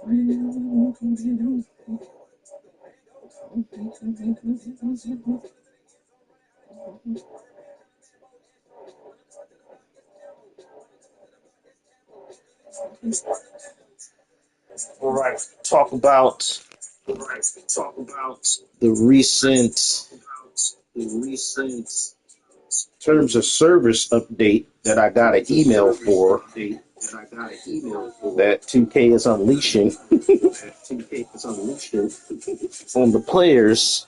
All right, the recent terms of service update that I got an email for that 2K is unleashing on the players,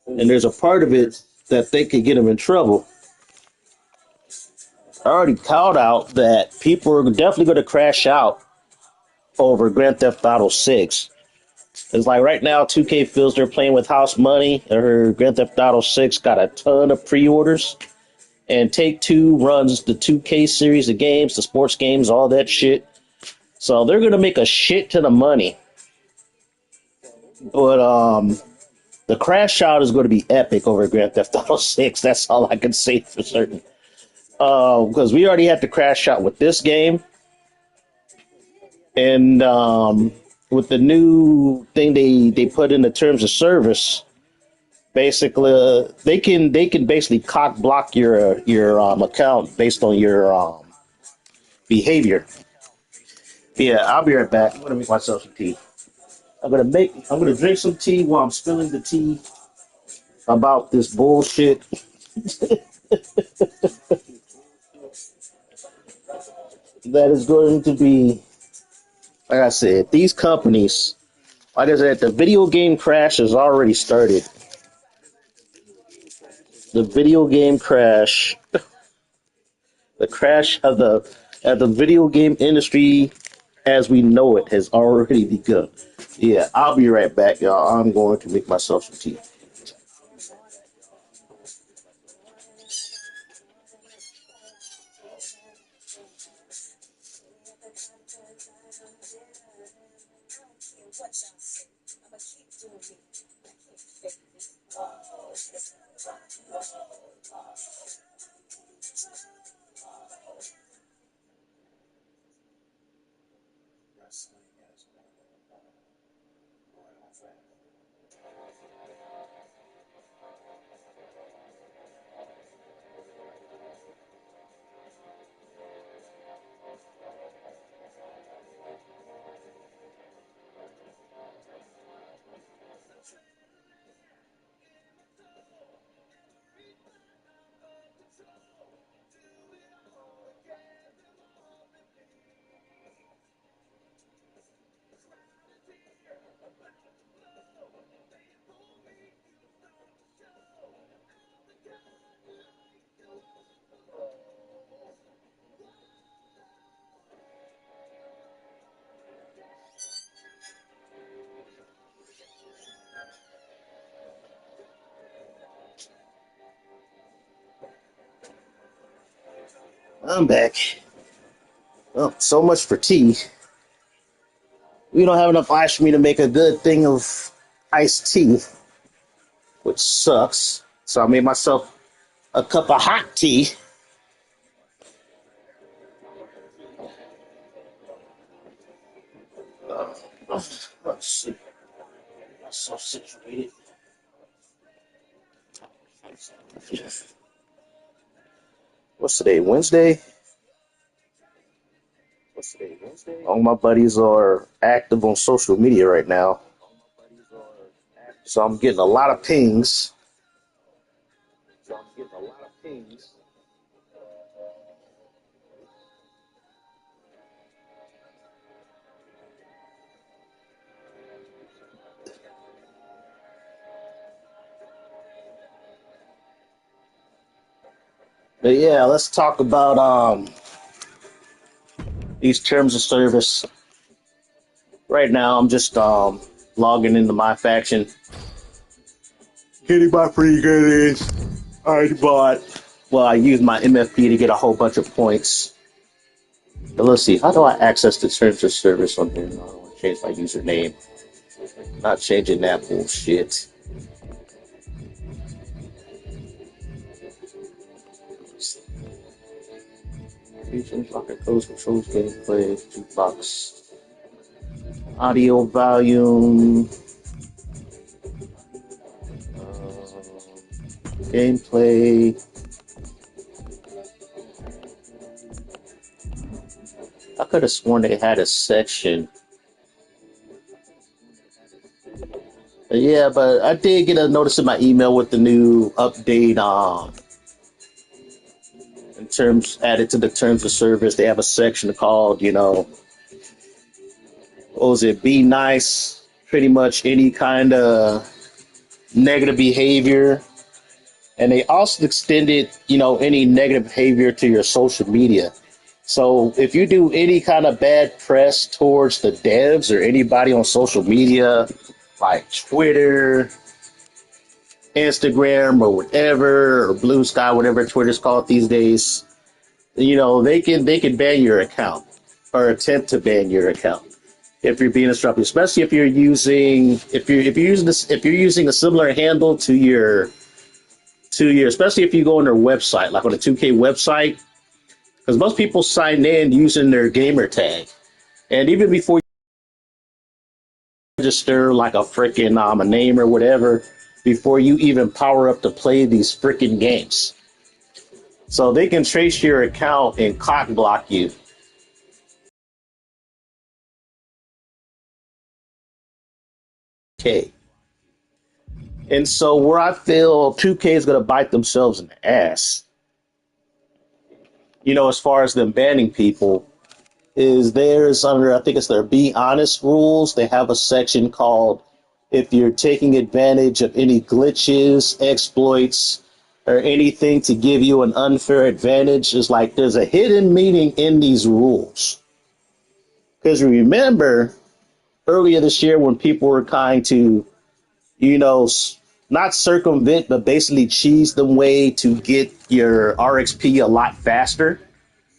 and there's a part of it that they could get them in trouble. I already called out that people are definitely going to crash out over Grand Theft Auto 6. It's like right now, 2K feels they're playing with house money. Or Grand Theft Auto 6 got a ton of pre-orders, and Take Two runs the 2K series of games, the sports games, all that shit. So they're gonna make a shit ton of money. But the crash out is going to be epic over Grand Theft Auto 6. That's all I can say for certain. Because we already had to crash out with this game, and with the new thing they put in the terms of service, basically they can basically cock block your account based on your behavior. Yeah, I'll be right back. I'm gonna make myself some tea. I'm gonna drink some tea while I'm spilling the tea about this bullshit. That is going to be, like I said, these companies, like I said, the video game crash has already started. The video game crash, the crash of the video game industry as we know it has already begun. Yeah, I'll be right back, y'all. I'm going to make myself some tea. I'm back. Well, so much for tea. We don't have enough ice for me to make a good thing of iced tea, which sucks. So I made myself a cup of hot tea. Let's see. Myself situated. What's today? Wednesday? All my buddies are active on social media right now. So I'm getting a lot of pings. But yeah, let's talk about these terms of service. Right now I'm just logging into my faction. Getting my free goodies. I bought. Well, I used my MFP to get a whole bunch of points. But let's see, how do I access the terms of service on here? No, I don't want to change my username. Not changing that bullshit. Features, locker codes, controls, gameplay, jukebox. Audio volume, gameplay. I could have sworn they had a section. Yeah, but I did get a notice in my email with the new update. In terms added to the terms of service, they have a section called, what was it? Be nice. Pretty much any kind of negative behavior, and they also extended, any negative behavior to your social media. So if you do any kind of bad press towards the devs or anybody on social media, like Twitter, Instagram, or whatever, or Blue Sky, whatever Twitter's called these days, they can ban your account or attempt to ban your account if you're being disruptive, especially if you're using a similar handle to your, especially if you go on their website, like on the 2K website, because most people sign in using their gamer tag, and even before you register like a freaking a name or whatever, before you even power up to play these freaking games, so they can trace your account and cock block you. Okay, and so where I feel 2K is going to bite themselves in the ass, as far as them banning people, is there's under, I think it's their Be Honest rules. They have a section called if you're taking advantage of any glitches, exploits, or anything to give you an unfair advantage. Is like there's a hidden meaning in these rules. Because remember earlier this year when people were trying to, you know, not circumvent, but basically cheese the way to get your RXP a lot faster.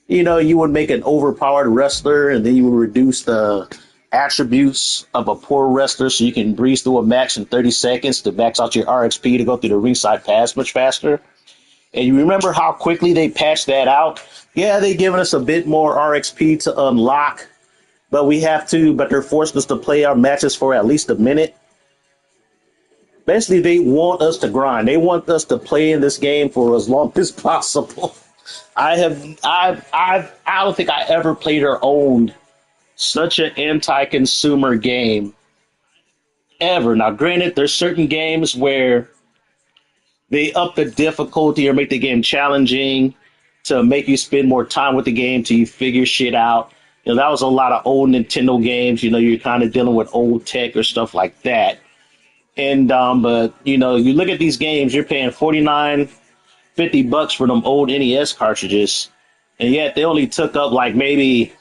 You would make an overpowered wrestler and then you would reduce the attributes of a poor wrestler so you can breeze through a match in 30 seconds to max out your RXP to go through the ringside pass much faster. And you remember how quickly they patched that out? Yeah, they given us a bit more RXP to unlock, but they're forcing us to play our matches for at least a minute. Basically, they want us to grind. They want us to play in this game for as long as possible. I don't think I ever played or owned such an anti-consumer game ever. Now, granted, there's certain games where they up the difficulty or make the game challenging to make you spend more time with the game till you figure shit out. That was a lot of old Nintendo games. You're kind of dealing with old tech or stuff like that. And but you look at these games, you're paying 49, $50 for them old NES cartridges, and yet they only took up like maybe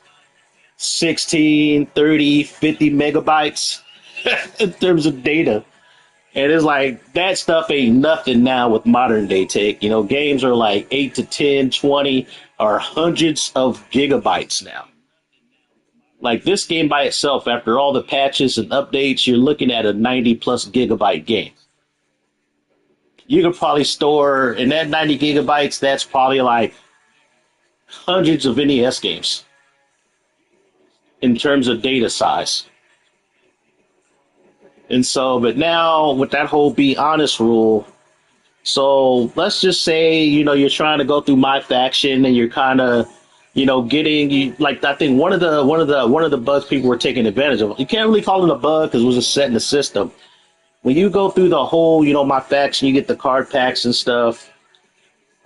16, 30, 50 megabytes in terms of data. And it's like that stuff ain't nothing now with modern day tech. Games are like 8 to 10, 20, or hundreds of gigabytes now. Like this game by itself, after all the patches and updates, you're looking at a 90 plus gigabyte game. You could probably store in that 90 gigabytes, that's probably like hundreds of NES games in terms of data size. And so, but now with that whole Be Honest rule, so let's just say, you're trying to go through my faction and you're kind of, getting like I think one of the bugs people were taking advantage of. You can't really call it a bug because it was just set in the system. When you go through the whole, my faction, you get the card packs and stuff.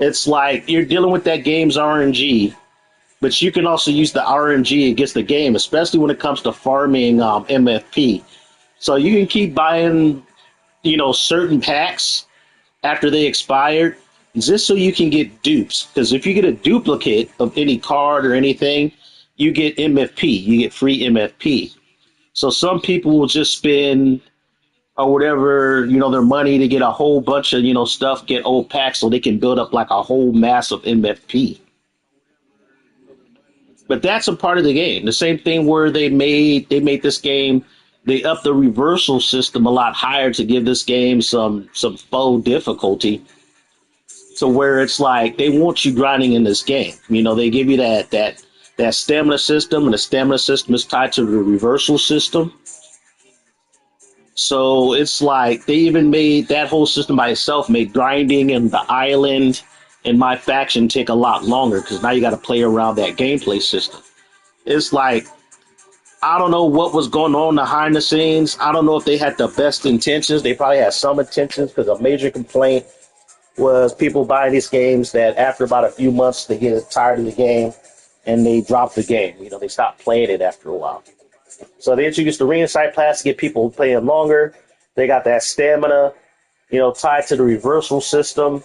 It's like you're dealing with that game's RNG, but you can also use the RNG against the game, especially when it comes to farming MFP. So you can keep buying, certain packs after they expired, just so you can get dupes. Because if you get a duplicate of any card or anything, you get MFP. You get free MFP. So some people will just spend or whatever, their money to get a whole bunch of, stuff, get old packs so they can build up like a whole mass of MFP. But that's a part of the game. The same thing where they made this game, they upped the reversal system a lot higher to give this game some faux difficulty, to where it's like they want you grinding in this game. They give you that stamina system, and the stamina system is tied to the reversal system. So it's like they even made that whole system by itself, made grinding and the island and my faction take a lot longer because now you got to play around that gameplay system. It's like I don't know what was going on behind the scenes. I don't know if they had the best intentions. They probably had some intentions because a major complaint was people buying these games that after about a few months they get tired of the game and they drop the game. You know, they stop playing it after a while. So they introduced the Arena Side Pass to get people playing longer. They got that stamina, tied to the reversal system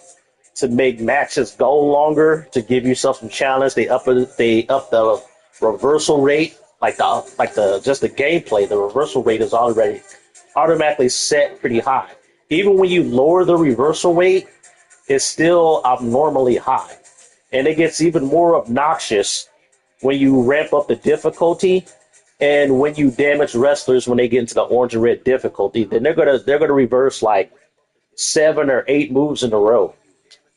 to make matches go longer, to give yourself some challenge. They up the reversal rate, like the just the gameplay. The reversal rate is already automatically set pretty high. Even when you lower the reversal rate, it's still abnormally high. And it gets even more obnoxious when you ramp up the difficulty and when you damage wrestlers when they get into the orange and red difficulty, then they're gonna reverse like 7 or 8 moves in a row.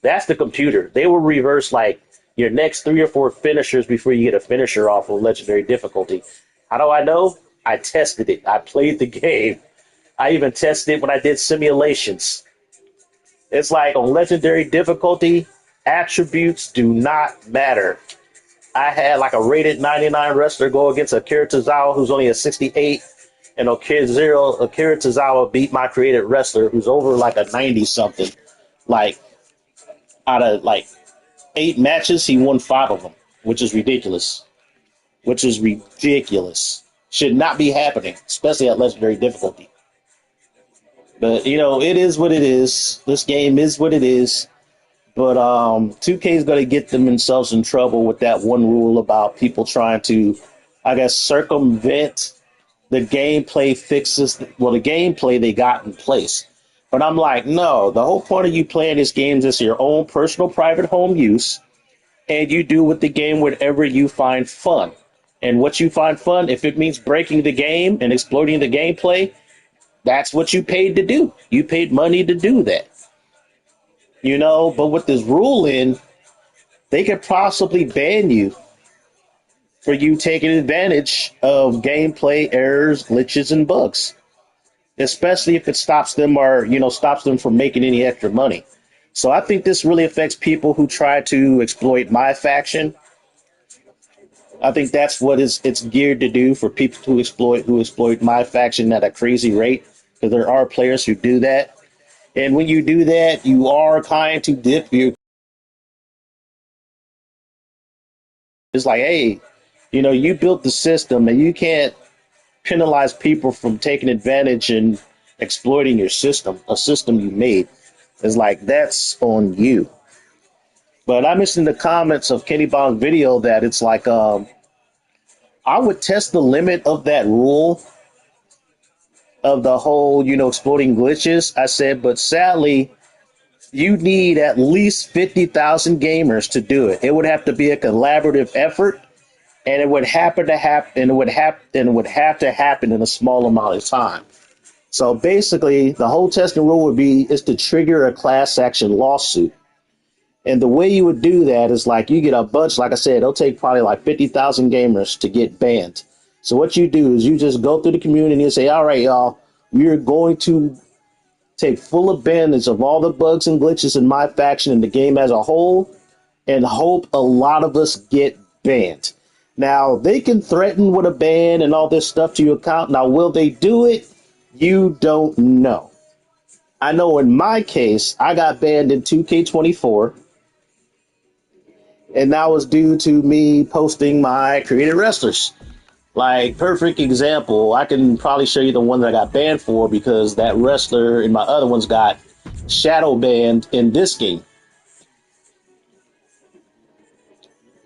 That's the computer. They will reverse like your next 3 or 4 finishers before you get a finisher off of legendary difficulty. How do I know? I tested it. I played the game. I even tested it when I did simulations. It's like on legendary difficulty, attributes do not matter. I had like a rated 99 wrestler go against Akira Tozawa who's only a 68, and Akira Tozawa beat my created wrestler who's over like a 90 something. Like out of like 8 matches, he won 5 of them, which is ridiculous. Which is ridiculous. Should not be happening, especially at legendary difficulty. But it is what it is. This game is what it is. But 2K is going to get themselves in trouble with that one rule about people trying to, I guess, circumvent the gameplay fixes. Well, the gameplay they got in place. But I'm like, no, the whole point of you playing this game is your own personal private home use. And you do with the game whatever you find fun. And what you find fun, if it means breaking the game and exploiting the gameplay, that's what you paid to do. You paid money to do that. But with this rule in, they could possibly ban you for you taking advantage of gameplay errors, glitches, and bugs. Especially if it stops them stops them from making any extra money. So I think this really affects people who try to exploit my faction. I think that's what it's geared to do for people who exploit my faction at a crazy rate. Because there are players who do that. And when you do that, you are kind to dip your. It's like, hey, you built the system and you can't penalize people from taking advantage and exploiting your system, a system you made. It's like, that's on you. But I mentioned in the comments of Kenny Bong's video that it's like, I would test the limit of that rule of the whole, exploiting glitches. I said, but sadly, you need at least 50,000 gamers to do it. It would have to be a collaborative effort, and it would happen to happen, and it would have to happen in a small amount of time. So basically, the whole testing rule is to trigger a class action lawsuit. And the way you would do that is like you get a bunch, like I said, it'll take probably like 50,000 gamers to get banned. So what you do is you just go through the community and say, all right, y'all, we're going to take full advantage of all the bugs and glitches in my faction and the game as a whole and hope a lot of us get banned. Now, they can threaten with a ban and all this stuff to your account. Now, will they do it? You don't know. I know in my case, I got banned in 2K24. And that was due to me posting my created wrestlers. Like, perfect example, I can probably show you the one that I got banned for because that wrestler in my other ones got shadow banned in this game.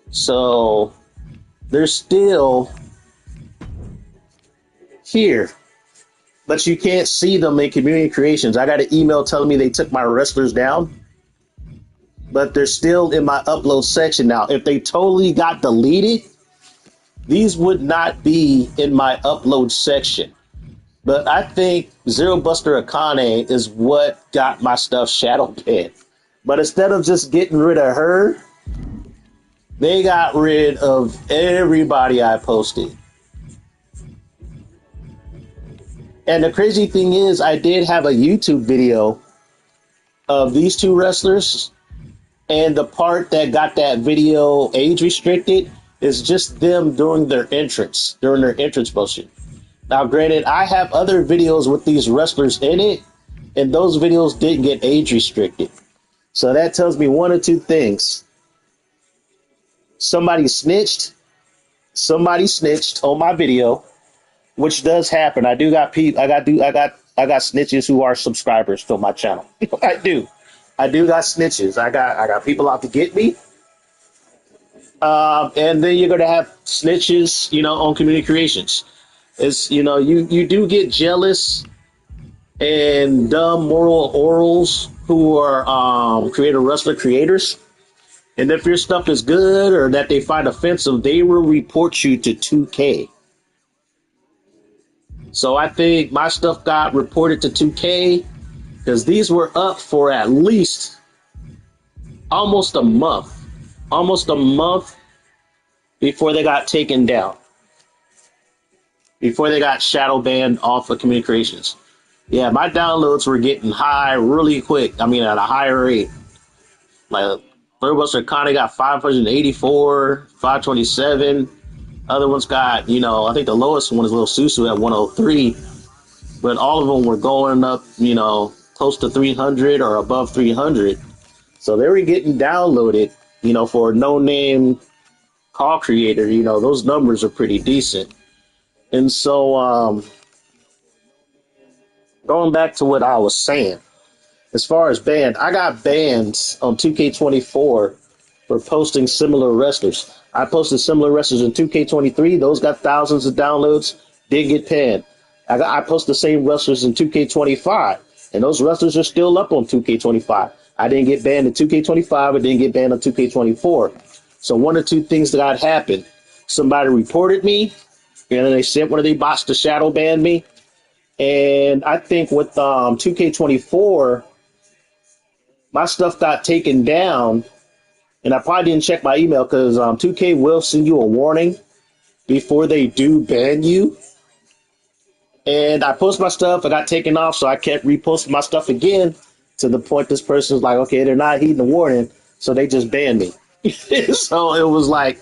So, they're still here. But you can't see them in community creations. I got an email telling me they took my wrestlers down. But they're still in my upload section now. If they totally got deleted, these would not be in my upload section. But I think Zero Buster Akane is what got my stuff shadow banned. But instead of just getting rid of her, they got rid of everybody I posted. And the crazy thing is, I did have a YouTube video of these two wrestlers, and the part that got that video age restricted is just them during their entrance motion. Now, granted, I have other videos with these wrestlers in it, and those videos didn't get age restricted. So that tells me one or two things. Somebody snitched. Somebody snitched on my video, which does happen. I do got people. I got snitches who are subscribers to my channel. I do. I do got snitches. I got people out to get me. And then you're gonna have snitches, on community creations. It's you do get jealous and dumb moral orals who are creator wrestler creators. And if your stuff is good or that they find offensive, they will report you to 2K. So I think my stuff got reported to 2K because these were up for at least almost a month. Almost a month before they got taken down. Before they got shadow banned off of community creations. Yeah, my downloads were getting high really quick. I mean, at a higher rate. Like, Third Buster Connie got 584, 527. Other ones got, I think the lowest one is Lil Susu at 103. But all of them were going up, close to 300 or above 300. So they were getting downloaded, for a no-name call creator. Those numbers are pretty decent. And so, going back to what I was saying, as far as banned, I got banned on 2K24 for posting similar wrestlers. I posted similar wrestlers in 2K23. Those got thousands of downloads. Didn't get banned. I posted the same wrestlers in 2K25, and those wrestlers are still up on 2K25. I didn't get banned in 2K25. I didn't get banned on 2K24. So one or two things that got happened. Somebody reported me, and then they sent one of their bots to shadow ban me. And I think with 2K24, my stuff got taken down, and I probably didn't check my email because 2K will send you a warning before they do ban you. And I posted my stuff, I got taken off, so I kept reposting my stuff again to the point this person's like, okay, they're not heeding the warning, so they just banned me. So it was like,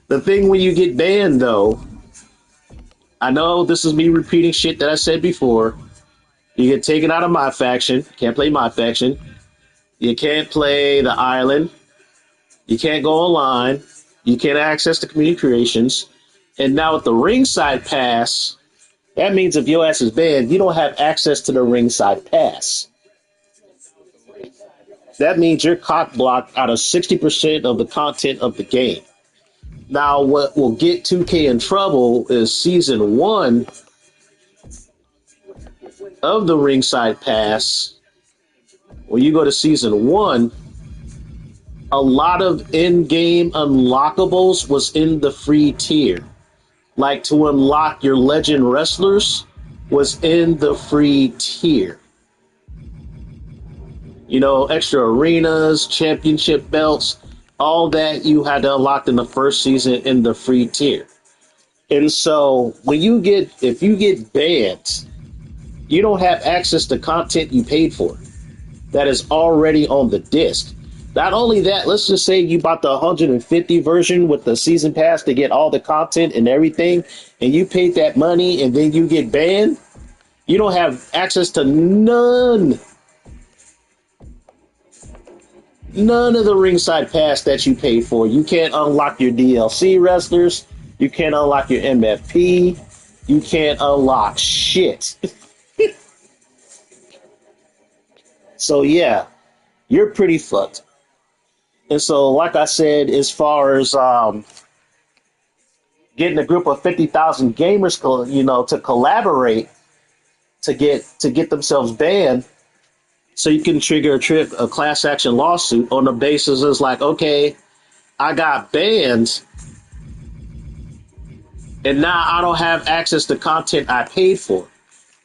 the thing when you get banned, though, I know this is me repeating shit that I said before. You get taken out of my faction, can't play my faction. You can't play the island. You can't go online. You can't access the community creations. And now with the ringside pass, that means if your ass is banned, you don't have access to the ringside pass. That means you're cock blocked out of 60% of the content of the game. Now, what will get 2K in trouble is Season 1 of the ringside pass. When you go to Season 1, a lot of in-game unlockables was in the free tier. Like to unlock your legend wrestlers was in the free tier. Extra arenas, championship belts, all that you had to unlock in the first season in the free tier. And so if you get banned, you don't have access to content you paid for that is already on the disc. Not only that, let's just say you bought the 150 version with the season pass to get all the content and everything, and you paid that money and then you get banned. You don't have access to none of the ringside pass that you paid for. You can't unlock your DLC wrestlers. You can't unlock your MFP. You can't unlock shit. So yeah, you're pretty fucked. And so, like I said, as far as getting a group of 50,000 gamers, to collaborate to get themselves banned, so you can trigger a class action lawsuit on the basis is like, okay, I got banned, and now I don't have access to content I paid for.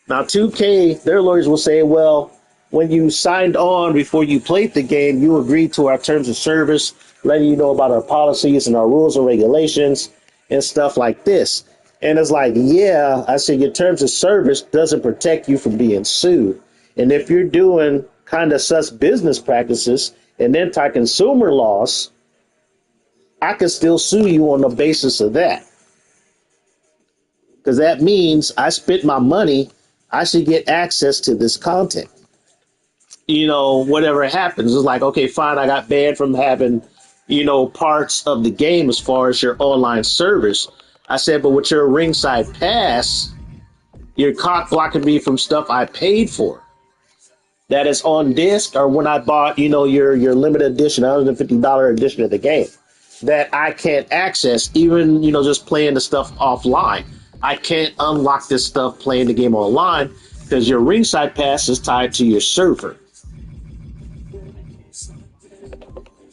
Now, 2K, their lawyers will say, well, when you signed on before you played the game, you agreed to our terms of service, letting you know about our policies and our rules and regulations and stuff like this. And it's like, yeah, I said, your terms of service doesn't protect you from being sued. And if you're doing kind of sus business practices and anti-consumer laws, I can still sue you on the basis of that. Because that means I spent my money, I should get access to this content. Whatever happens, it's like, okay, fine, I got banned from having, parts of the game as far as your online service. I said, but with your ringside pass, you're cock blocking me from stuff I paid for. That is on disc, or when I bought, your limited edition, $150 edition of the game, that I can't access, even, just playing the stuff offline. I can't unlock this stuff playing the game online because your ringside pass is tied to your server.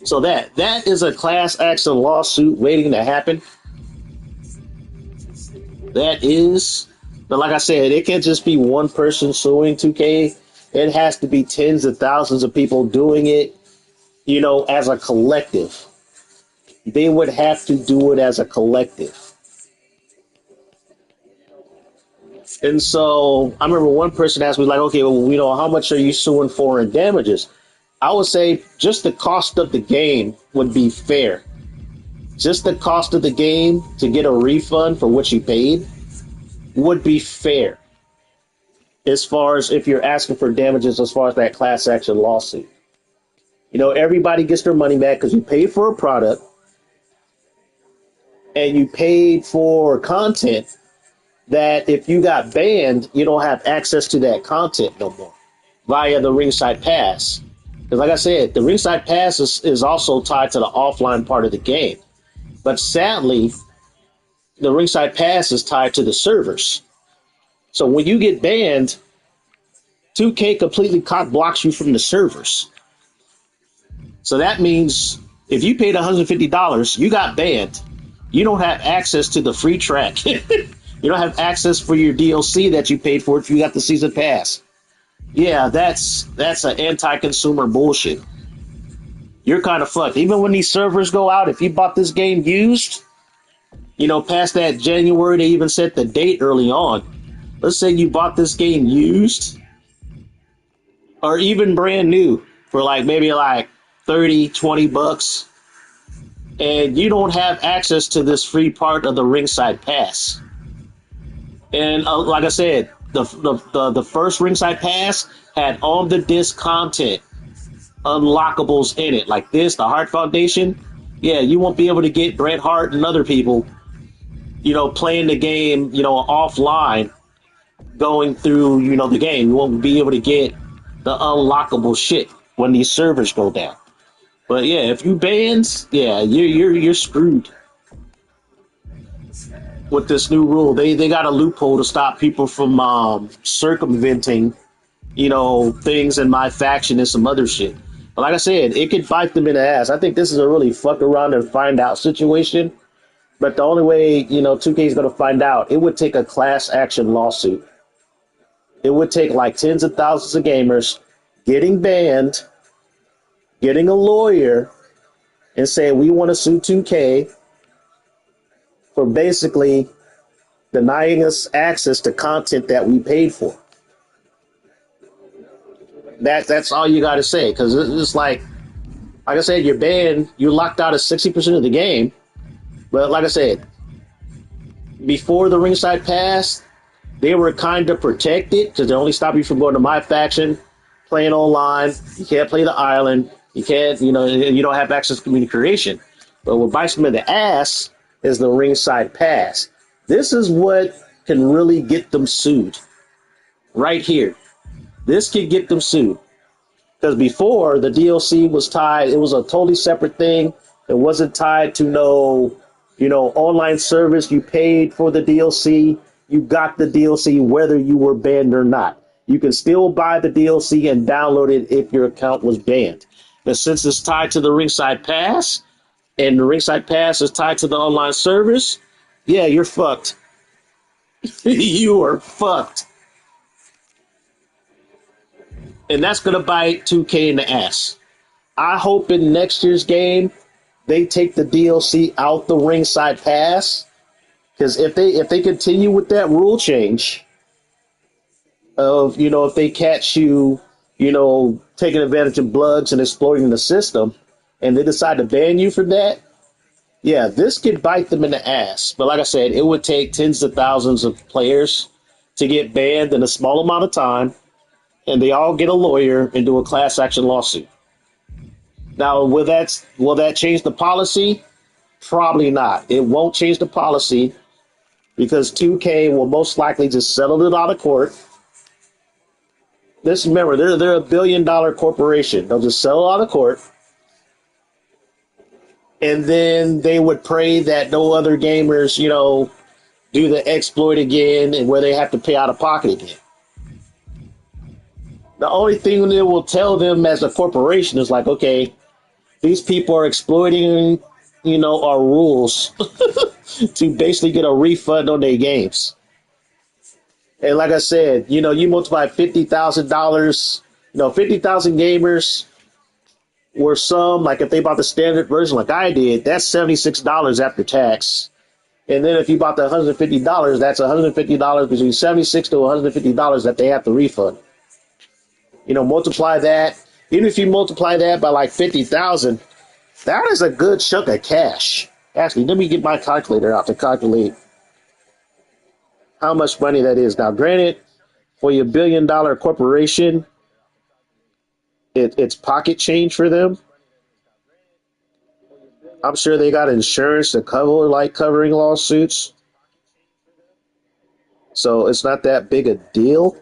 So that is a class action lawsuit waiting to happen. That is, but like I said, it can't just be one person suing 2K. It has to be tens of thousands of people doing it, as a collective. They would have to do it as a collective. And so I remember one person asked me, like, okay, well, how much are you suing for in damages? I would say just the cost of the game would be fair. Just the cost of the game to get a refund for what you paid would be fair. As far as if you're asking for damages, as far as that class action lawsuit. Everybody gets their money back because you paid for a product and you paid for content that if you got banned, you don't have access to that content no more via the ringside pass. Because like I said, the ringside pass is also tied to the offline part of the game. But sadly, the ringside pass is tied to the servers. So when you get banned, 2K completely cock blocks you from the servers. So that means if you paid $150, you got banned. You don't have access to the free track. You don't have access for your DLC that you paid for if you got the season pass. Yeah, that's an anti-consumer bullshit. You're kind of fucked. Even when these servers go out, if you bought this game used, past that January, they even set the date early on. Let's say you bought this game used or even brand new for maybe 30, 20 bucks. And you don't have access to this free part of the ringside pass. And like I said, the first ringside pass had on the disc content unlockables in it, like this, the Hart Foundation. Yeah, you won't be able to get Bret Hart and other people, playing the game, offline, going through, the game. You won't be able to get the unlockable shit when these servers go down. But yeah, if you bans, yeah, you're screwed with this new rule. They got a loophole to stop people from circumventing, things in my faction and some other shit. But like I said, it could bite them in the ass. I think this is a really fuck around and find out situation. But the only way, 2K is going to find out, it would take a class action lawsuit. It would take tens of thousands of gamers getting banned, getting a lawyer, and saying we want to sue 2K for basically denying us access to content that we paid for. That's all you got to say, because it's like I said, you're banned, you're locked out of 60% of the game. But like I said, before the ringside pass, they were kind of protected because they only stop you from going to my faction, playing online. You can't play the island. You can't, you don't have access to community creation. But what bites them in the ass is the ringside pass. This is what can really get them sued. Right here. This could get them sued. Because before, the DLC was tied, it was a totally separate thing. It wasn't tied to no, online service. You paid for the DLC. You got the DLC whether you were banned or not. You can still buy the DLC and download it if your account was banned. But since it's tied to the ringside pass, and the ringside pass is tied to the online service, yeah, you're fucked. You are fucked. And that's going to bite 2K in the ass. I hope in next year's game, they take the DLC out the ringside pass. Because if they continue with that rule change of if they catch you taking advantage of bloods and exploiting the system, and they decide to ban you for that, yeah, this could bite them in the ass. But like I said, it would take tens of thousands of players to get banned in a small amount of time, and they all get a lawyer and do a class action lawsuit. Now, will that change the policy? Probably not. It won't change the policy because 2K will most likely just settle it out of court. Just remember, they're a $1 billion corporation. They'll just settle out of court, and then they would pray that no other gamers, do the exploit again, and where they have to pay out of pocket again. The only thing that will tell them as a corporation is like, okay, these people are exploiting, our rules to basically get a refund on their games. And like I said, you multiply $50,000, 50,000 gamers or some, like if they bought the standard version like I did, that's $76 after tax. And then if you bought the $150, that's $150 between $76 to $150 that they have to refund. Multiply that. Even if you multiply that by like 50,000, that is a good chunk of cash. Actually, let me get my calculator out to calculate how much money that is. Now, granted, for your $1 billion corporation, it's pocket change for them. I'm sure they got insurance to cover covering lawsuits. So it's not that big a deal.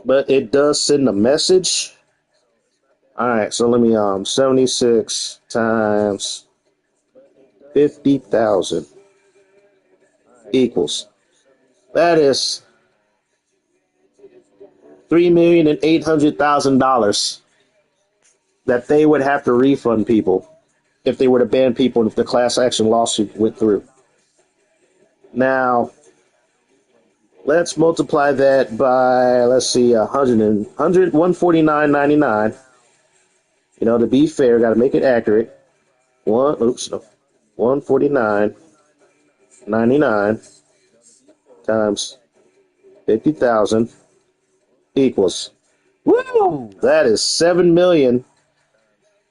But it does send a message. All right, so let me 76 times 50,000 equals. That is $3,800,000 that they would have to refund people if they were to ban people if the class action lawsuit went through. Now, let's multiply that by, let's see, 149.99. To be fair, got to make it accurate. 149.99 times 50,000 equals. Woo! That is 7 million.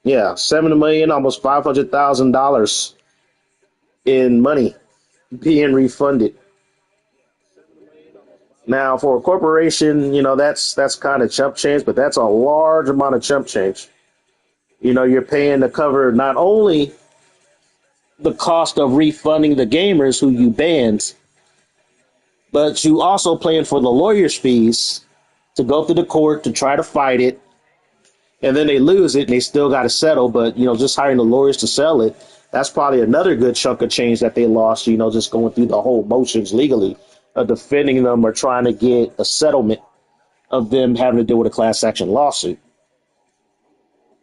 Yeah, 7 million, almost $500,000 in money being refunded. Now, for a corporation, that's kind of chump change, but that's a large amount of chump change. You're paying to cover not only the cost of refunding the gamers who you banned, but you also paying for the lawyer's fees to go through the court to try to fight it. And then they lose it and they still got to settle. But, just hiring the lawyers to sell it, that's probably another good chunk of change that they lost, just going through the whole motions legally of defending them or trying to get a settlement of them having to deal with a class action lawsuit.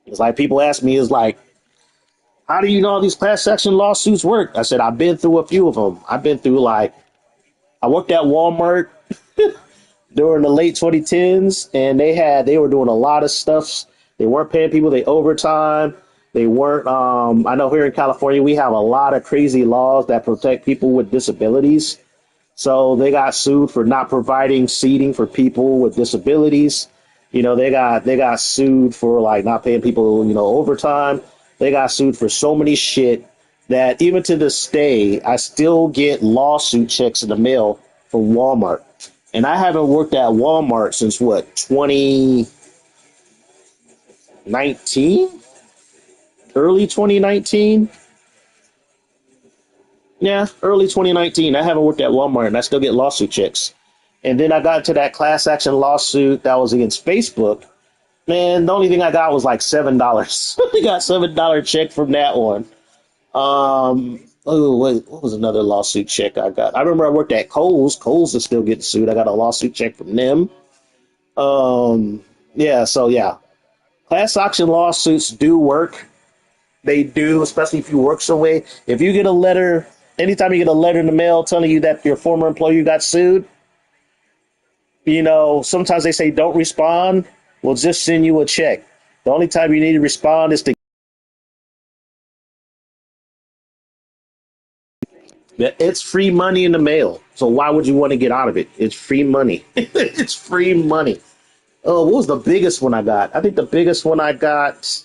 It's like people ask me, is like, how do you know these class action lawsuits work? I said, I've been through a few of them. I've been through I worked at Walmart during the late 2010s, and they were doing a lot of stuff. They weren't paying people their overtime. They weren't. I know here in California we have a lot of crazy laws that protect people with disabilities. So they got sued for not providing seating for people with disabilities. They got sued for not paying people overtime. They got sued for so many shit that even to this day I still get lawsuit checks in the mail from Walmart. And I haven't worked at Walmart since what, 2019? Early 2019? Yeah, early 2019. I haven't worked at Walmart and I still get lawsuit checks. And then I got to that class action lawsuit that was against Facebook. Man, the only thing I got was like $7. I got $7 check from that one. What was another lawsuit check I got? I remember I worked at Kohl's. Kohl's is still getting sued. I got a lawsuit check from them. Yeah, so yeah. Class action lawsuits do work. They do, especially if you work somewhere. If you get a letter, anytime you get a letter in the mail telling you that your former employer got sued, sometimes they say don't respond. We'll just send you a check. The only time you need to respond is to It's free money in the mail. So why would you want to get out of it? It's free money. It's free money. Oh, what was the biggest one I got? I think the biggest one I got.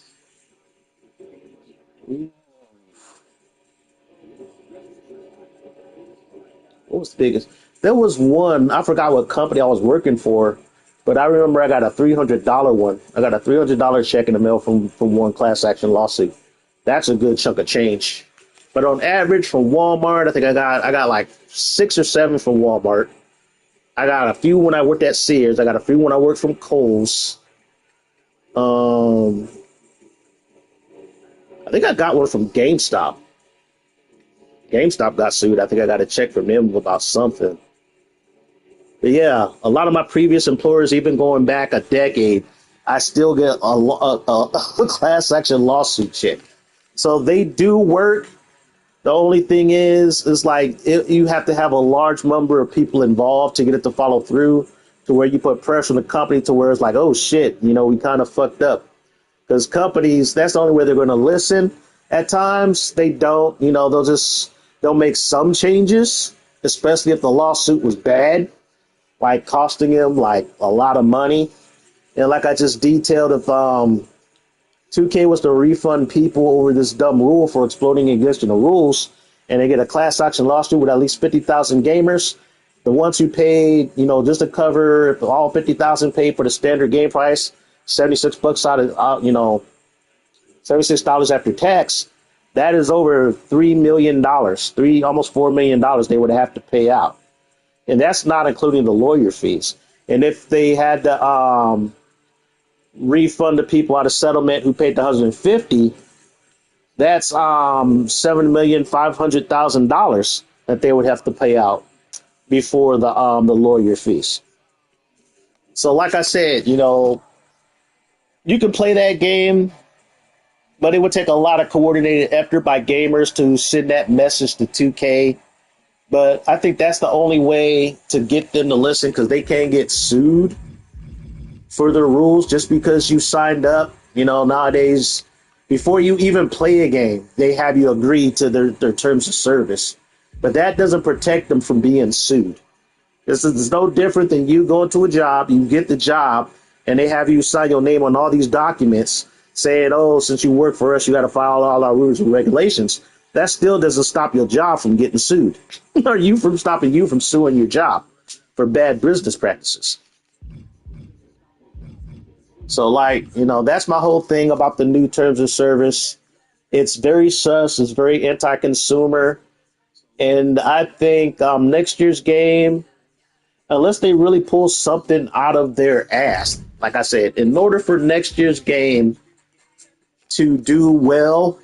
What was the biggest? There was one. I forgot what company I was working for, but I remember I got a $300 one. I got a $300 check in the mail from one class action lawsuit. That's a good chunk of change. But on average, from Walmart, I think I got like 6 or 7 from Walmart. I got a few when I worked at Sears. I got a few when I worked from Kohl's. Um, I think I got one from GameStop. GameStop got sued. I think I got a check from them about something. But yeah, a lot of my previous employers, even going back a decade, I still get a class action lawsuit check. So they do work. The only thing is like you have to have a large number of people involved to get it to follow through, to where you put pressure on the company to where it's like, oh shit, we kind of fucked up. Because companies, that's the only way they're going to listen. At times, they don't. They'll make some changes, especially if the lawsuit was bad, like costing them like a lot of money. And like I just detailed, if 2K was to refund people over this dumb rule for exploding against the rules, and they get a class action lawsuit with at least 50,000 gamers, the ones who paid, just to cover all 50,000 paid for the standard game price, $76 $76 after tax, that is over $3 million, almost $4 million they would have to pay out. And that's not including the lawyer fees. And if they had to refund the people out of settlement who paid the 150, that's $7,500,000 that they would have to pay out before the lawyer fees. So like I said, you can play that game, but it would take a lot of coordinated effort by gamers to send that message to 2K. But I think that's the only way to get them to listen, because they can't get sued for the rules just because you signed up. Nowadays, before you even play a game, they have you agree to their terms of service. But that doesn't protect them from being sued. This is no different than you going to a job, you get the job, and they have you sign your name on all these documents saying, oh, since you work for us, you got to follow all our rules and regulations. That still doesn't stop your job from getting sued, or stopping you from suing your job for bad business practices. So, that's my whole thing about the new terms of service. It's very sus. It's very anti-consumer. And I think next year's game, unless they really pull something out of their ass, like I said, in order for next year's game to do well,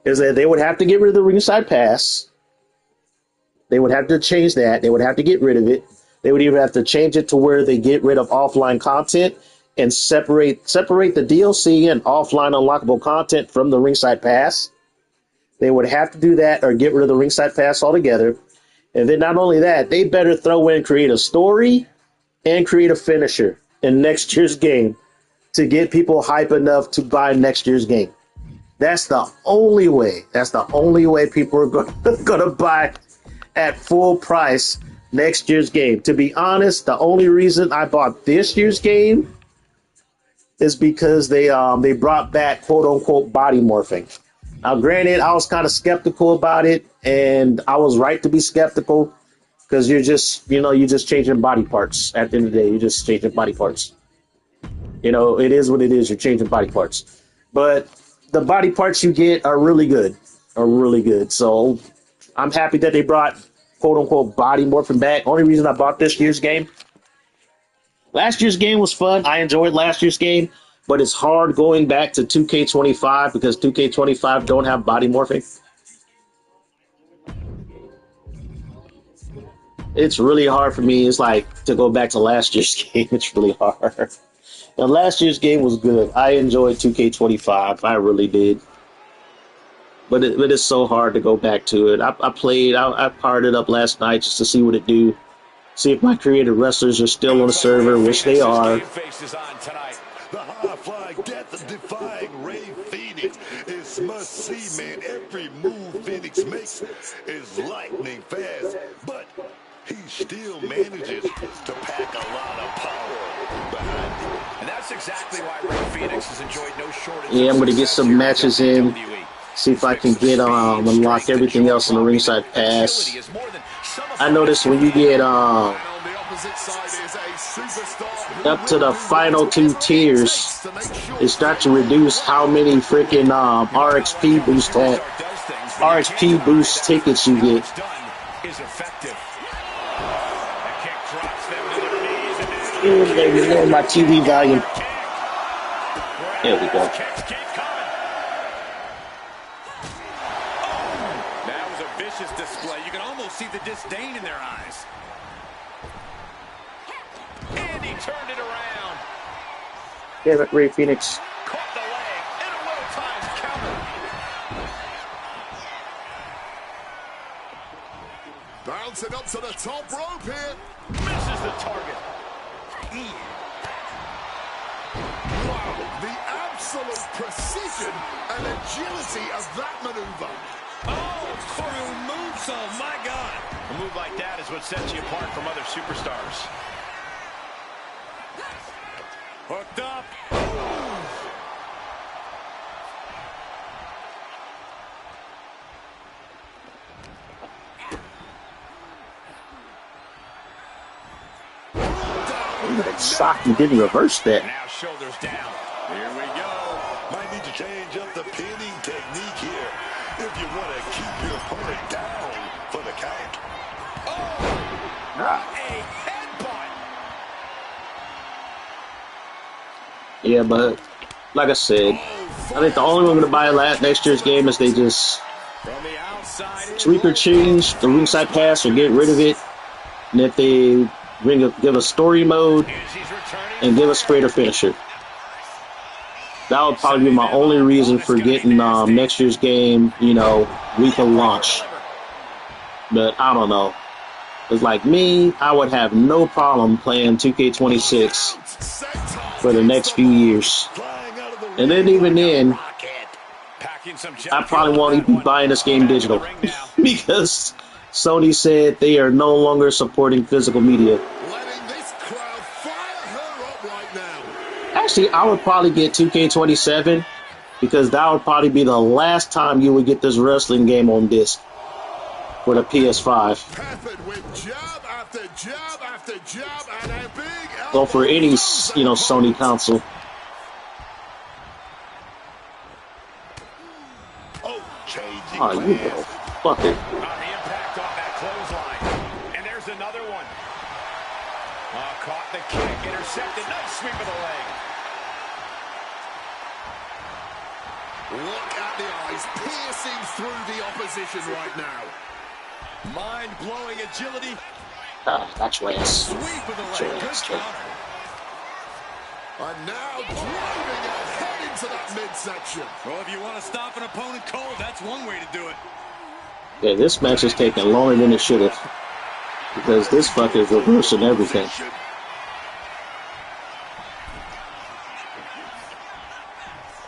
is that they would have to get rid of the ringside pass. They would have to change that. They would have to get rid of it. They would even have to change it to where they get rid of offline content and separate the DLC and offline unlockable content from the ringside pass. They would have to do that or get rid of the ringside pass altogether. And then not only that, they better throw in create a story and create a finisher in next year's game to get people hype enough to buy next year's game. That's the only way. That's the only way people are going to buy at full price next year's game. To be honest, the only reason I bought this year's game is because they brought back quote unquote body morphing. Now, granted, I was kind of skeptical about it, and I was right to be skeptical, because you're just changing body parts. At the end of the day, you're just changing body parts. It is what it is. You're changing body parts, but the body parts you get are really good. So I'm happy that they brought quote unquote body morphing back. Only reason I bought this year's game. Last year's game was fun. I enjoyed last year's game, but it's hard going back to 2K25 because 2K25 don't have body morphing. It's really hard for me. It's like to go back to last year's game. It's really hard. Now, last year's game was good. I enjoyed 2K25. I really did. But it's so hard to go back to it. I powered it up last night just to see what it do. See if my creative wrestlers are still on the server, which they are. Ray Phoenix is must-see, man. Every move Phoenix makes is lightning fast, but he still manages to pack a lot of power behind it. And that's exactly why Ray Phoenix has enjoyed no shortage Yeah, I'm of gonna get success some here matches in in. WWE. See if I can get unlock everything else in the ringside pass. I noticed when you get up to the final 2 tiers, they start to reduce how many freaking RXP boost tickets you get. Ooh, baby, lower my TV volume. There we go. Display. You can almost see the disdain in their eyes. And he turned it around. Damn it, Ray Phoenix. Caught the leg in a well-timed counter. Bouncing up to the top rope here. Misses the target. Wow, the absolute precision and agility of that maneuver. Oh, courtroom moonsault, my God. A move like that is what sets you apart from other superstars. Hooked up. That sock, he didn't reverse that. Now shoulders down. Here we go. Might need to change up the pinning technique here if you want to keep your opponent down for the count. Oh, a headbutt. Yeah, but like I said, I think the only way I'm going to buy next year's game is they just tweak or change the ringside pass or get rid of it. And if they give a story mode and give a straighter finisher. That would probably be my only reason for getting next year's game, week of launch. But I don't know. It's like me, I would have no problem playing 2K26 for the next few years. And then even then, I probably won't even be buying this game digital because Sony said they are no longer supporting physical media. Actually, I would probably get 2K27 because that would probably be the last time you would get this wrestling game on disc for the PS5. Well, for any, Sony console. Oh, you little fucker. There's another one. Caught the kick, intercepted, nice sweep of the leg. Look at the eyes piercing through the opposition right now. Mind-blowing agility. That's your ass. Sweep of the leg, good counter. And now driving ahead into that midsection. Well, if you want to stop an opponent cold, that's one way to do it. Yeah, this match is taking longer than it should have. Because this fucker is reversing everything.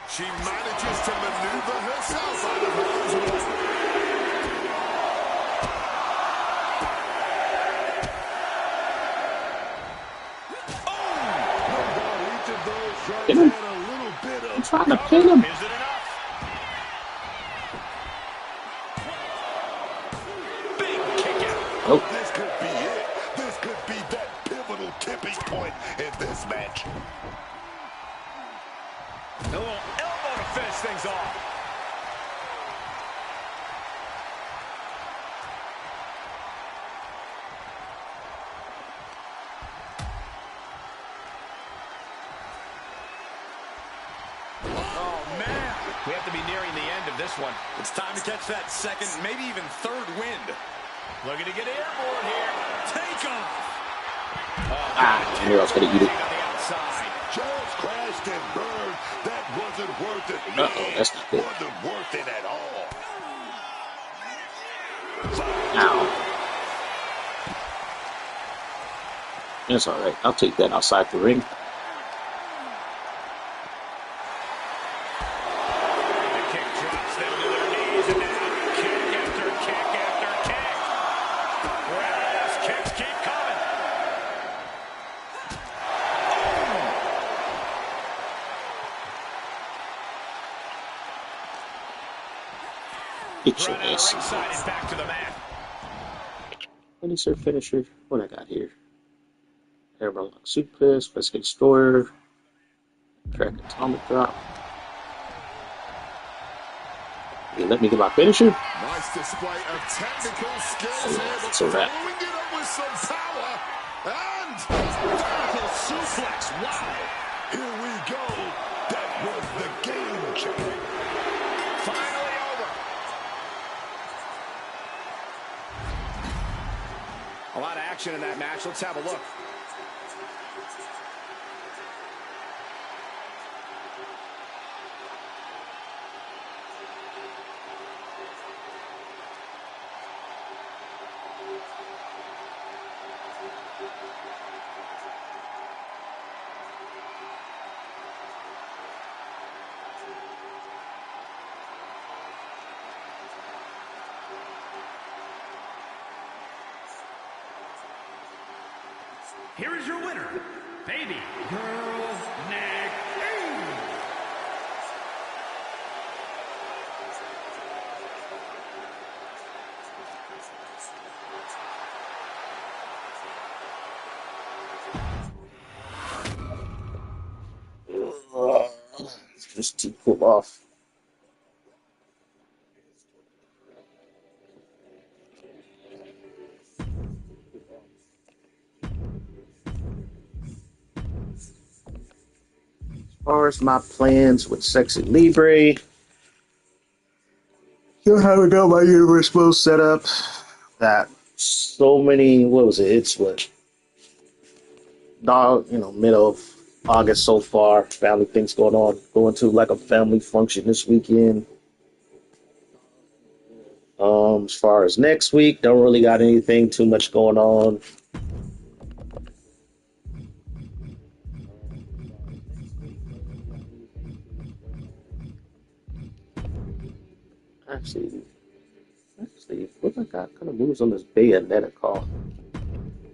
She manages to maneuver herself out of harm's way. Pin him. I'm trying to pin him. Is it enough? Big kick out. Oh. This could be it. This could be that pivotal tipping point in this match. A little elbow to finish things off. Oh, man. We have to be nearing the end of this one. It's time to catch that second, maybe even third wind. Looking to get airborne here. Take off. I knew I was going to eat it. On the outside. Just crashed and burned. That wasn't worth it. Uh-oh, that's not good. Wasn't worth it at all. Ow. That's all right. I'll take that outside the ring. it now. Kick after kick after kick. Yes, kicks keep coming. Get your Right out of ass. ringside and back to the mat. Finisher, finisher. What I got here? Airborne lock suplex, Westgate Destroyer, track atomic drop. You let me get my finisher? Nice display of technical skills here, but It's a wrap. following it up with some power. And vertical suplex. Wow. Here we go. That was the game changer. Finally over. A lot of action in that match. Let's have a look. Here is your winner, Baby Girl Neck. Just to pull off. As far as my plans with Sexy Libre, you haven't got my universal set up. Got so many. What was it? It's what? Dog, middle of August so far. Family things going on. Going to like a family function this weekend. As far as next week, don't really got anything too much going on. Actually, what I got kind of moves on this Bayonetta call.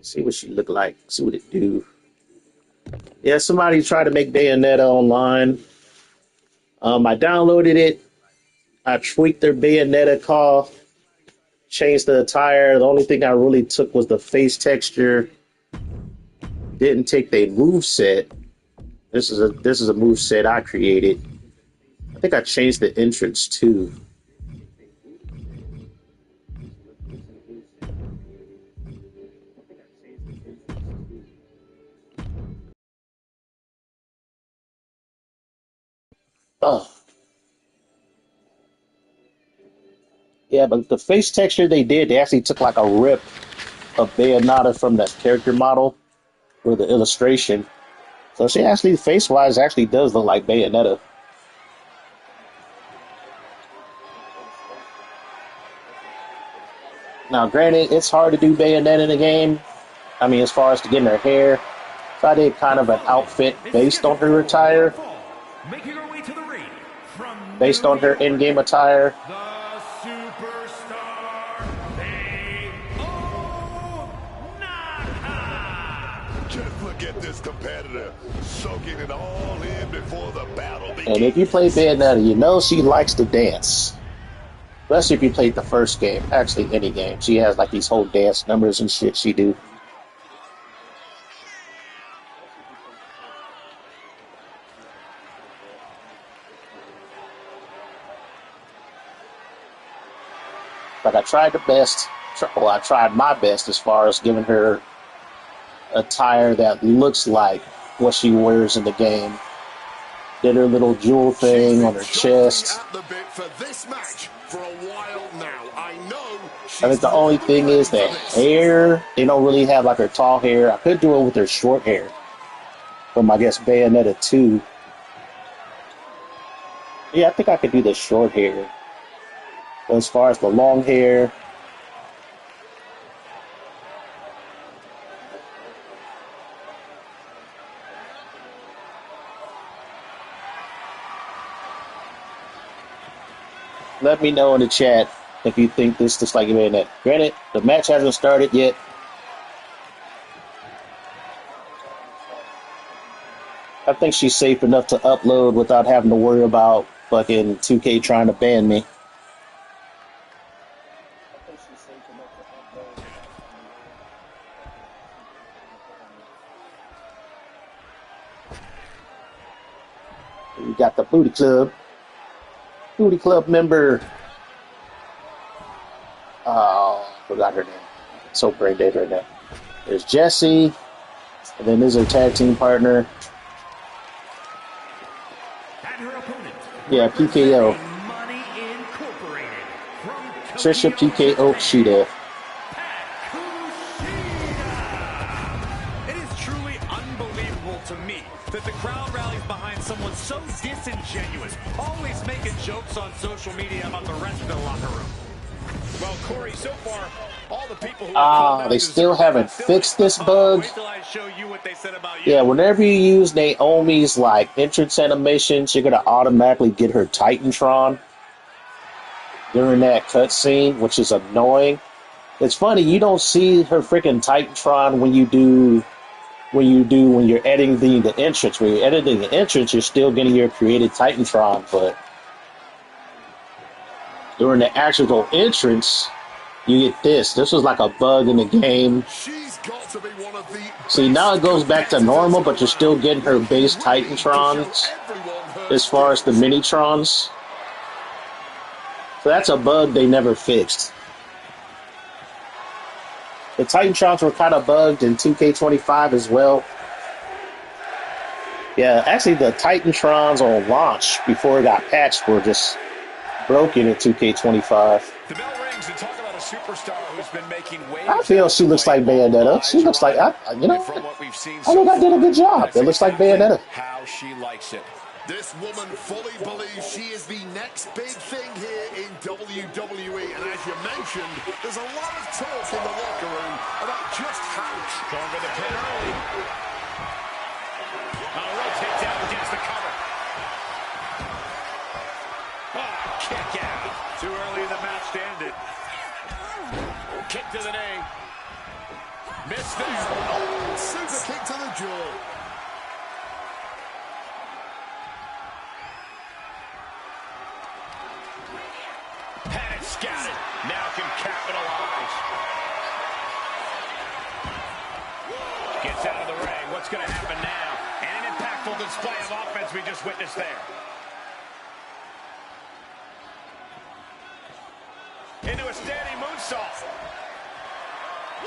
See what she look like. See what it do. Yeah, somebody tried to make Bayonetta online. I downloaded it. I tweaked their Bayonetta call. Changed the attire. The only thing I really took was the face texture. Didn't take the move set. This is a move set I created. I think I changed the entrance too. Oh. Yeah, but the face texture they did, they actually took like a rip of Bayonetta from that character model for the illustration. So she actually, face wise, actually does look like Bayonetta. Now, granted, it's hard to do Bayonetta in the game. I mean, as far as to getting her hair. So I did kind of an outfit based on her attire, Making her way to the ring from based on her in-game attire. the superstar Naka. Just look at this competitor soaking it all in before the battle begins. And if you play Bayonetta, you know she likes to dance. Especially if you played the first game. Actually, any game. She has like these whole dance numbers and shit she do. But I tried the best. Well, I tried my best as far as giving her attire that looks like what she wears in the game. Did her little jewel thing on her chest. At the bit for this match for a while now. I know I think the only thing is the hair. They don't really have like her tall hair. I could do it with her short hair from, I guess, Bayonetta 2. Yeah, I think I could do the short hair. But as far as the long hair, Let me know in the chat if you think this looks like a bayonet. Granted, the match hasn't started yet. I think she's safe enough to upload without having to worry about fucking 2K trying to ban me. We got the Booty Club. Booty Club member. Oh, forgot her name. So brain dead right now. There's Jesse. And then there's her tag team partner. And her opponent. Yeah, PKO. Money Incorporated. From Trisha PKO Shida. It is truly unbelievable to me that the crowd rallies behind someone so disingenuous, always making jokes on social media about the rest of the locker room. Well, Corey, so far, all the people who they still haven't fixed this bug. Wait till I show you what they said about you. Yeah, whenever you use Naomi's like entrance animations, you're gonna automatically get her Titantron during that cutscene, which is annoying. It's funny, you don't see her freaking Titantron when you're editing the entrance. When you're editing the entrance, you're still getting your created Titantron, but during the actual entrance, you get this. This was like a bug in the game. She's got to be one of the See, now it goes back to normal, but you're still getting her base Titantrons as far as the Minitrons. So that's a bug they never fixed. The Titantrons were kind of bugged in 2K25 as well. Yeah, actually the Titantrons on launch before it got patched were just broken in 2K25. The bell rings and talk about a superstar who's been making waves. I feel she looks like Bayonetta. She looks like, I think I did a good job. It looks like Bayonetta. How she likes it. This woman fully believes she is the next big thing here in WWE. And as you mentioned, there's a lot of talk in the locker room about just how Going for the pin early. Rotate down against the cover. Kick out. Too early in the match to end it. Kick to the knee. Missed there. oh, super kick to the jaw. Had it scouted. Now can capitalize. Gets out of the ring. What's going to happen now? And an impactful display of offense we just witnessed there. Into a standing moonsault.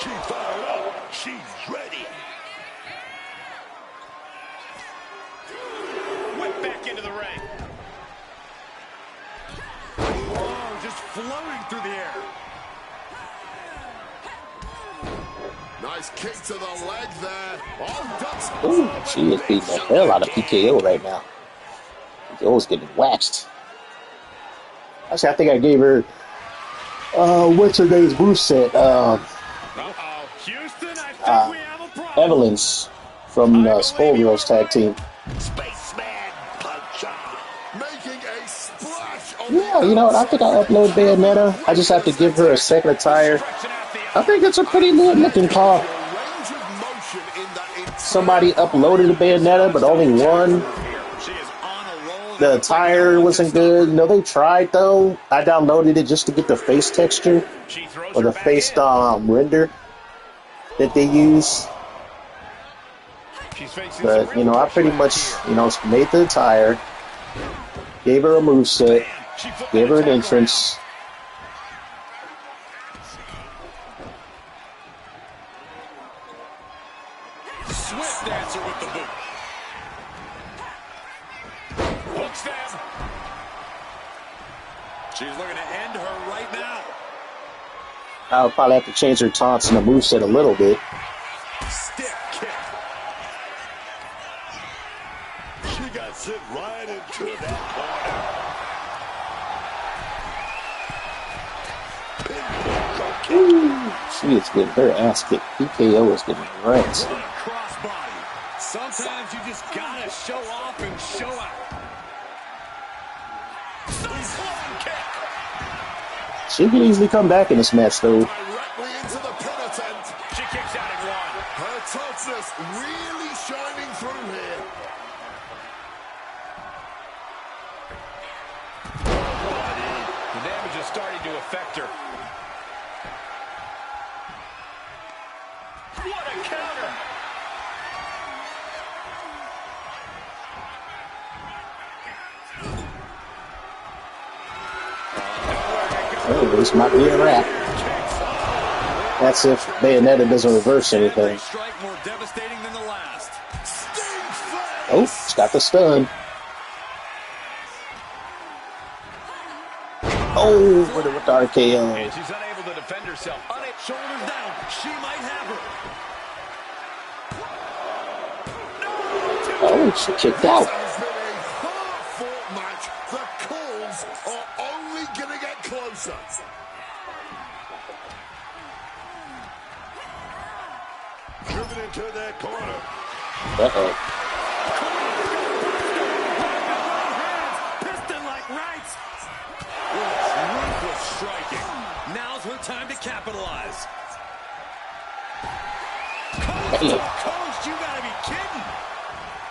She's fired up. She's ready. Whip back into the ring. Oh, just floating through the air. Nice kick to the leg there. Oh, ducks. Ooh, she is beating the hell out of PKO right now. PKO's getting waxed. Actually, I think I gave her what's her name's moveset? Houston, I think we have a problem. Evelyn's from Skullgirls tag team. Spaceman puncher. Making a splash on Yeah, you know what? I think I upload Bayonetta. I just have to give her a second attire. I think it's a pretty good looking car. range of motion in that Somebody uploaded a Bayonetta, but only one. She is on a roll. The attire wasn't good. No, they tried though. I downloaded it just to get the face texture She throws or her the back face in. render that they use. She's facing But some you real know, I pressure pretty back much here. made the attire, gave her a moveset, She flipped gave her an that attack entrance. around. Swift answer with the boot. Hooks them. She's looking to end her right now. I'll probably have to change her taunts and the moveset a little bit. Stiff kick. She got sent right into that corner. She is getting her ass kicked. PKO is getting wrecked. What a crossbody. Sometimes you just gotta show off and show out. Nice long kick. She can easily come back in this match, though. Directly into the pin attempt. She kicks out at one. Her toughness really shining through here. The damage is starting to affect her. What a counter! Oh, this might be a wrap. That's if Bayonetta doesn't reverse anything. Strike more devastating than the last. Oh, it's got the stun. Oh, with the RKO. And she's unable to defend herself. Shoulders down. She might have her. Oh, she kicked out. This has been a hard-fought match. The calls are only going to get closer. Driven into their corner. Uh-oh. Piston like rights. Ruthless striking. Now's her time to capitalize. Coast, you gotta be kidding.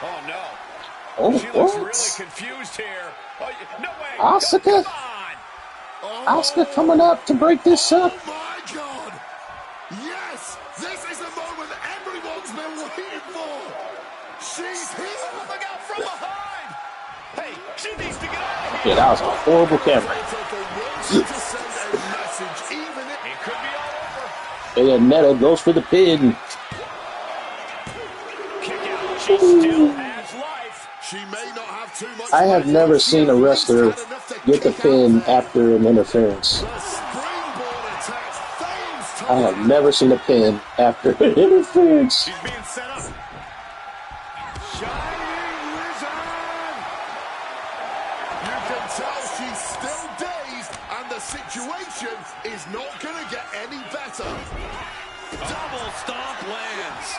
Oh no. Oh, She looks what? really confused here. Oh, no way. Asuka? Come on. Asuka coming up to break this up. Oh my God! Yes, this is the moment everyone's been waiting for. She's here. Look out from behind. Hey, she needs to get out of here. Yeah, that was a horrible camera. To send a message, even if It could be all over. Bayonetta goes for the pin. Kick out. She still has life. she may not have too much. I have never seen a wrestler get the pin after an interference. The springboard attack fails I have never seen a pin after an interference. She's being set up. Shining Wizard. You can tell she's still dazed, and the situation is not going to get any better. Double stomp lands.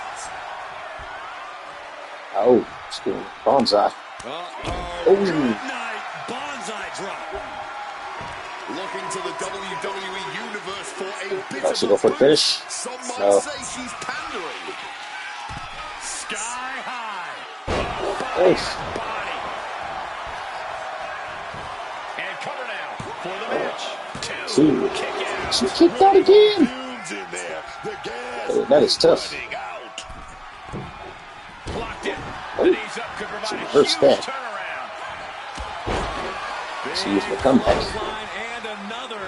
Oh, it's doing bonsai. Good night. Bonsai drop. Looking to the WWE Universe for a bit Oh, of she a go for the boost. finish? Some might No. say she's pandering. Sky high. Oof. Body. And cover now for the match. She, Kick out. she kicked out again. Fumes in there. The gas Hey, that is tough. running out. Blocked in. Oh, The knees up could provide she a huge reversed that. turnaround. She used the comeback. Clothesline and another.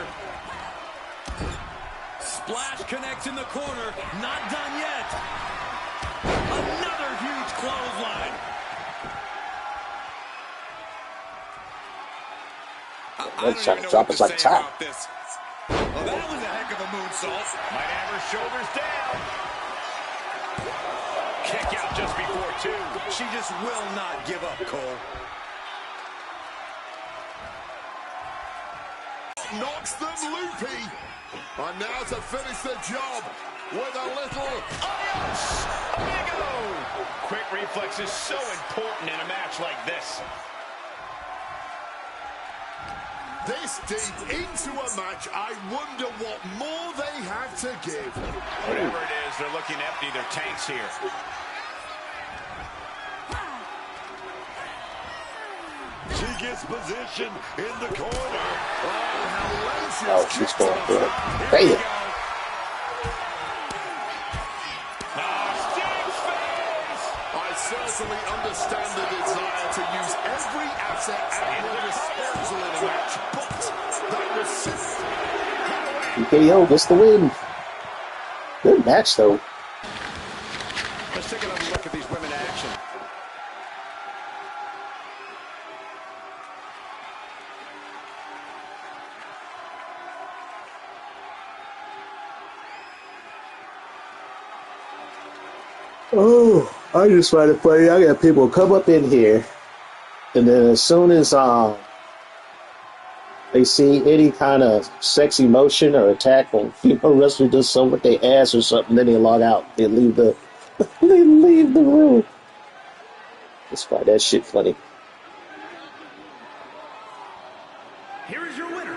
Splash connects in the corner. Not done yet. Another huge clothesline. That's trying to drop us like a top. Well, that was a heck of a moonsault. Might have her shoulders down. Kick out just before two. She just will not give up, Cole. Knocks them loopy. And now to finish the job with a little Adios, amigo. Quick reflex is so important in a match like this. this deep into a match. I wonder what more they have to give. Whatever it is, they're looking to empty their tanks here. She gets position in the corner. Oh, how Oh, she's going for it. Bam! I certainly understand the desire to use every asset at your disposal in a match, but that was simply... TKO gets the win. Good match, though. Let's take another look at these women in action. Oh, I just want to play. I got people come up in here, and then as soon as they see any kind of sexy motion or attack when female wrestler does something with their ass or something, then they log out. They leave the they leave the room. Just find that shit funny. Here is your winner,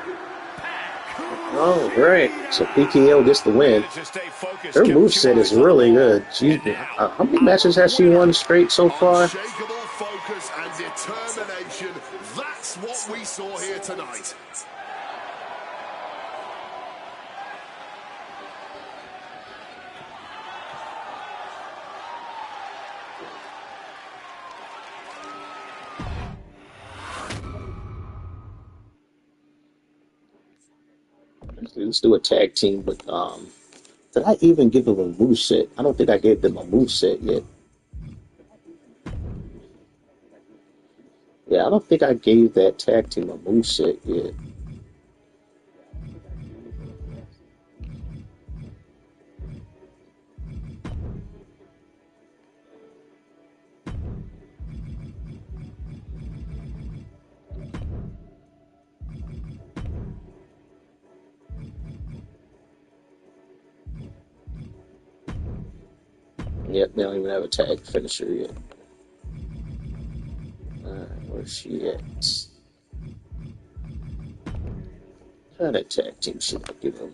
Pat All right, so PKO gets the win. Managed to stay focused, Her kept two moveset is eyes on the really ball. good. She's And now, how many matches our has she winner. won straight so far? Unshakable focus and determination. That's what we saw here tonight. Let's do a tag team with did I even give them a moveset? I don't think I gave them a moveset yet. Yeah, I don't think I gave that tag team a moveset yet. Yep, they don't even have a tag finisher yet. Where's she at? What that tag team should I give them?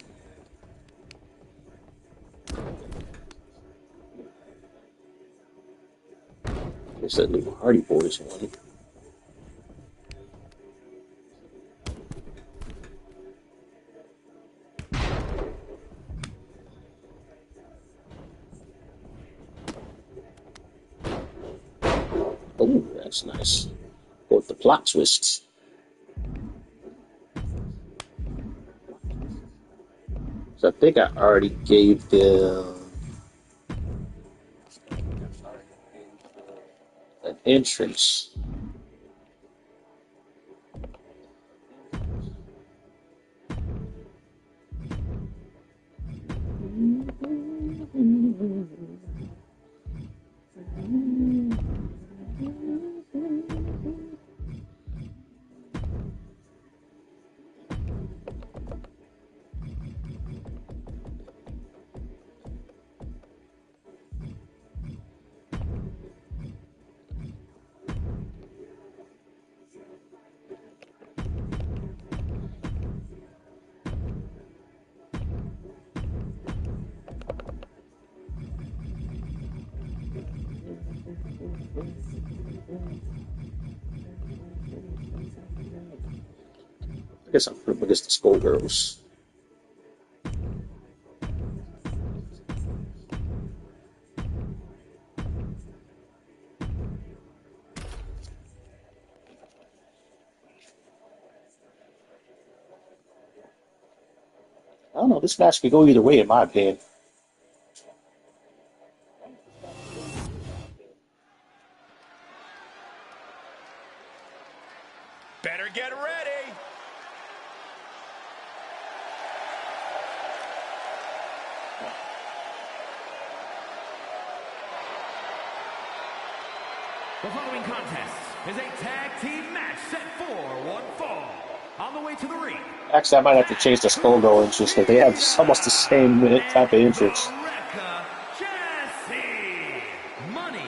Guess that new Hardy Boys one. Oh, that's nice. Go with the plot twists. So I think I already gave them an entrance. I guess I'm putting against the Skullgirls. I don't know. This match could go either way, in my opinion. Better get ready. The following contest is a tag team match set for one fall. On the way to the ring. Actually, I might have to change the Skullgirl entrance because they have almost the same type of entrance. Rebecca Jesse. Money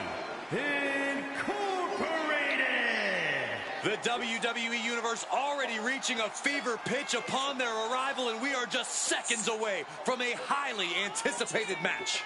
Incorporated. The WWE Universe already reaching a fever pitch upon their arrival, and we are just seconds away from a highly anticipated match.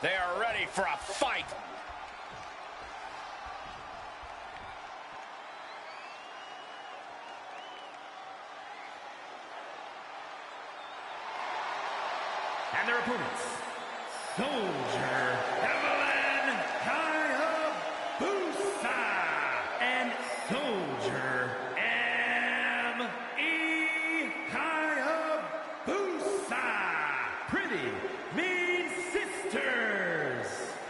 They are ready for a fight. And their opponents, Soldier Evolution.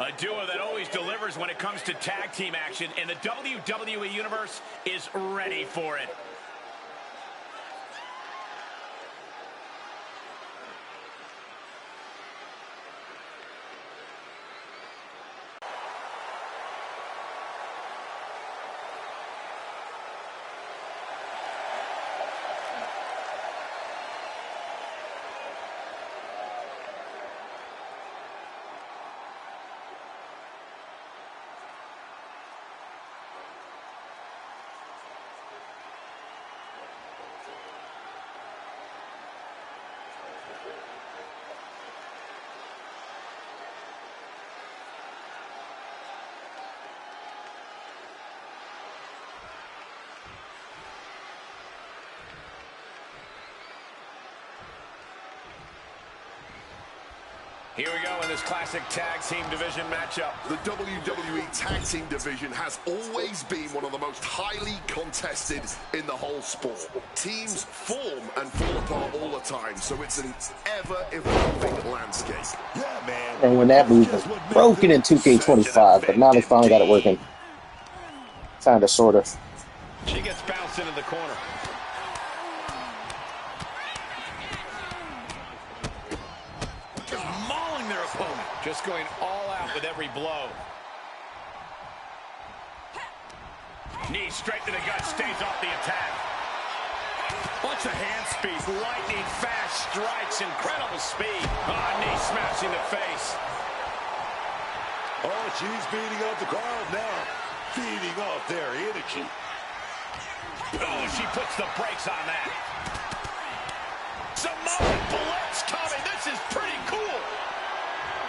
A duo that always delivers when it comes to tag team action, and the WWE Universe is ready for it. Here we go in this classic tag team division matchup. The WWE Tag Team division has always been one of the most highly contested in the whole sport. Teams form and fall apart all the time, so it's an ever-evolving landscape. Yeah, man. And when that move was broken in 2K25, but now they finally got it working. Kinda, sorta. She gets bounced into the corner. Just going all out with every blow. Knee straight to the gut, stays off the attack. Bunch of hand speed, lightning fast strikes, incredible speed. Knee smashing the face. Oh, she's beating up the crowd now, feeding off their energy. Oh, she puts the brakes on that. Samoan Blitz coming. This is pretty cool.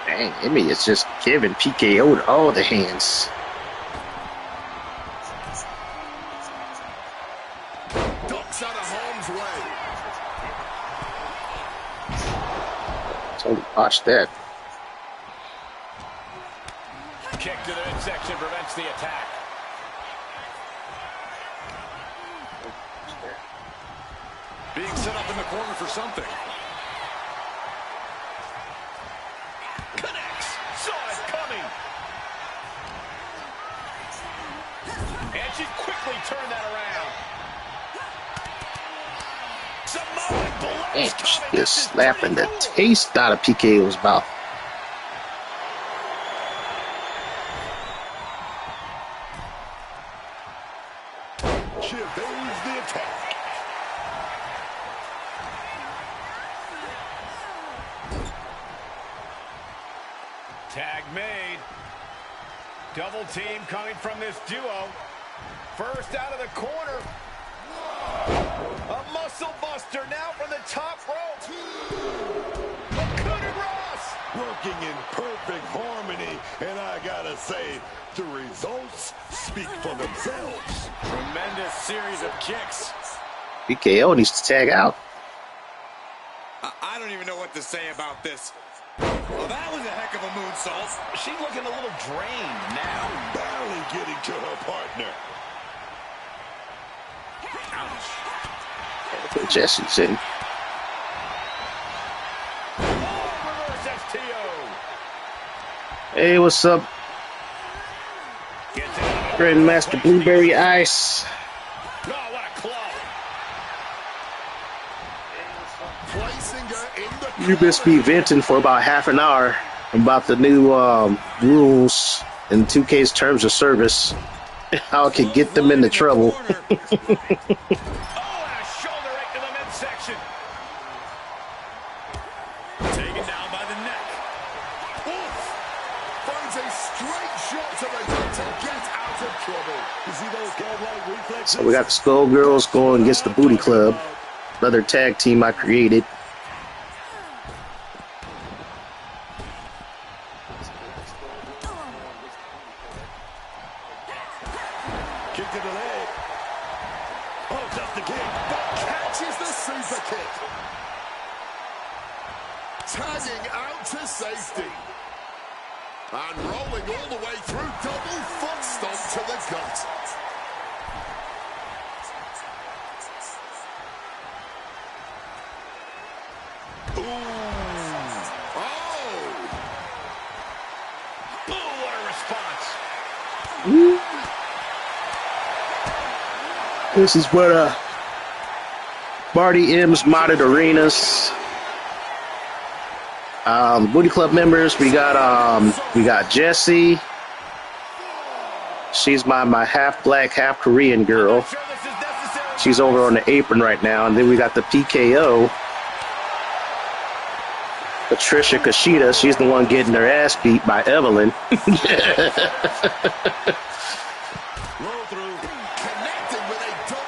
Dang, Emmy is just giving PKO to all the hands. Ducks out of harm's way. Totally botched that. Kick to the midsection prevents the attack. Being set up in the corner for something. And she quickly turned that around. And just slapping the taste out of PKO's mouth. She evades the attack. Tag made. Double team coming from this duo. First out of the corner. A muscle buster now from the top rope. Ross working in perfect harmony, and I gotta say, the results speak for themselves. Tremendous series of kicks. PKO needs to tag out. I don't even know what to say about this. Well, that was a heck of a moonsault. She's looking a little drained now. Barely getting to her partner. That's what Jesse said. Reverse STO. Hey, what's up? Grandmaster Blueberry Ice. Oh, what a club. Placing her in the You must be venting for about half an hour about the new rules and 2K's terms of service. How it could get them into trouble. Oh, and a shoulder right to the midsection. Taken down by the neck. Oof. Finds a straight shot to the gut to get out of trouble. You see those cat-like reflexes? So we got the Skullgirls going against the Booty Club, another tag team I created. Kick to the leg. Oh, just the kick. But catches the super kick. Tagging out to safety. And rolling all the way through, double foot stomp to the gut. Ooh. Oh. Boom. This is what Marty M's modded arenas. Booty Club members, we got Jessie. She's my half black, half Korean girl. She's over on the apron right now, and then we got the PKO. Patricia Kushida, she's the one getting her ass beat by Evelyn.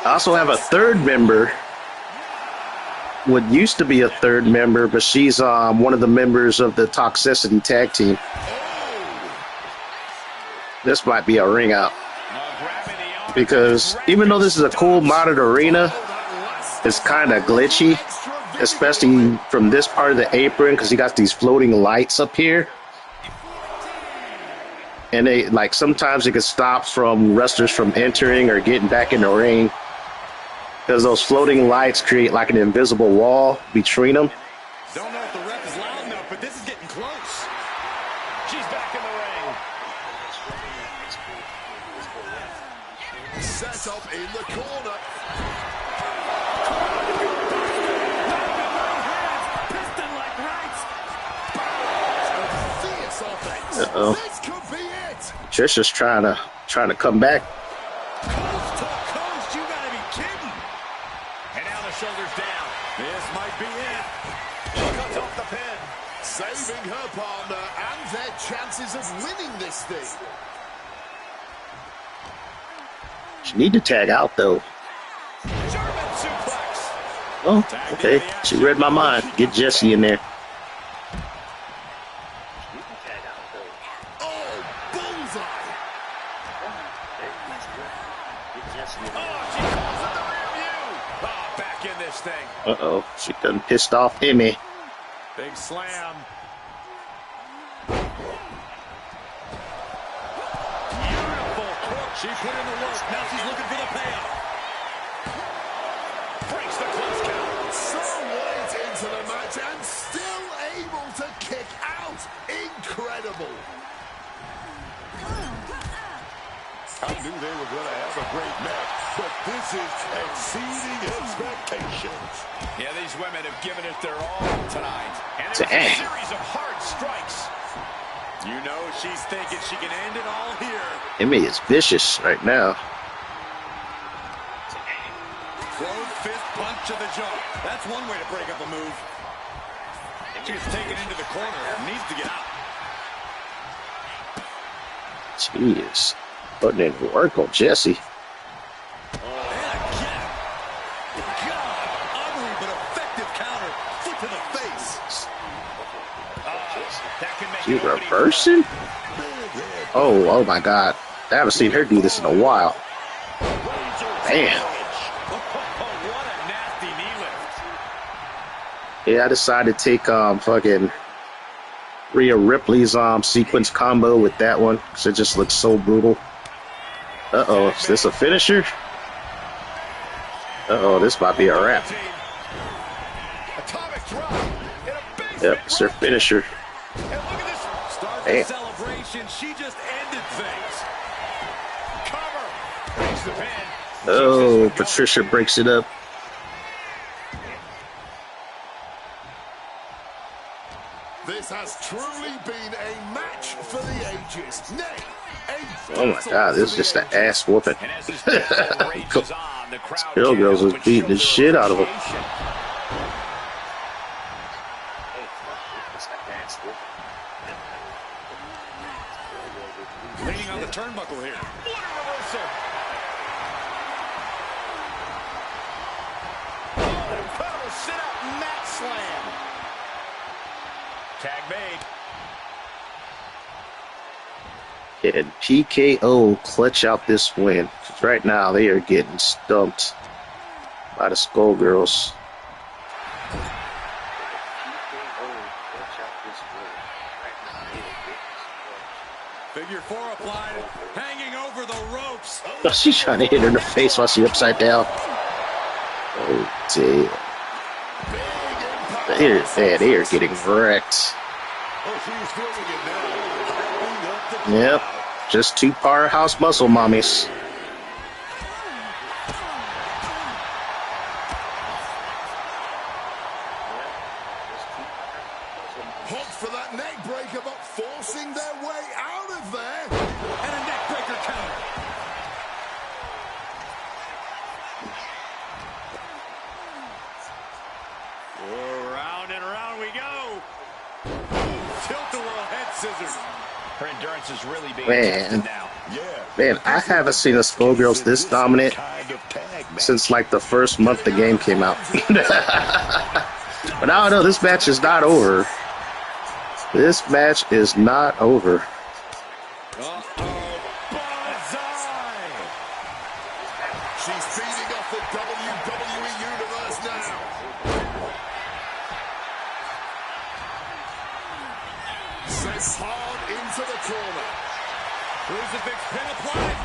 I also have a third member. What used to be a third member, but she's one of the members of the Toxicity tag team. This might be a ring out. Because even though this is a cool modded arena, it's kind of glitchy. Especially from this part of the apron, because you got these floating lights up here. And they, like, sometimes it can stop from wrestlers from entering or getting back in the ring. Because those floating lights create like an invisible wall between them. Don't know if the ref is loud enough, but this is getting close. She's back in the ring. Set up in the corner. Uh-oh. Trisha's trying to come back. Coast to coast, you gotta be kidding. And now the shoulders down. This might be it. She cuts off the pin. Saving her partner and their chances of winning this thing. She need to tag out though. German suplex. Oh, okay. She read my mind. Get Jessie in there. Uh-oh, she done pissed off Emmy. Big slam. Beautiful hook. She put in the work. Now she's looking for the payoff. Breaks the close count. So late into the match and still able to kick out. Incredible. I knew they were going to have a great match, but this is exceeding expectations. Yeah, these women have given it their all tonight. And there's a series of hard strikes. You know she's thinking she can end it all here. Emmy is vicious right now. Closed fist punch to the jaw. That's one way to break up a move. She gets taken into the corner and needs to get out. Jeez. Putting in work on Jessie. And again. God, ugly but effective counter. Foot to the face. That can make She reversing? Oh my God. I haven't seen her do this in a while. Damn. What a nasty knee lift. Yeah, I decided to take fucking Rhea Ripley's sequence combo with that one because it just looks so brutal. Uh-oh, is this a finisher? Uh-oh, this might be a wrap. Yep, it's her finisher. Damn. Celebration, she just ended things. Cover. Breaks the pin. Oh, Patricia breaks it up. This has truly been a match for the ages. Nay, oh my God, this is just an ass whooping. Girl girls was beating the shit out of her. Leaning on the turnbuckle here. What a reversal. Oh, incredible sit-up mat slam. Tag made. And PKO clutch out this win. Right now, they are getting stumped by the Skullgirls. Figure four applied, hanging over the ropes. Oh, she's trying to hit her in the face while she's upside down. Oh, damn. They are getting wrecked. Yep. Just two powerhouse muscle mommies. Hope for that neck breaker, but forcing their way out of there. And a neck breaker counter. Round and round we go. Tilt-a-whirl head scissors. Her endurance is really being tested now. Man, I haven't seen a Skullgirls this dominant since like the first month the game came out. But I don't know, this match is not over. This match is not over. She's feeding off the WWE Universe now. Sent hard into the corner. Crucifix pin applied.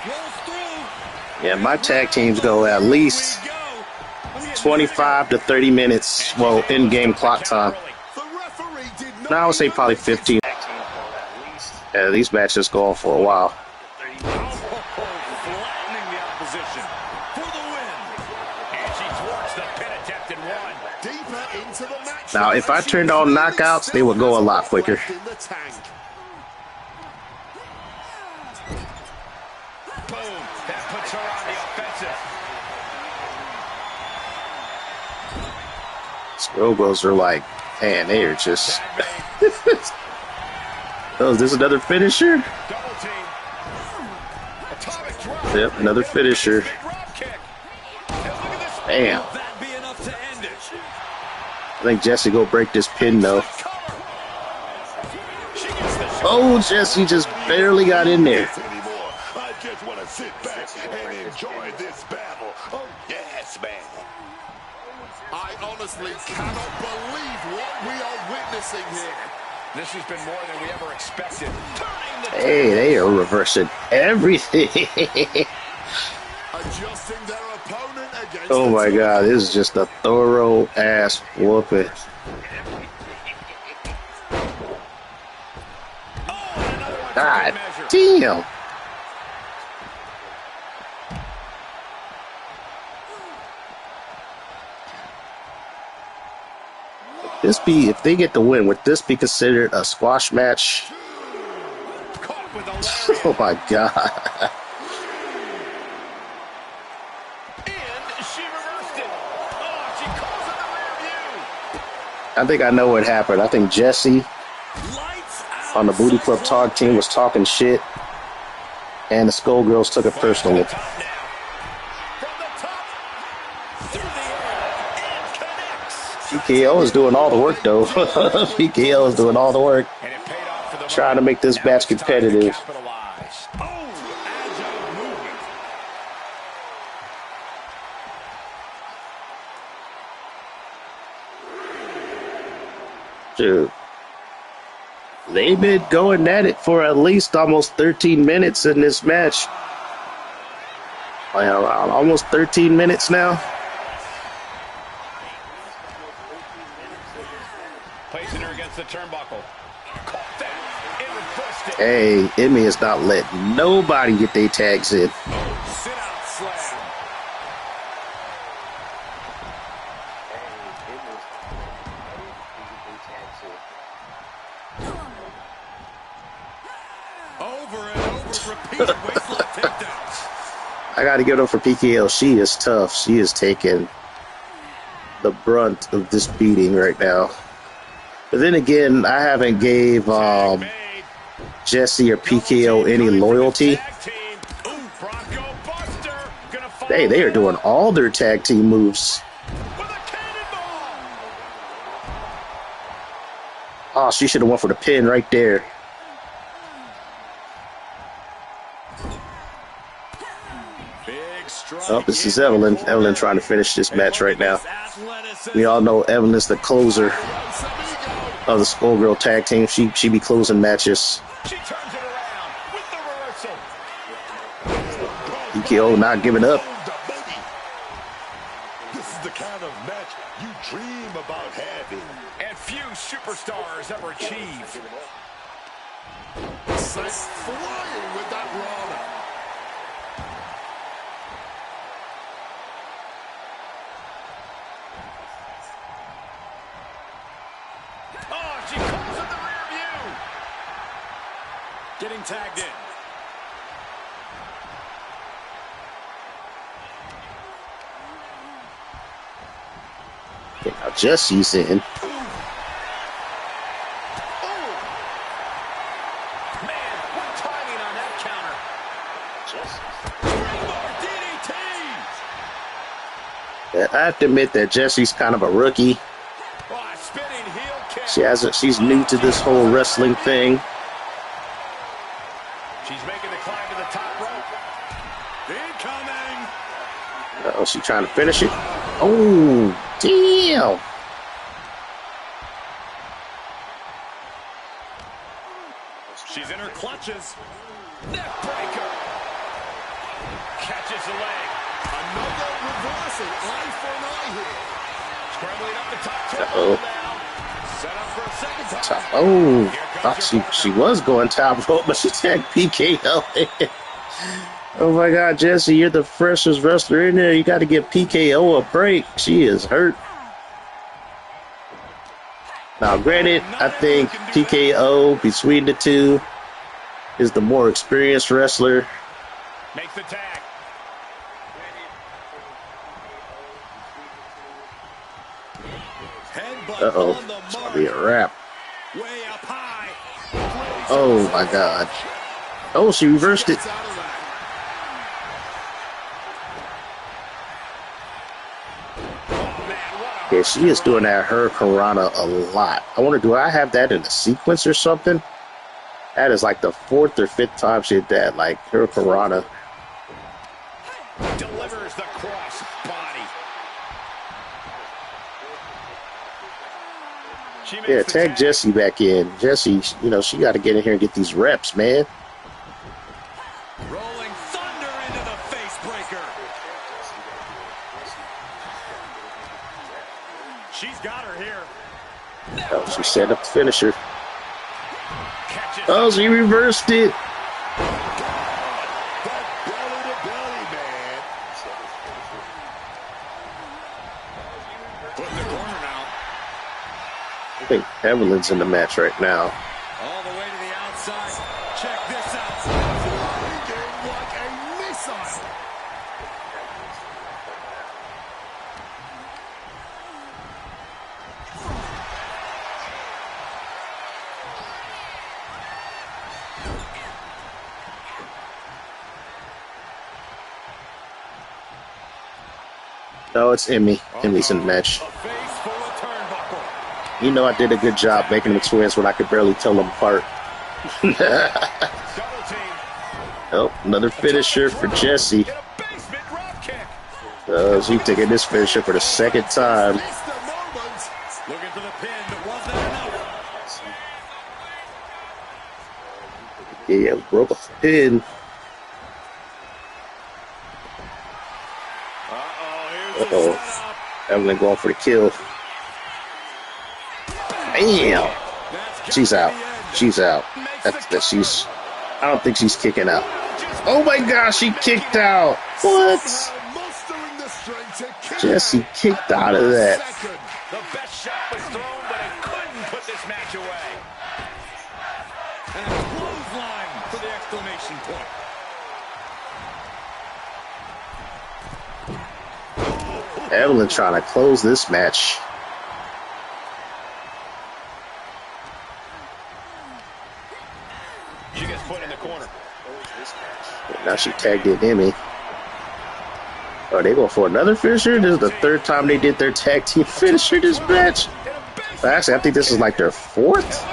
Rolls through. Yeah, my tag teams go at least 25 to 30 minutes, well, in-game clock time. Now I would say probably 15. Yeah, these matches go on for a while. Flattening the opposition for the win. And she thwarts the pin attempt and won. Deeper into the match. Now, if I turned on knockouts, they would go a lot quicker. Boom. That puts her on the offensive. Skullgirls are like, man, they are just... Oh, is this another finisher? Double team. Atomic drop. Yep, another finisher. Drop kick. And look at this. Damn. Will that be enough to end it? I think Jesse go break this pin, though. She gets the shot. Oh, Jesse just barely got in there. I just want to sit back and enjoy this battle. Oh, yes, man. I honestly cannot believe what we are witnessing here. This has been more than we ever expected. Hey, they are reversing everything. Adjusting their opponent against Oh my God, this is just a thorough ass whooping. God damn. This be, if they get the win, would this be considered a squash match? Oh my God. I think I know what happened. I think Jesse on the Booty Club Talk team was talking shit, and the Skullgirls took it personally. PKO is doing all the work, though. PKO is doing all the work, trying to make this match competitive. Dude, they've been going at it for at least almost 13 minutes in this match. Around almost 13 minutes now. Placing her against the turnbuckle. Hey, Emmy is not letting nobody get their tags in. Sit out slam. Over and over, repeated waistlock takedowns. I got to give it up for PKO. She is tough. She is taking the brunt of this beating right now. But then again, I haven't gave Jesse or PKO any loyalty. Hey, they are doing all their tag team moves. Oh, she should have went for the pin right there. Oh, this is Evelyn. Evelyn trying to finish this match right now. We all know Evelyn is the closer of the Skullgirl tag team. She be closing matches. She turns it around with the reversal. PKO not giving up. This is the kind of match you dream about having. And few superstars ever achieve. Sent flying with Getting tagged in. Okay, now Jesse's in. I have to admit that Jesse's kind of a rookie. She's new to this whole wrestling thing. She's making the climb to the top rope. Incoming. Uh-oh, she's trying to finish it. Oh, damn. She's in her clutches. Neck breaker. Catches the leg. Another reversal. Eye for an eye here. Scrambling up the top rope now. Set up for a second time. Oh, thought she was going top rope, but she tagged PKO. Oh my God, Jesse, you're the freshest wrestler in there. You got to give PKO a break. She is hurt. Now, granted, I think PKO between the two is the more experienced wrestler. Makes the tag. Uh-oh, it's going to be a wrap. Way up high. Oh my God. Oh, she reversed it. Yeah, she is doing that Hurricanrana a lot. I wonder, do I have that in a sequence or something? That is like the 4th or 5th time she did that, like Hurricanrana. Delivers the cross body. Yeah, tag Jesse back in. Jesse, you know, she got to get in here and get these reps, man. Rolling thunder into the face breaker. She's got her here. Oh, she set up the finisher. Oh, she reversed it. I think Evelyn's in the match right now. All the way to the outside. Check this out. Flying like a missile. No, it's Emmy. Emmy's in the match. You know I did a good job making them twins when I could barely tell them apart. Oh, another finisher for Jesse. She's taking this finisher for the 2nd time. Looking for the pin, but wasn't enough. Yeah, broke a pin. Uh-oh. Evelyn going for the kill. Damn. She's out. She's out. She's. I don't think she's kicking out. Oh my gosh, she kicked out. What? Jesse kicked out of that. The best shot was thrown, but it couldn't put this match away. And a clothesline for the exclamation point. Evelyn trying to close this match. She gets put in the corner. Now she tagged in Emmy. Oh, they go for another finisher? This is the 3rd time they did their tag team finisher this match. Actually, I think this is like their 4th.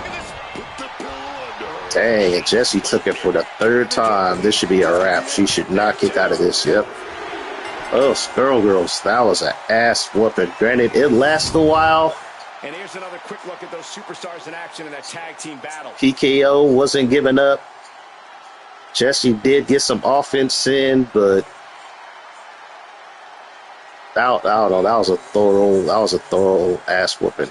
Dang, and Jesse took it for the 3rd time. This should be a wrap. She should not kick out of this. Yep. Oh, girls, that was an ass whooping. Granted, it lasted a while. And here's another quick look at those superstars in action in that tag team battle. PKO wasn't giving up. Jesse did get some offense in, but I don't know. That was a thorough ass whooping.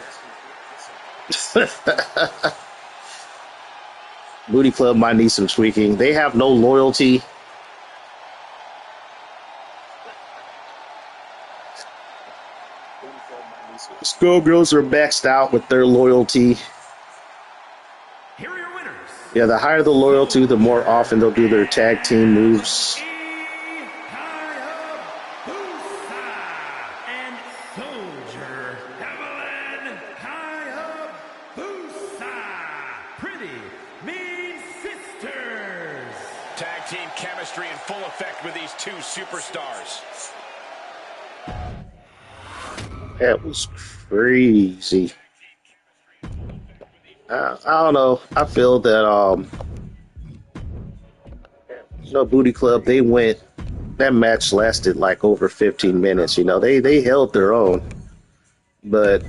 Booty Club might need some tweaking. They have no loyalty. Schoolgirls are maxed out with their loyalty. Here are your your winners. Yeah, the higher the loyalty, the more often they'll do their tag team moves. And Soldier Evelyn Hayabusa. Pretty Mean Sisters. Tag team chemistry in full effect with these two superstars. That was crazy. I don't know. I feel that Booty Club, they went. That match lasted like over 15 minutes. They held their own, but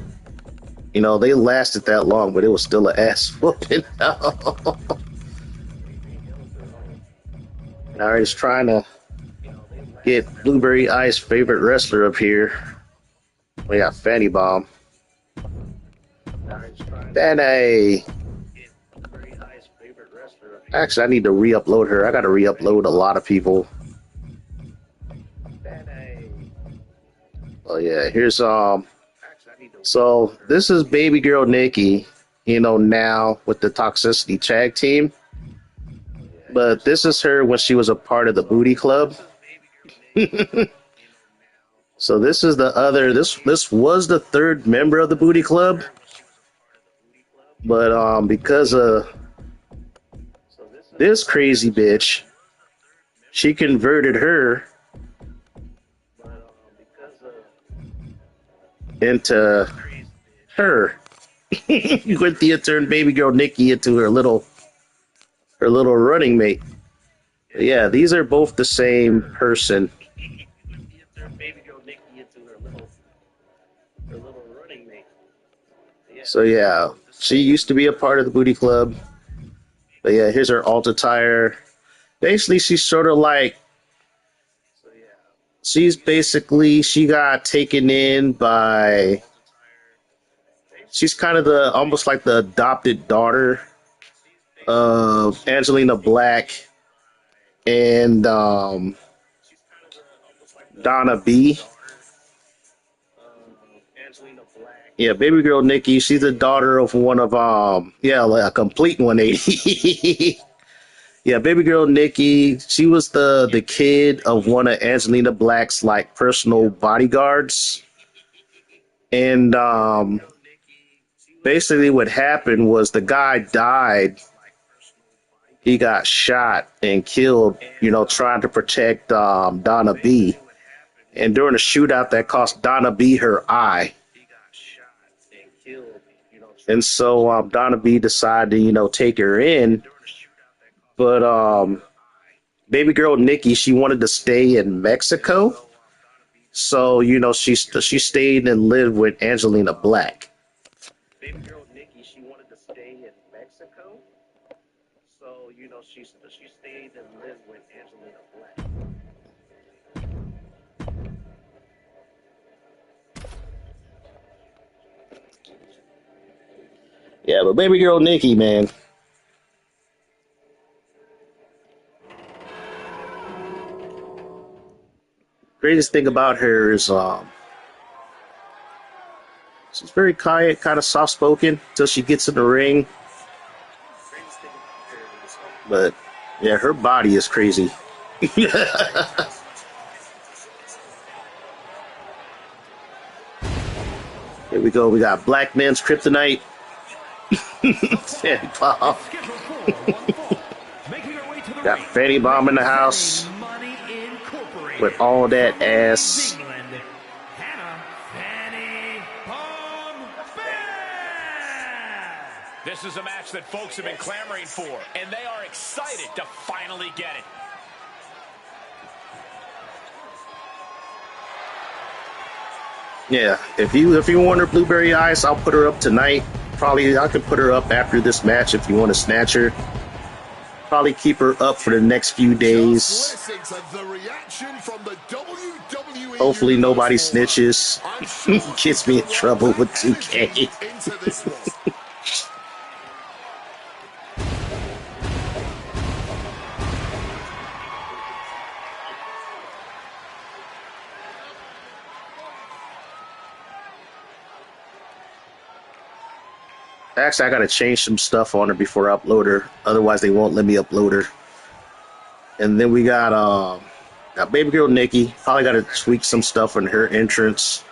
they lasted that long, but it was still an ass whooping. All right, it's trying to get Blueberry Ice favorite wrestler up here. We got Fanny Bomb. Fanny. Actually, I need to re-upload her. I got to re-upload a lot of people. Oh yeah, here's So this is Baby Girl Nikki. Now with the Toxicity Tag Team. But this is her when she was a part of the Booty Club. So this is the other. This was the third member of the Booty Club. But because of this crazy bitch, she converted her into her. Cynthia turned Baby Girl Nikki into her little running mate. But yeah, these are both the same person. So yeah, she used to be a part of the Booty Club. But yeah, here's her alt attire. Basically, she's sort of like, she got taken in by, she's kind of almost like the adopted daughter of Angelina Black and Donna B. Yeah, Baby Girl Nikki, she's the daughter of one of like a complete 180. Yeah, Baby Girl Nikki, she was the kid of one of Angelina Black's like personal bodyguards. And basically what happened was the guy died. He got shot and killed, trying to protect Donna B. And during a shootout that cost Donna B her eye. And so Donna B decided to, take her in. But Baby Girl Nikki, she wanted to stay in Mexico. So, she stayed and lived with Angelina Black. Baby Girl Nikki, she wanted to stay in Mexico. So, she stayed and lived with Angelina Black. Yeah, but Baby Girl Nikki, man. Greatest thing about her is she's very quiet, kind of soft spoken until she gets in the ring. But yeah, her body is crazy. Here we go. We got Black Man's Kryptonite. Fanny Bomb. Got Fanny Bomb in the house with all that ass. This is a match that folks have been clamoring for, and they are excited to finally get it. Yeah, if you want her Blueberry Ice, I'll put her up tonight. Probably I could put her up after this match if you want to snatch her. Probably keep her up for the next few days. Hopefully nobody snitches. Gets me in trouble with 2K. Actually, I gotta change some stuff on her before I upload her. Otherwise, they won't let me upload her. And then we got baby girl Nikki. Probably gotta tweak some stuff on her entrance.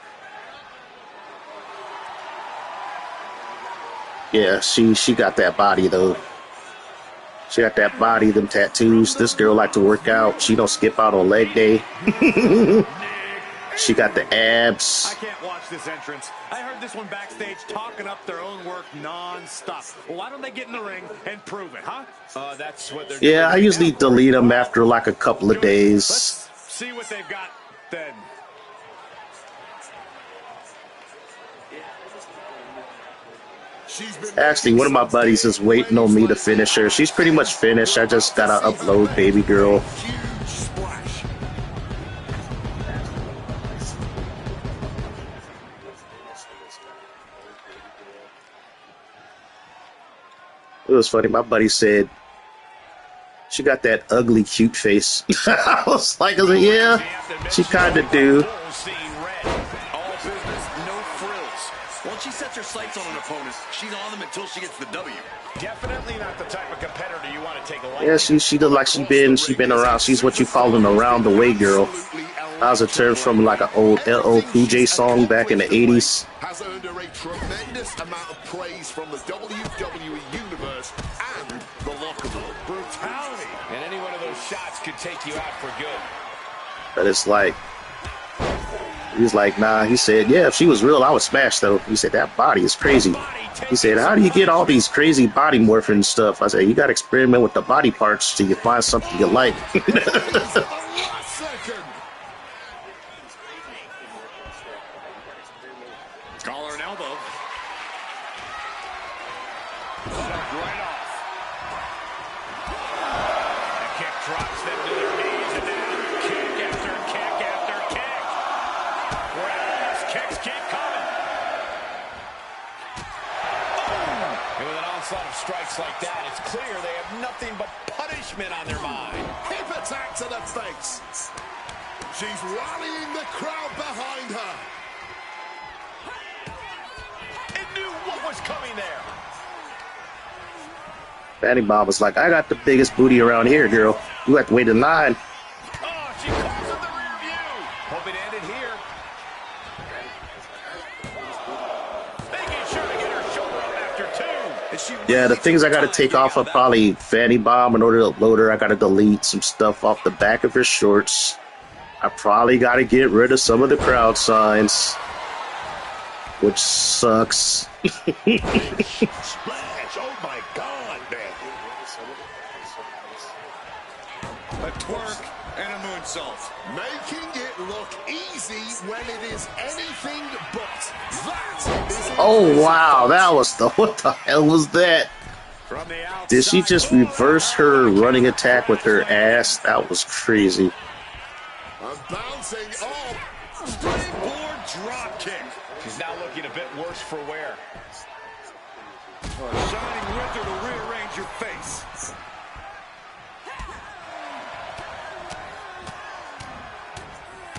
Yeah, she got that body though. She got that body, them tattoos. This girl like to work out. She don't skip out on leg day. She got the abs. I can't watch this entrance. I heard this one backstage talking up their own work non-stop. Well, why don't they get in the ring and prove it, huh? That's what they're doing. Yeah, I usually delete them after like a couple of days. Let's see what they've got then. Actually, one of my buddies is waiting on me to finish her. She's pretty much finished. I just gotta upload baby girl. It was funny. My buddy said she got that ugly, cute face. I was like, yeah, she kind of do. Once she sets her sights on an opponent, she's on them until she gets the W. Definitely not the type of competitor you want to take a light. Yeah, she look like she been around. She's what you call an around the way girl. That was a term from like an old LL Cool J song back in the 80s. Has earned her a tremendous amount of praise from the WWE Universe and the locker room. Brutality. And any one of those shots could take you out for good. But it's like, he's like, nah. He said, yeah, if she was real, I would smash though. He said, that body is crazy. He said, how do you get all these crazy body morphing stuff? I said, you got to experiment with the body parts till you find something you like. Collar and elbow. Set right off. The kick drops them to their knees and now kick after kick after kick. Whereas kicks keep coming. And with an onslaught of strikes like that, it's clear they have nothing but punishment on their mind. Hip attack to the face. She's rallying the crowd behind her. Knew what was coming there. Fanny Bob was like, I got the biggest booty around here, girl. You have to wait in line. Oh, she calls it the rear view. Hope it ended here. Making sure to get her shoulder up after two. Yeah, the things I got to take off are probably Fanny Bomb in order to upload her. I got to delete some stuff off the back of her shorts. I probably got to get rid of some of the crowd signs, which sucks. Splash! Oh my God, man! A twerk and a moonsault. Making it look easy when it is anything but. That is Oh wow, that was what the hell was that? From the outside. Did she just reverse her running attack with her ass? That was crazy. and bouncing off. Springboard drop kick. She's now looking a bit worse for wear. Shining Winter to rearrange your face.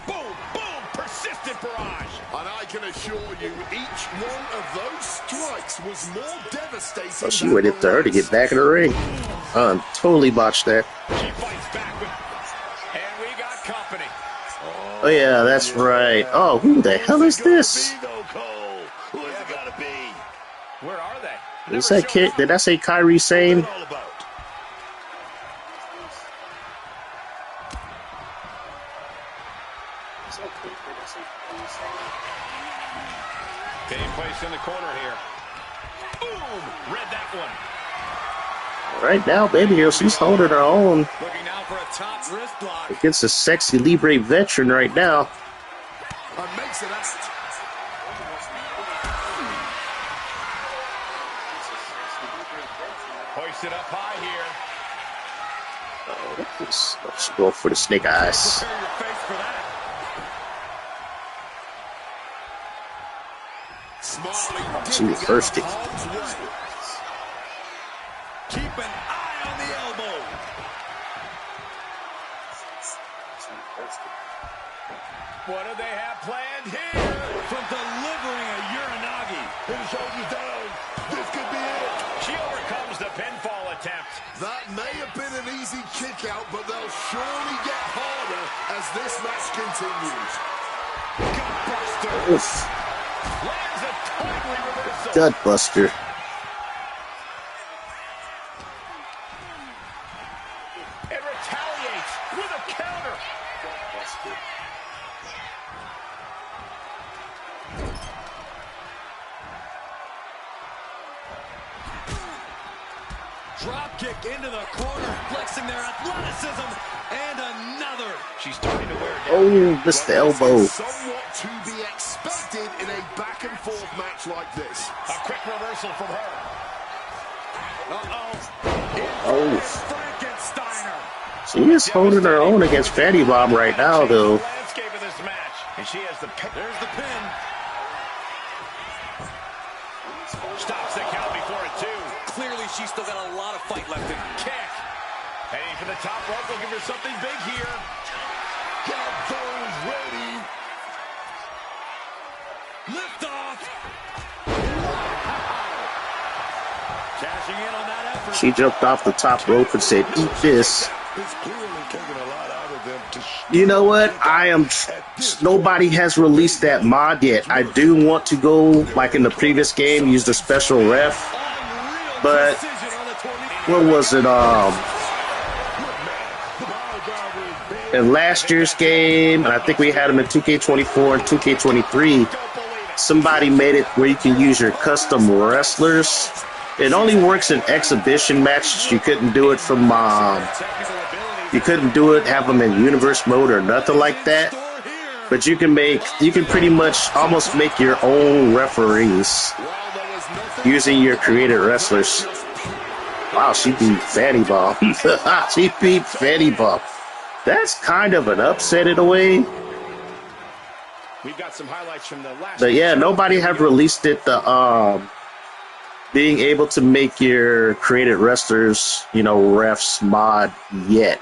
Boom, boom, persistent barrage. And I can assure you, each one of those strikes was more devastating. Oh, she waited for her to get back in the ring. Totally botched that. She fights back with, and we got company. Oh yeah, that's right. Oh, who the hell is this? Where are they? Is that kid? Did I say Kyrie Sane? Getting placed in the corner here. Boom! Read that one. Right now, baby girl, she's holding her own Looking now for a top wrist block. against a sexy Libre veteran right now. And makes it out. Hoisted up high here. Let's go for the snake eyes. Prepare your face for that. Smartly She reversed it. Keep an eye on the elbow. What do they have planned here? From delivering a Uranagi. Put his shoulders down. This could be it. She overcomes the pinfall attempt. That may have been an easy kick out, but they'll surely get harder as this match continues. Gutbuster. Oof. Lands a timely reversal. Gutbuster. It retaliates with a counter. Drop kick into the corner, flexing their athleticism, and another. She's starting to wear down. Oh, missed the elbow. Somewhat to be expected in a back and forth match like this. A quick reversal from her. Oh. Frankensteiner. She is holding her own against Fatty Bomb right now, though. Landscape of this match, and she has the pin. There's the pin. Stops the count before it too. Clearly, she's still got a lot of fight left in her. Kick. Heading for the top rope, looking for something big here. Get those ready. Lift off. Cashing in on that effort. She jumped off the top rope and said, "Eat this." It's clearly taking a lot out of them to You know what? Nobody has released that mod yet. I do want to go, like in the previous game, use the special ref. But what was it? In last year's game, and I think we had them in 2K24 and 2K23. Somebody made it where you can use your custom wrestlers. It only works in exhibition matches. You couldn't do it from you couldn't do it, have them in universe mode or nothing like that. But you can pretty much almost make your own referees using your created wrestlers. Wow, she beat Fatty Bomb. She beat Fatty Bomb. That's kind of an upset in a way. We've got some highlights from the last. But yeah, nobody have released it. Being able to make your created wrestlers, refs mod yet.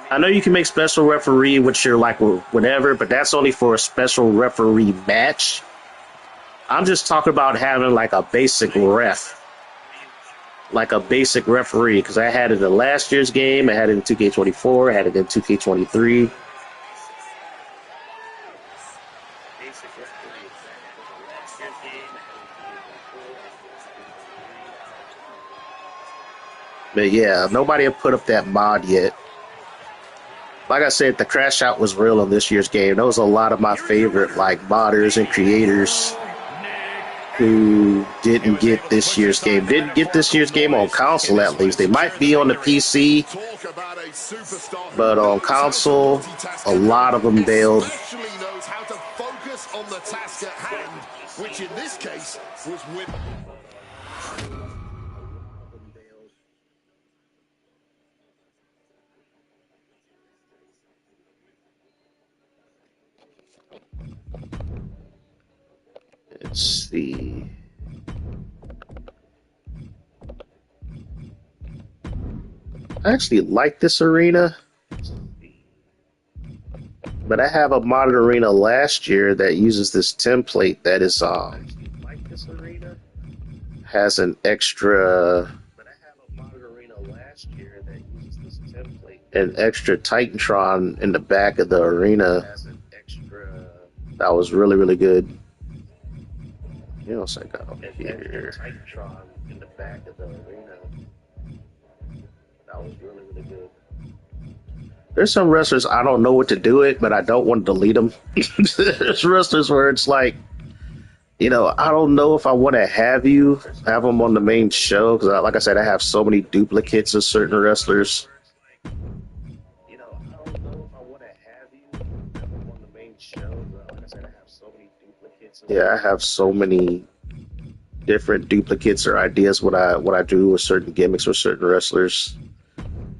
I know you can make special referee with your whatever, but that's only for a special referee match. I'm just talking about having like a basic ref, like a basic referee, because I had it in last year's game, I had it in 2K24, I had it in 2K23. But yeah, nobody have put up that mod yet. Like I said, the crash out was real on this year's game. There was a lot of my favorite modders and creators who didn't get this year's game. Didn't get this year's game on console at least. They might be on the PC, but on console, a lot of them bailed. Knows how to focus on the task at hand, which in this case was win. Let's see. I actually like this arena, but I have a modded arena last year that uses this template that is has an extra Titantron in the back of the arena. That was really, really good. You know, so I got over here. Titantron in the back of the arena. That was really, really good. There's some wrestlers I don't know what to do it, but I don't want to delete them. There's wrestlers where it's like, I don't know if I want to have them on the main show, because like I said, I have so many duplicates of certain wrestlers. I don't know if I want to have them on the main show, but like I said, I have so many duplicates. Yeah, I have so many different duplicates or ideas what I do with certain gimmicks with certain wrestlers.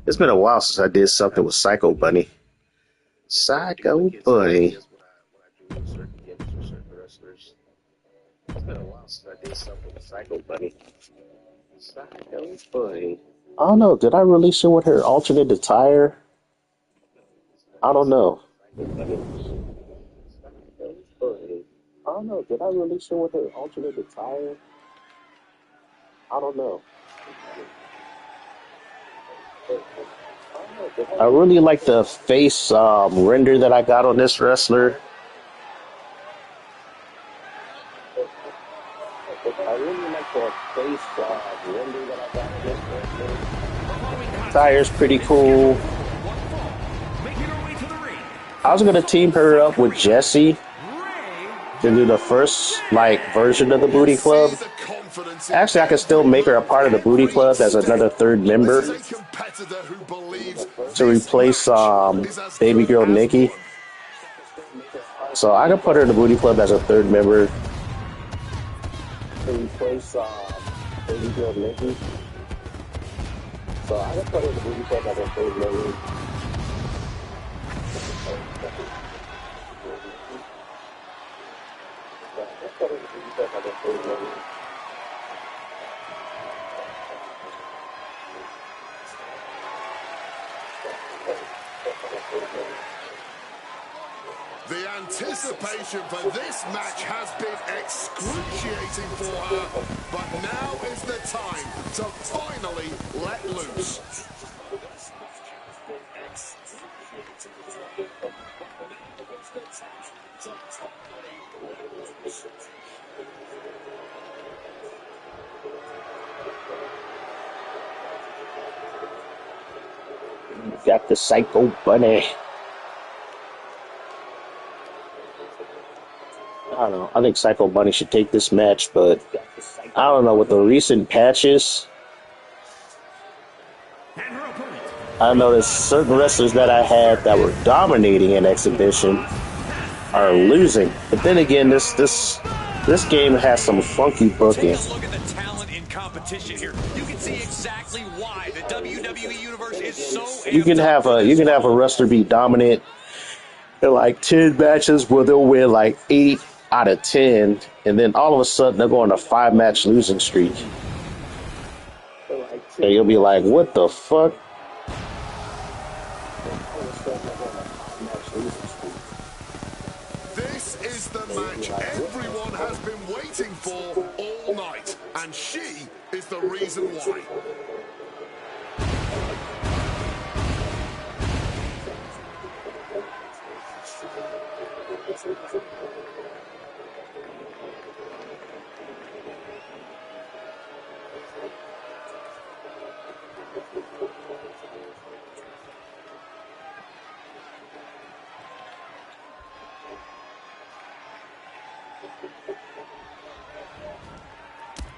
It's been a while since I did something with Psycho Bunny. Psycho Bunny. It's been a while since I did something with Psycho Bunny. Psycho Bunny. I don't know. Did I release her with her alternate attire? I don't know. I don't know. Did I release her with her alternate attire? I don't know. I really like the face render that I got on this wrestler. I really like the face render that I got on this wrestler. Tire's pretty cool. I was gonna team her up with Jessie to do the first version of the Booty Club. Actually, I can still make her a part of the Booty Club as another third member to replace baby girl Nikki. So I can put her in the Booty Club as a third member to replace baby girl Nikki. So I can put her in the Booty Club as a third member. The anticipation for this match has been excruciating for her, but now is the time to finally let loose. Got the Psycho Bunny. I don't know. I think Psycho Bunny should take this match, but I don't know. With the recent patches, I noticed certain wrestlers that I had that were dominating in exhibition are losing. But then again, this game has some funky booking. Take a look at the talent in competition here. You can see exactly why the WWE universe is so. You can have a wrestler be dominant in like 10 matches where they'll win like 8 out of 10, and then all of a sudden they'll go on a 5-match losing streak. And you'll be like, what the fuck? This is the match everyone has been waiting for all night, and she is the reason why.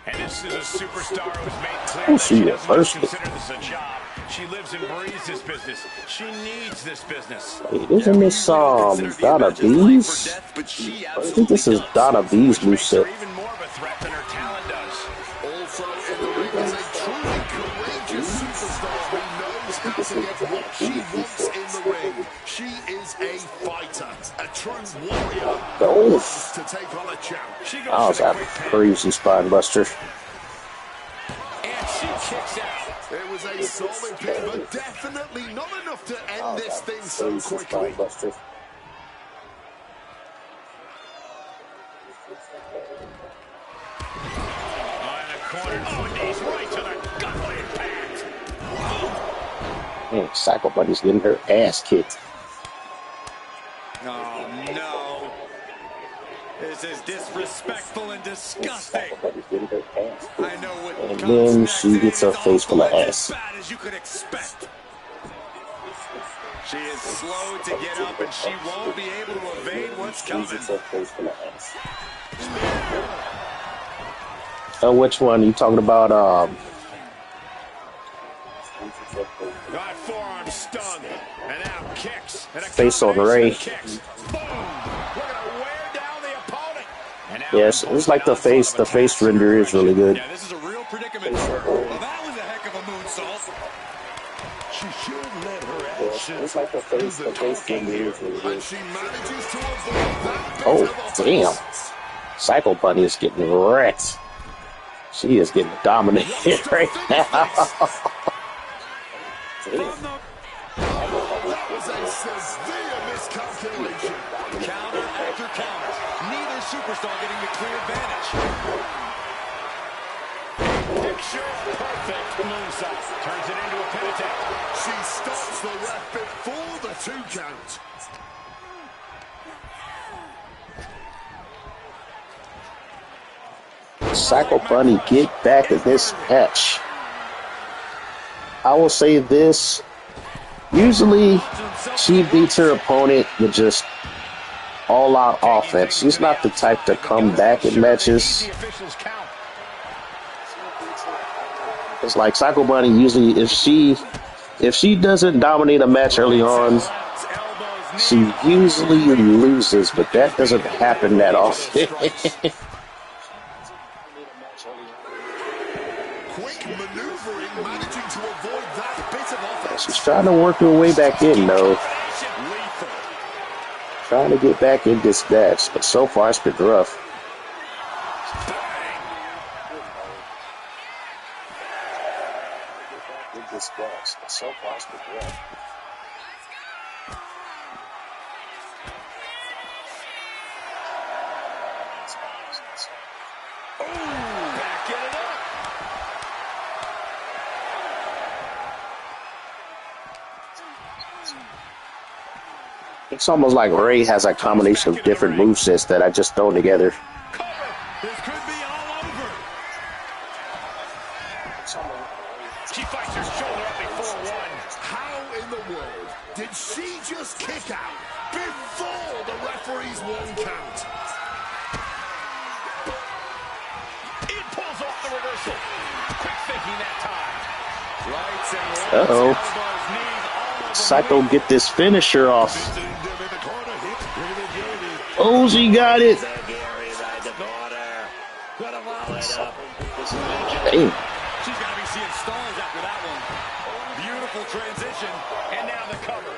And this is a superstar who's made clear that she she doesn't reversed just it. consider this a job. She lives and breathes this business. She needs this business. Wait, isn't this Donna B's? I think this is Donna B's moveset. Even more of a threat than her talent does. Also in the ring is a truly courageous superstar who knows how to get what she wants in the ring. She is a fighter, a true warrior who loves to take on a champ. She That goes was for the a quick pin. crazy spine buster. And she kicks out. It was a solid pin, but definitely not enough to end this thing so quickly. Corner. Oh, knees right to the gut impact. Man, Psycho Bunny's getting her ass kicked. Oh, no. This is disrespectful and disgusting. I know what And comes then next. she gets her It is face full of almost ass. as bad as you could expect. She is slow to get up, and she won't be able to evade what's coming. Which one? You talking about Got forearm stun, and now kicks. And a Face on Ray. kicks. Boom! Looking to wear down the opponent. And now yes, it's like the face render is really good. yeah, this is a real predicament for her. Well, that was a heck of a moonsault. She should let her actions It's like the face render is really and good. she manages to avoid that bit Oh, of offense. damn. Psycho Bunny is getting wrecked. She is getting dominated right now. That was a severe miscalculation. Counter after counter. Neither superstar getting the clear advantage. Picture perfect moonsault. Turns it into a pin attempt. She stops the ref before the 2 count. Psycho Bunny, get back in this match. I will say this. Usually, she beats her opponent with just all-out offense. She's not the type to come back in matches. It's like Psycho Bunny usually, if she doesn't dominate a match early on, she usually loses, but that doesn't happen that often. Quick maneuvering, managing to avoid that bit of offense. She's trying to work her way back in, though. Trying to get back in this match, but so far it's been rough. It's almost like Ray has a combination of different movesets that I just throw together. This could be all over. She fights her shoulder up before one. How in the world did she just kick out before the referee's 1 count? It pulls off the reversal. Quick thinking that time. Rights and lefts, Uh-oh. elbows, knees, all over. Psycho get this finisher off. Oh, she got it. Damn. She's got to be seeing stars after that one. Beautiful transition. And now the cover.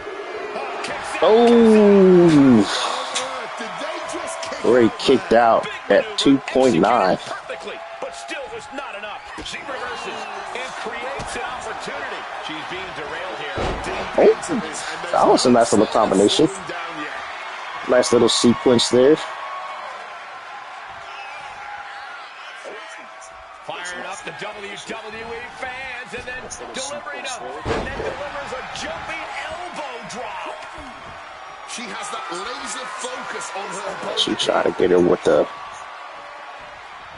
Oh. Ray kicked out at 2.9. Perfectly, but still was not enough. She reverses and creates an opportunity. She's being derailed here. Oh, that was a nice little combination. Nice little sequence there. Firing up the WWE fans and then delivering delivers a jumping elbow drop. She has that laser focus on her opponent. She tried to get her with the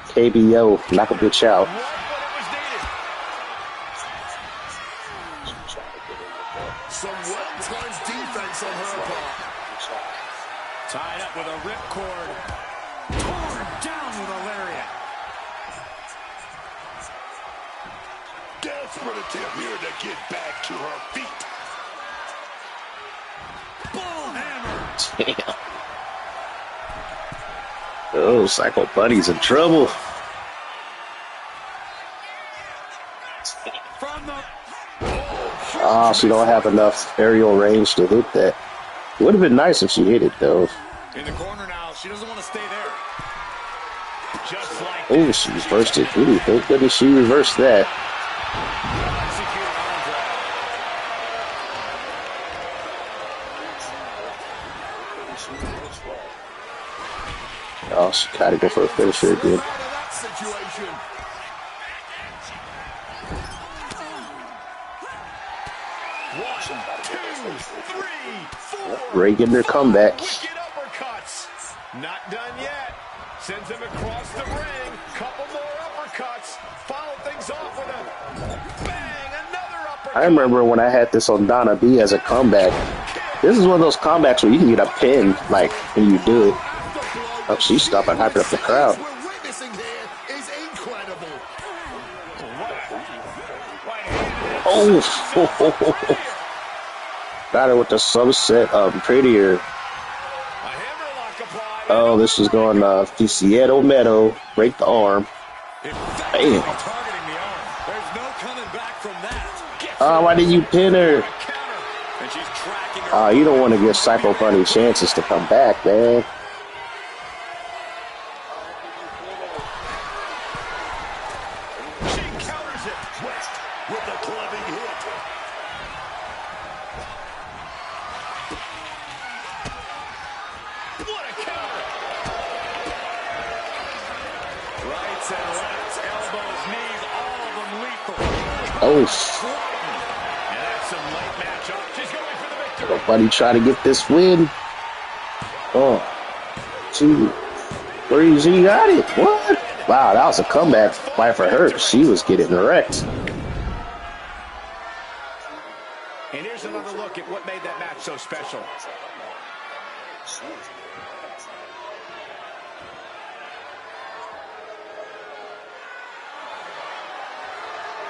KBO, knock a bitch out. Some well-timed defense on her part. Tied up with a ripcord. Torn down with a lariat. Desperate attempt here to get back to her feet. Bull hammer. Damn. Oh, Psycho Bunny's in trouble. From the Ah, she don't have enough aerial range to hit that. It would have been nice if she hit it, though. in the corner now. She doesn't want to stay there. Just like Oh, she reversed it. Ooh, thank goodness she reversed that. Oh, she got to go for a finisher again. Ray getting her comeback. Not done yet. Sends him across the ring. Couple more uppercuts. Follow things off with a bang. Another uppercut. I remember when I had this on Donna B as a comeback. This is one of those comebacks where you can get a pin, like, when you do it. Oh, she's stopping, hyping up the crowd. Oh, got her with the subset Prettier. Oh, this is going Ficiedo Meadow. Break the arm. Damn. Why did you pin her? You don't want to give Psycho Bunny chances to come back, man. Oh, And that's some late matchup. She's going for the victory. nobody try to get this win. Oh, 2, 3, she got it. What? Wow, that was a comeback fight for her. She was getting wrecked. And here's another look at what made that match so special.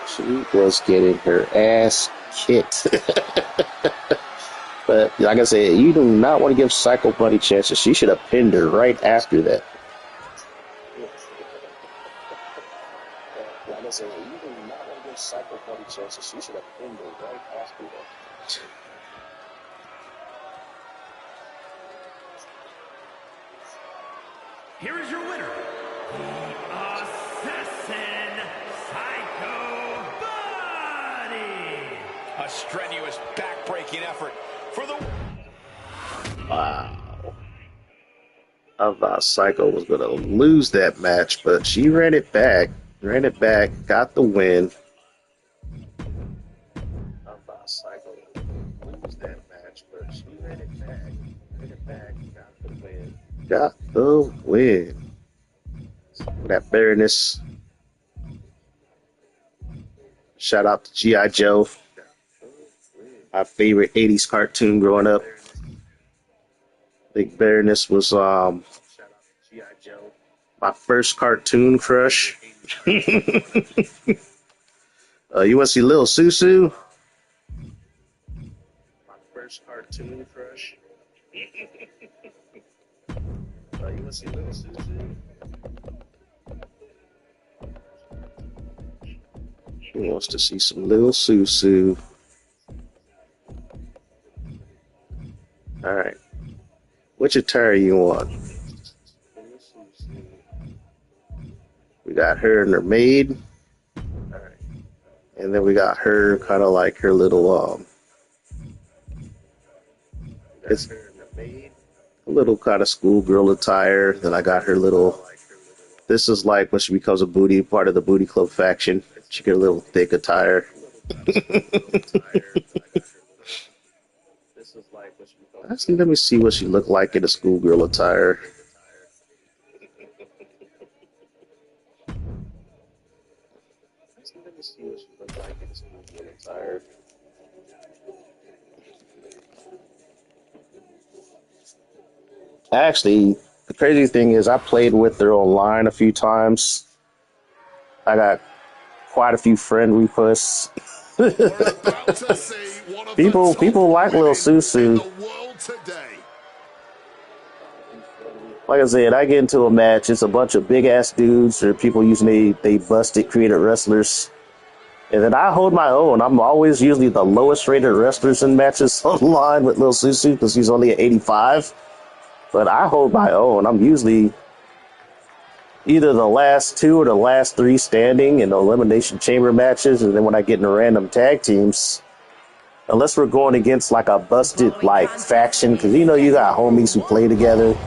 She was getting her ass kicked. But like I said, you do not want to give Psycho Bunny chances. She should have pinned her right after that. Like I said, you do not want to give Psycho Bunny chances. She should have pinned her right after that. Here is your winner, the Assassin Psycho Bunny. A strenuous, back-breaking effort for the... Wow. I thought Psycho was going to lose that match, but she ran it back, got the win. I thought Psycho was going to lose that match, but she ran it back, got the win. Got the win. That Baroness. Shout out to G.I. Joe. My favorite 80s cartoon growing up. I think Baroness was my first cartoon crush. You want to see Lil Susu? My first cartoon crush. You want to see Lil Susu? He wants to see some Lil Susu. All right. Which attire you want? We got her and her maid. All right. And then we got her kind of like her little it's a little kind of schoolgirl attire. Then I got her little, this is like when she becomes a booty, part of the booty club faction. She get a little thick attire. Actually, let me see what she looked like in a schoolgirl attire. Let me see what she looked like in a schoolgirl attire. Actually, the crazy thing is I played with her online a few times. I got quite a few friend requests. people like Lil Susu. Like I said, I get into a match, it's a bunch of big ass dudes or people using they busted created wrestlers. And then I hold my own. I'm always usually the lowest rated wrestlers in matches online with Lil Susu because he's only at 85. But I hold my own. I'm usually either the last 2 or the last 3 standing in the Elimination Chamber matches. And then when I get into random tag teams, unless we're going against like a busted like faction, because you know you got homies who play together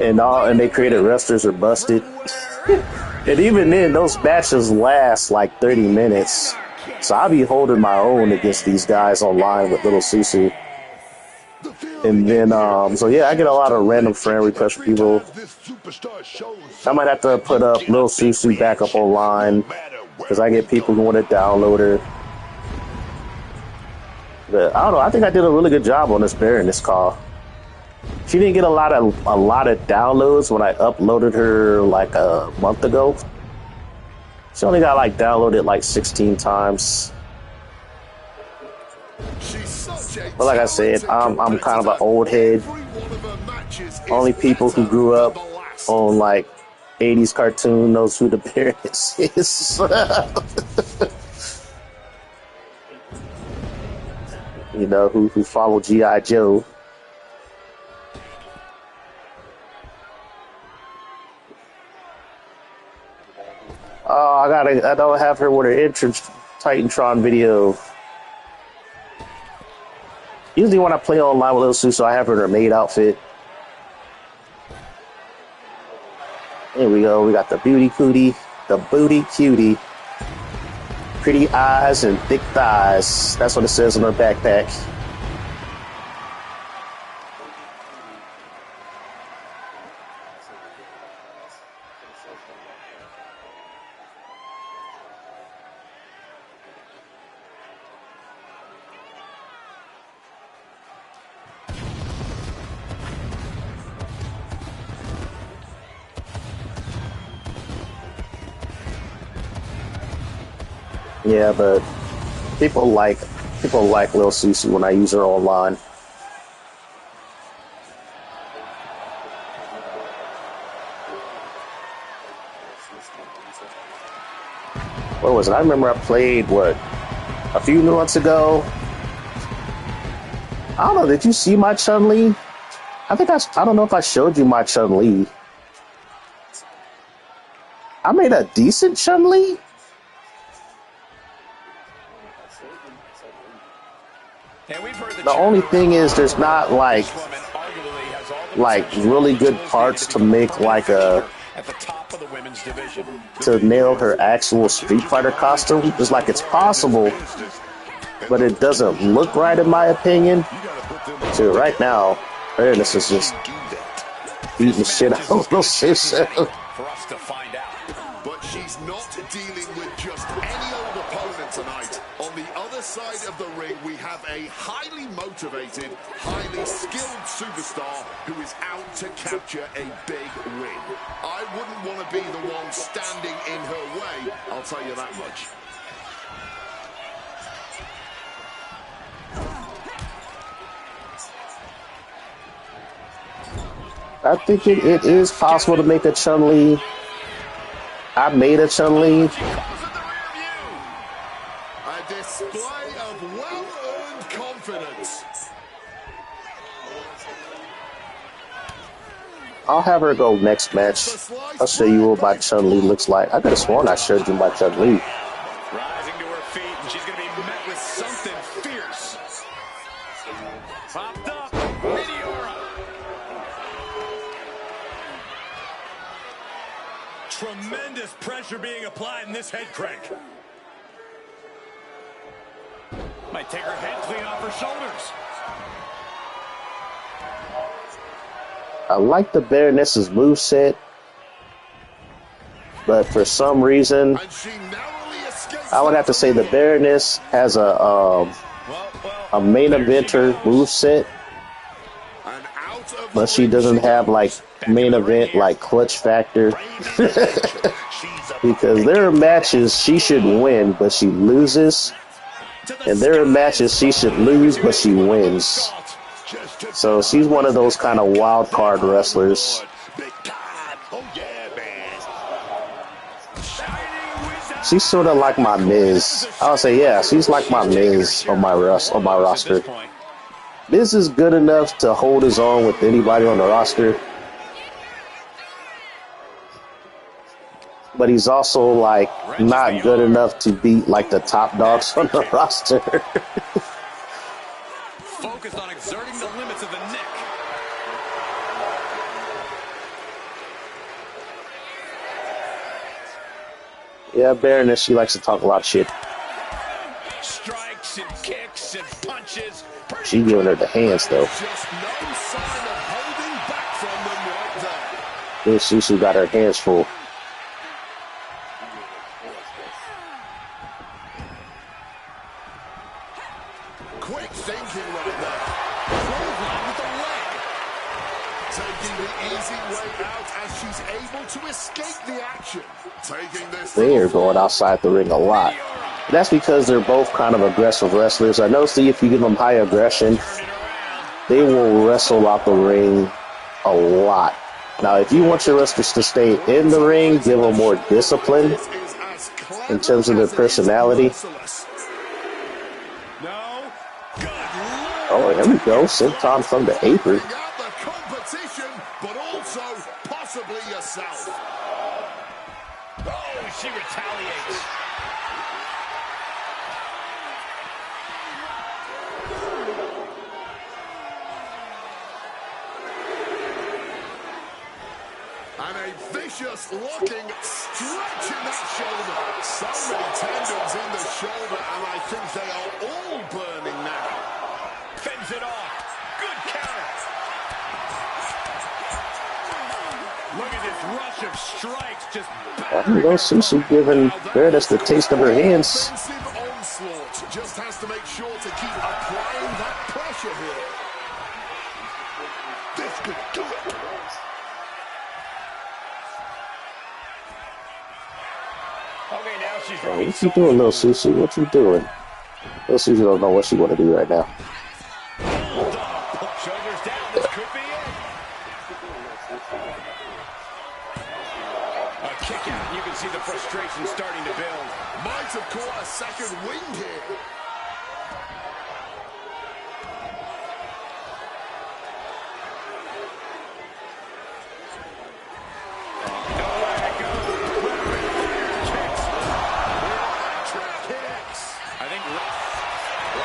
and they created wrestlers are busted. And even then, those matches last like 30 minutes. So I'll be holding my own against these guys online with Little Susu. And then, so yeah, I get a lot of random friend requests from people. I might have to put up Lil Susu back up online because I get people who want to download her. But I don't know. I think I did a really good job on this Baroness call. She didn't get a lot of downloads when I uploaded her like a month ago. She only got like downloaded like 16 times. But like I said, I'm kind of an old head. Only people who grew up on like 80s cartoon knows who the Baroness is. You know, who follow G.I. Joe. Oh, I don't have her with her entrance Titantron video. Usually when I play online with Lil Susu, I have her in her maid outfit. There we go. We got the booty cutie. The booty cutie. pretty eyes and thick thighs. That's what it says on her backpack. Yeah, but people like Lil Susie when I use her online. What was it? I remember I played a few months ago. I don't know. Did you see my Chun-Li? I don't know if I showed you my Chun-Li. I made a decent Chun-Li. The only thing is there's not like really good parts to make like to nail her actual Street Fighter costume. It's like it's possible, but it doesn't look right in my opinion. So right now, Fairness is just beating the shit out of Lil Susie. For us to find out. But she's not dealing with just any old opponent tonight. On the other side of the ring, we have a highly motivated, highly skilled superstar who is out to capture a big win. I wouldn't want to be the one standing in her way, I'll tell you that much. I think it is possible to make a Chun-Li. I made a Chun-Li. A display of well-earned confidence. I'll have her go next match. I'll show you what my Chun-Li looks like. I could have sworn I showed you my Chun-Li. Rising to her feet, and she's going to be met with something fierce. Popped up, Meteora. Tremendous pressure being applied in this head crank. Might take her head clean off her shoulders. I like the Baroness's moveset, but for some reason, I would have to say the Baroness has a main eventer moveset, but she doesn't have like main event like clutch factor. Because there are matches she should win, but she loses, and there are matches she should lose, but she wins. So she's one of those kind of wild card wrestlers. She's sort of like my Miz. I'll say, yeah, she's like my Miz on my roster. Miz is good enough to hold his own with anybody on the roster, but he's also like not good enough to beat like the top dogs on the roster. Focused on exerting the limits of the neck. Yeah, Baroness, she likes to talk a lot of shit. Strikes and kicks and punches. She giving her the hands though. Just no sign of holding back from them right there. Yeah, she got her hands full. Quick thinking right there. Clothesline with the leg. Taking the easy way out as she's able to escape the action. Taking this. They are going outside the ring a lot. That's because they're both kind of aggressive wrestlers. I noticed that if you give them high aggression, they will wrestle out the ring a lot. Now, if you want your wrestlers to stay in the ring, give them more discipline in terms of their personality. Oh, here we go. Senton from the apron. But also possibly yourself. Oh, she retaliates. And a vicious looking stretch in that shoulder. So many tendons in the shoulder, and I think they are all burning now. Fends it off. Good counter. Look at this rush of strikes just You know, Susie giving Baroness the taste of her hands. Offensive onslaught. Just has to make sure to keep applying that pressure here. This could do it. Okay, now she's Hey, what you doing, little Susie? What you doing? Little Susie don't know what she want to do right now. shoulders down. This could be it. A kick out. You can see the frustration starting to build. Might have caught a second wind here.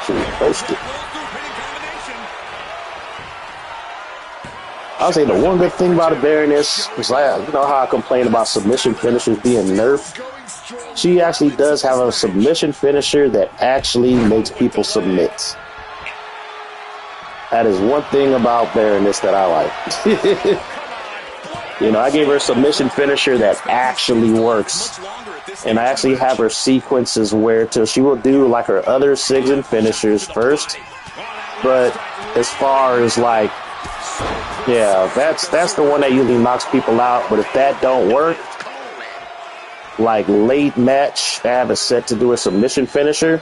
She was thirsty. I'll say the one good thing about a Baroness is, like, you know how I complain about submission finishers being nerfed? She actually does have a submission finisher that actually makes people submit. That is one thing about Baroness that I like. You know, I gave her a submission finisher that actually works. And I actually have her sequences where she will do like her other SIGs and finishers first. But as far as like, yeah, that's the one that usually knocks people out. But if that don't work, like late match, I have it set to do a submission finisher.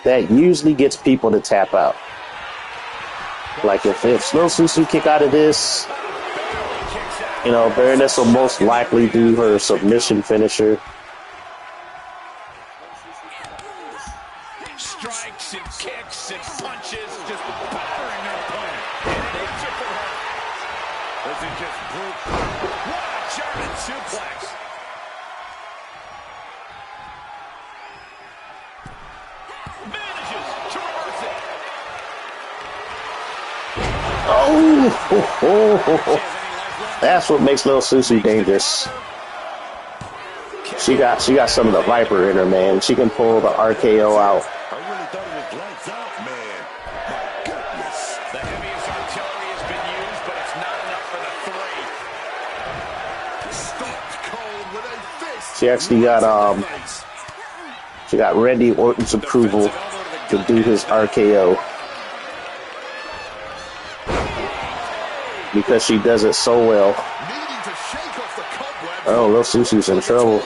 That usually gets people to tap out. Like if Slow Susu kick out of this, you know, Baroness will most likely do her submission finisher. Strikes and kicks and punches, just battering her opponent. And an answer for her. This is just brutal. What a German suplex. Manages to reverse it. Oh, that's what makes Lil Susu dangerous. She got some of the Viper in her, man. She can pull the RKO out. I really thought it was lights out, man. My goodness. The heaviest artillery has been used, but it's not enough for the three. Stopped cold with a fist. She actually got Randy Orton's approval to do his RKO because she does it so well. Oh, Lil Susu's in trouble.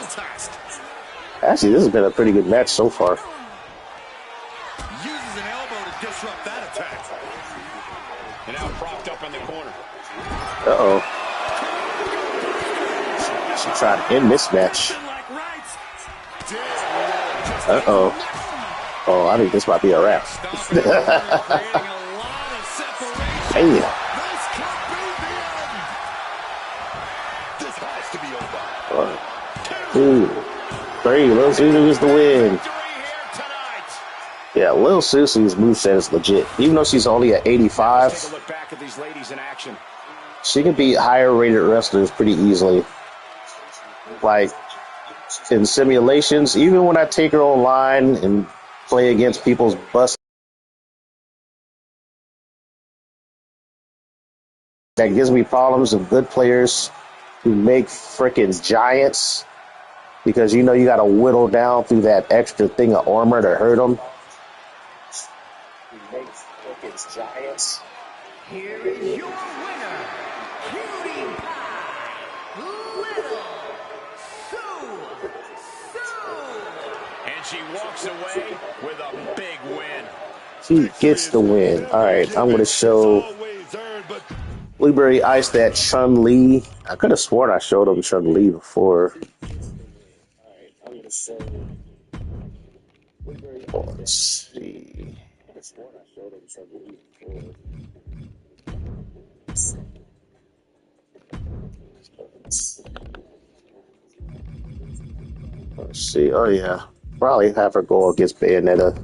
Actually, this has been a pretty good match so far. Uses an elbow to disrupt that attack. And now propped up in the corner. Uh-oh. She tried to end this match. Uh-oh. Oh, I think this might be a wrap. Hey. One, two, three. Lil Susu is the win. Yeah, Lil Susu's moveset is legit. Even though she's only at 85, she can beat higher rated wrestlers pretty easily. Like in simulations, even when I take her online and play against people's bus that gives me problems of good players who make freaking giants, because you know you got to whittle down through that extra thing of armor to hurt them. Who makes freaking giants. Here is your winner, Cutie Pie, Little Sue. And she walks away with a big win. She gets the win. All right, I'm going to show Blueberry Ice that Chun-Li. I could have sworn I showed him Chun-Li before. All right, I'm going to show Blueberry. Let's see. I could have sworn I showed him Chun-Li before. Let's see. Oh, yeah. Probably have her go against Bayonetta.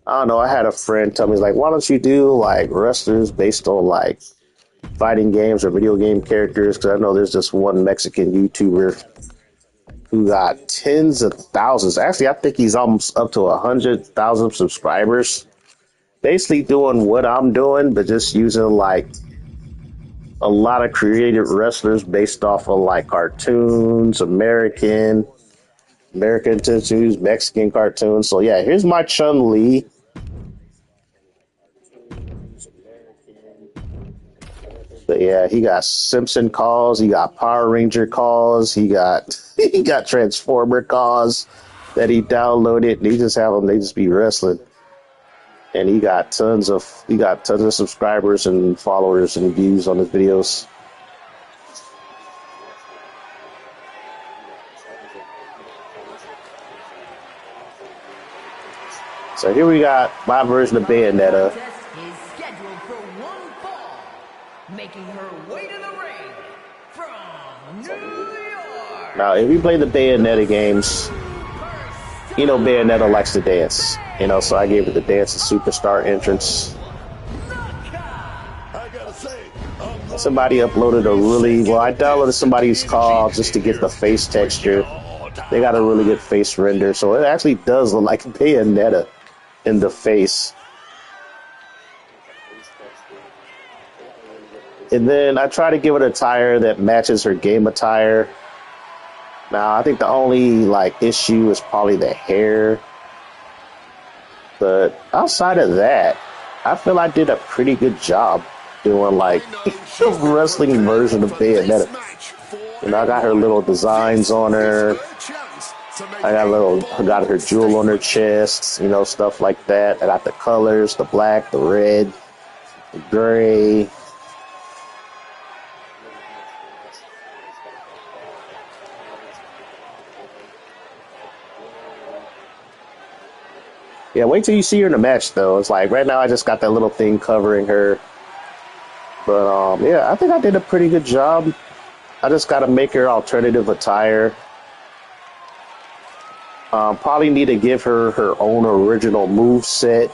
I don't know. I had a friend tell me, like, why don't you do, like, wrestlers based on, like, fighting games or video game characters? Because I know there's this one Mexican YouTuber who got tens of thousands. Actually, I think he's almost up to 100,000 subscribers. Basically doing what I'm doing, but just using like a lot of creative wrestlers based off of like cartoons, American cartoons, Mexican cartoons. So yeah, here's my Chun-Li. But yeah, he got Simpson calls, he got Power Ranger calls, he got he got Transformer calls that he downloaded. And he just have them, they just be wrestling. And he got tons of subscribers and followers and views on his videos. So here we got my version of Bayonetta. Making her way to the ring from New York. Now, if you play the Bayonetta games, you know Bayonetta likes to dance. You know, so I gave it the Dance of Superstar entrance. Somebody uploaded I downloaded somebody's call just to get the face texture. They got a really good face render, so it actually does look like Bayonetta in the face. And then I try to give it a attire that matches her game attire. Now, I think the only like issue is probably the hair. But outside of that, I feel I did a pretty good job doing like a wrestling version of Bayonetta. You know, I got her little designs on her. I got her jewel on her chest, you know, stuff like that. I got the colors, the black, the red, the gray. Yeah, wait till you see her in the match, though. It's like, right now I just got that little thing covering her. But, yeah, I think I did a pretty good job. I just got to make her alternative attire. Probably need to give her her own original move set.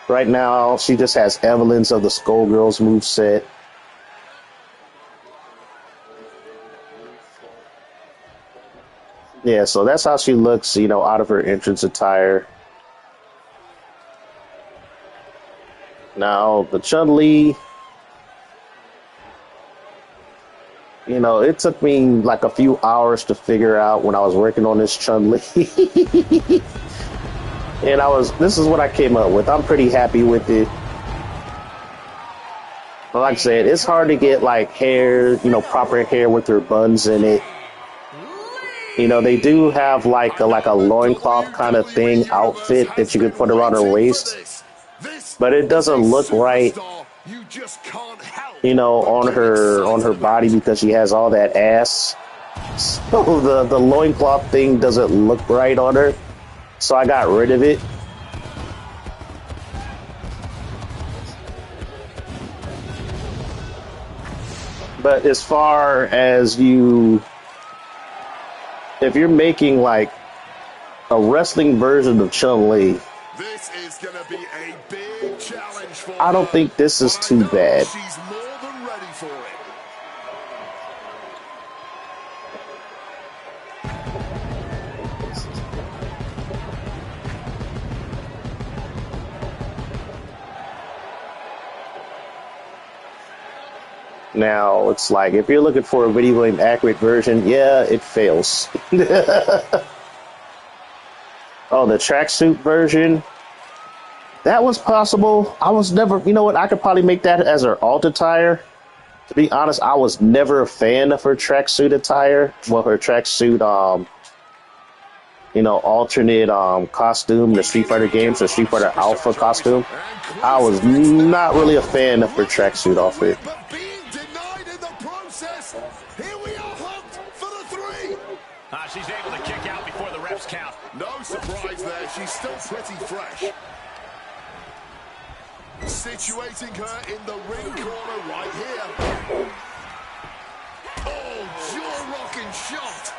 Right now, she just has Evelyn's of the Skullgirls move set. Yeah, so that's how she looks, you know, out of her entrance attire. Now, the Chun-Li, you know, it took me like a few hours to figure out when I was working on this Chun-Li. And this is what I came up with. I'm pretty happy with it. Like I said, it's hard to get like hair, you know, proper hair with her buns in it. You know, they do have like a loincloth kind of thing, outfit that you could put around her waist. But it doesn't look right, you know, on her body because she has all that ass. So the loincloth thing doesn't look right on her. So I got rid of it. But as far as if you're making like a wrestling version of Chun-Li, this is gonna be a big challenge for I don't think this is too bad. She's more than ready for it. Now, it's like, if you're looking for a video game accurate version, yeah, it fails. Oh, the tracksuit version? That was possible. I was never, you know what, I could probably make that as her alt attire. To be honest, I was never a fan of her tracksuit attire. Well, her tracksuit, you know, alternate costume, the Street Fighter games, the Street Fighter Alpha costume. I was not really a fan of her tracksuit outfit. She's able to kick out before the refs count. No surprise there. She's still pretty fresh. Situating her in the ring corner right here. Oh, jaw-rocking shot.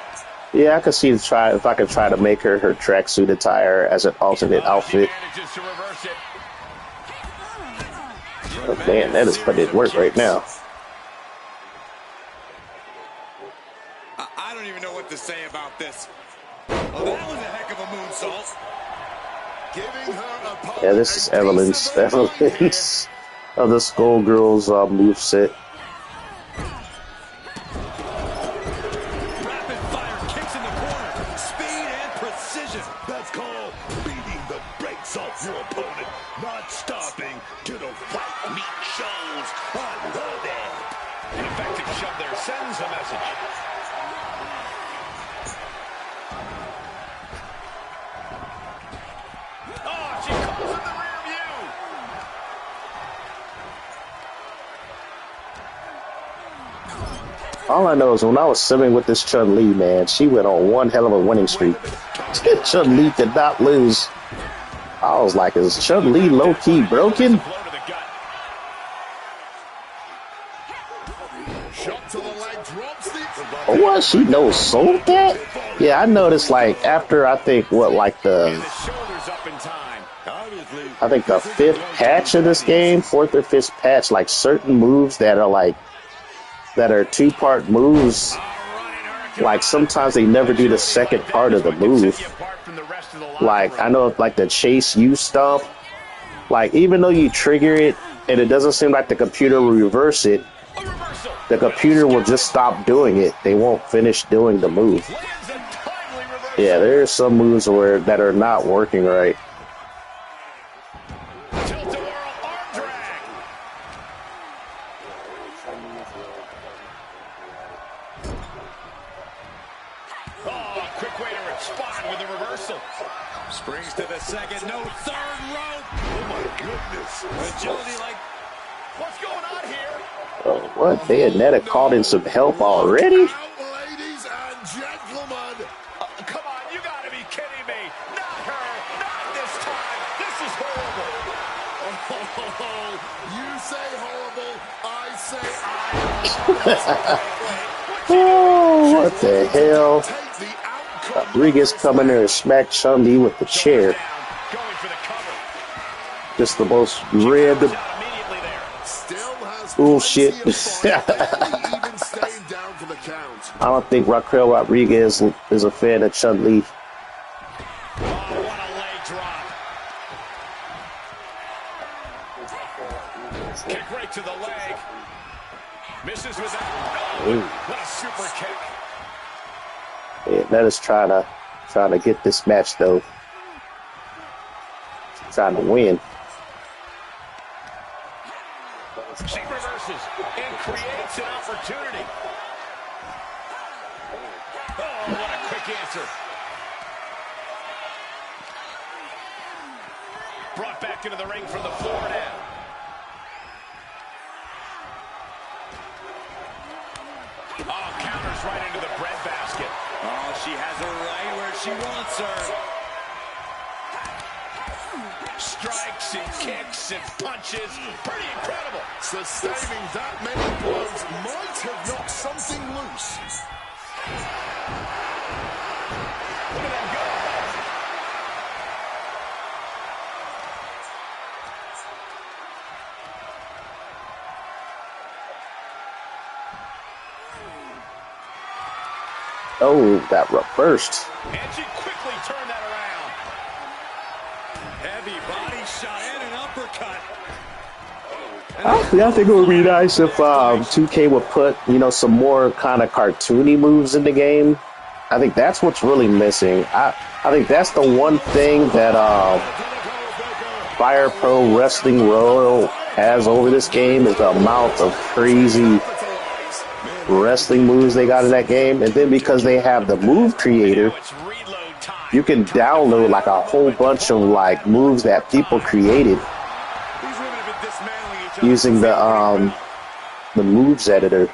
Yeah, I could see if I could try to make her tracksuit attire as an alternate outfit. Oh man, that is putting it work right now. I don't even know what to say about this. Well, that was a heck of a moonsault. Giving her Yeah, this is Evelyn's of the Skullgirls moveset. Rapid fire kicks in the corner. Speed and precision. That's called beating the brakes off your opponent, not stopping till the white meat shows. I love it. An effective shove there sends a message. Oh, she calls in the rear view. All I know is when I was simming with this Chun-Li, man, she went on one hell of a winning streak. Chun-Li did not lose. I was like, is Chun-Li low-key broken? Shot to the leg, drops the... Or what? She no-sold that? Yeah, I noticed, like, after, I think, I think the 5th patch of this game, 4th or 5th patch, like, certain moves that are two-part moves, like, sometimes they never do the second part of the move. Like, I know, like, the chase you stomp, like, even though you trigger it, and it doesn't seem like the computer will reverse it, the computer will just stop doing it. They won't finish doing the move. Yeah, there are some moves that are not working right. Oh, quick way to respond with a reversal. Springs to the second, no third rope. Oh my goodness. Agility like, what's going on here? Oh, what? Bayonetta called in some help already? Ladies and gentlemen. Come on, you gotta be kidding me. Not her, not this time. This is horrible. Oh, you say horrible, I say I. Oh, what the hell? Take the outcome. Rodriguez coming there and smack Chun-Li with the chair. Going for the cover. Just the most red Immediately there. Still has bullshit. plenty of fight, barely even staying down for the count. I don't think Raquel Rodriguez is a fan of Chun-Li. Oh, what a leg drop. Kick right to the leg. Misses with that. Oh, what a super kick. Yeah, that is trying to get this match though. Trying to win. She reverses and creates an opportunity. Oh, what a quick answer. Brought back into the ring from the floor now. Oh, counters right into the breadbasket. Oh, she has her right where she wants her. Strikes and kicks and punches. Pretty incredible. Sustaining that many blows might have knocked something loose. Look at that go. Oh, that reversed. And she quickly turned that around. Heavy body shot and an uppercut. I think it would be nice if 2K would put, some more kind of cartoony moves in the game. I think that's what's really missing. I think that's the one thing that Fire Pro Wrestling Royal has over this game is the amount of crazy wrestling moves they got in that game. And then because they have the move creator, you can download like a whole bunch of like moves that people created using the moves editor.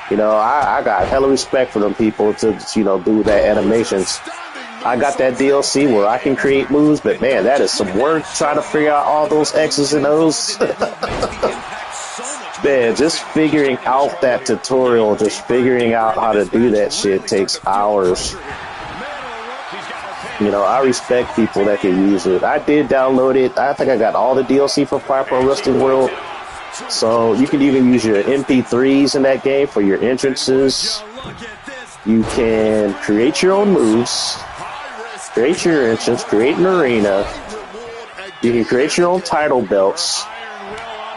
I got hella respect for them people to do that animations. I got that DLC where I can create moves, but man, that is some work trying to figure out all those X's and O's. Man, just figuring out that tutorial, just figuring out how to do that shit takes hours. I respect people that can use it. I did download it. I think I got all the DLC for Fire Pro Wrestling World. So you can even use your MP3s in that game for your entrances. You can create your own moves, create your entrance, create an arena. You can create your own title belts.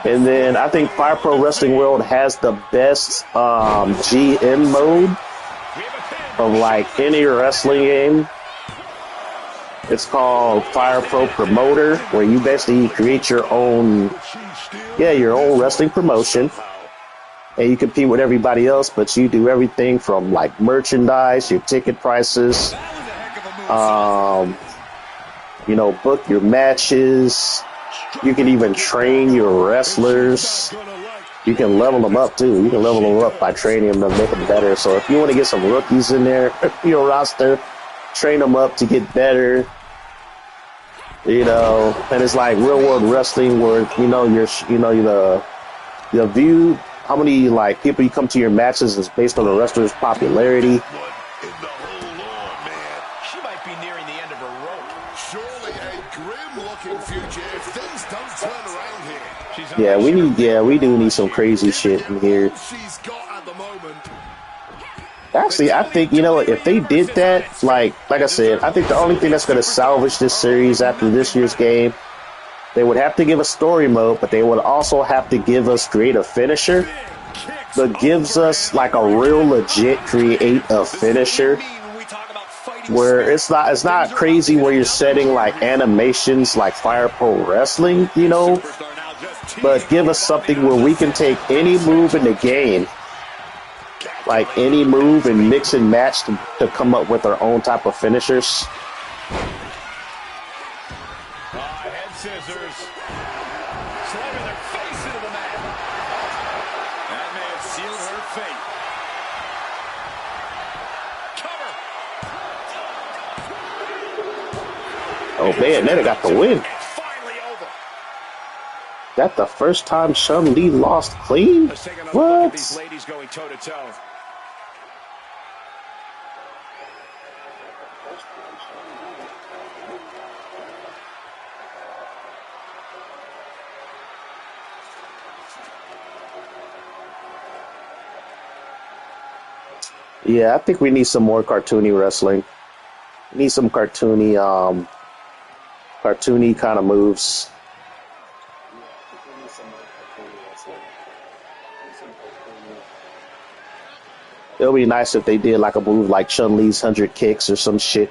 And then I think Fire Pro Wrestling World has the best GM mode of like any wrestling game. It's called Fire Pro Promoter, where you basically create your own, your own wrestling promotion. And you compete with everybody else, but you do everything from like merchandise, your ticket prices, book your matches. You can even train your wrestlers. You can level them up too. You can level them up by training them to make them better. So if you want to get some rookies in there, your roster, train them up to get better. And it's like real world wrestling where the view, how many like people you come to your matches is based on the wrestler's popularity. She might be nearing the end of her rope. Surely a grim-looking future if things don't turn around here. We do need some crazy shit in here. She's got at the moment. Actually, I think, if they did that, like I said, I think the only thing that's going to salvage this series after this year's game, they would have to give a story mode, but they would also have to give us create a finisher that gives us like a real legit create a finisher where it's not crazy where you're setting like animations like Fire Pro Wrestling, but give us something where we can take any move in the game, like any move, and mix and match to come up with our own type of finishers. Head scissors. Slamming their face into the mat. That may have sealed her fate. Cover. Oh, Bayonetta got the win. It's finally over. That the first time Chun-Li lost clean? Let's take another look at these What? ladies going toe to toe. Yeah, I think we need some more cartoony wrestling. We need some cartoony kind of moves. It would be nice if they did like a move like Chun-Li's 100 kicks or some shit.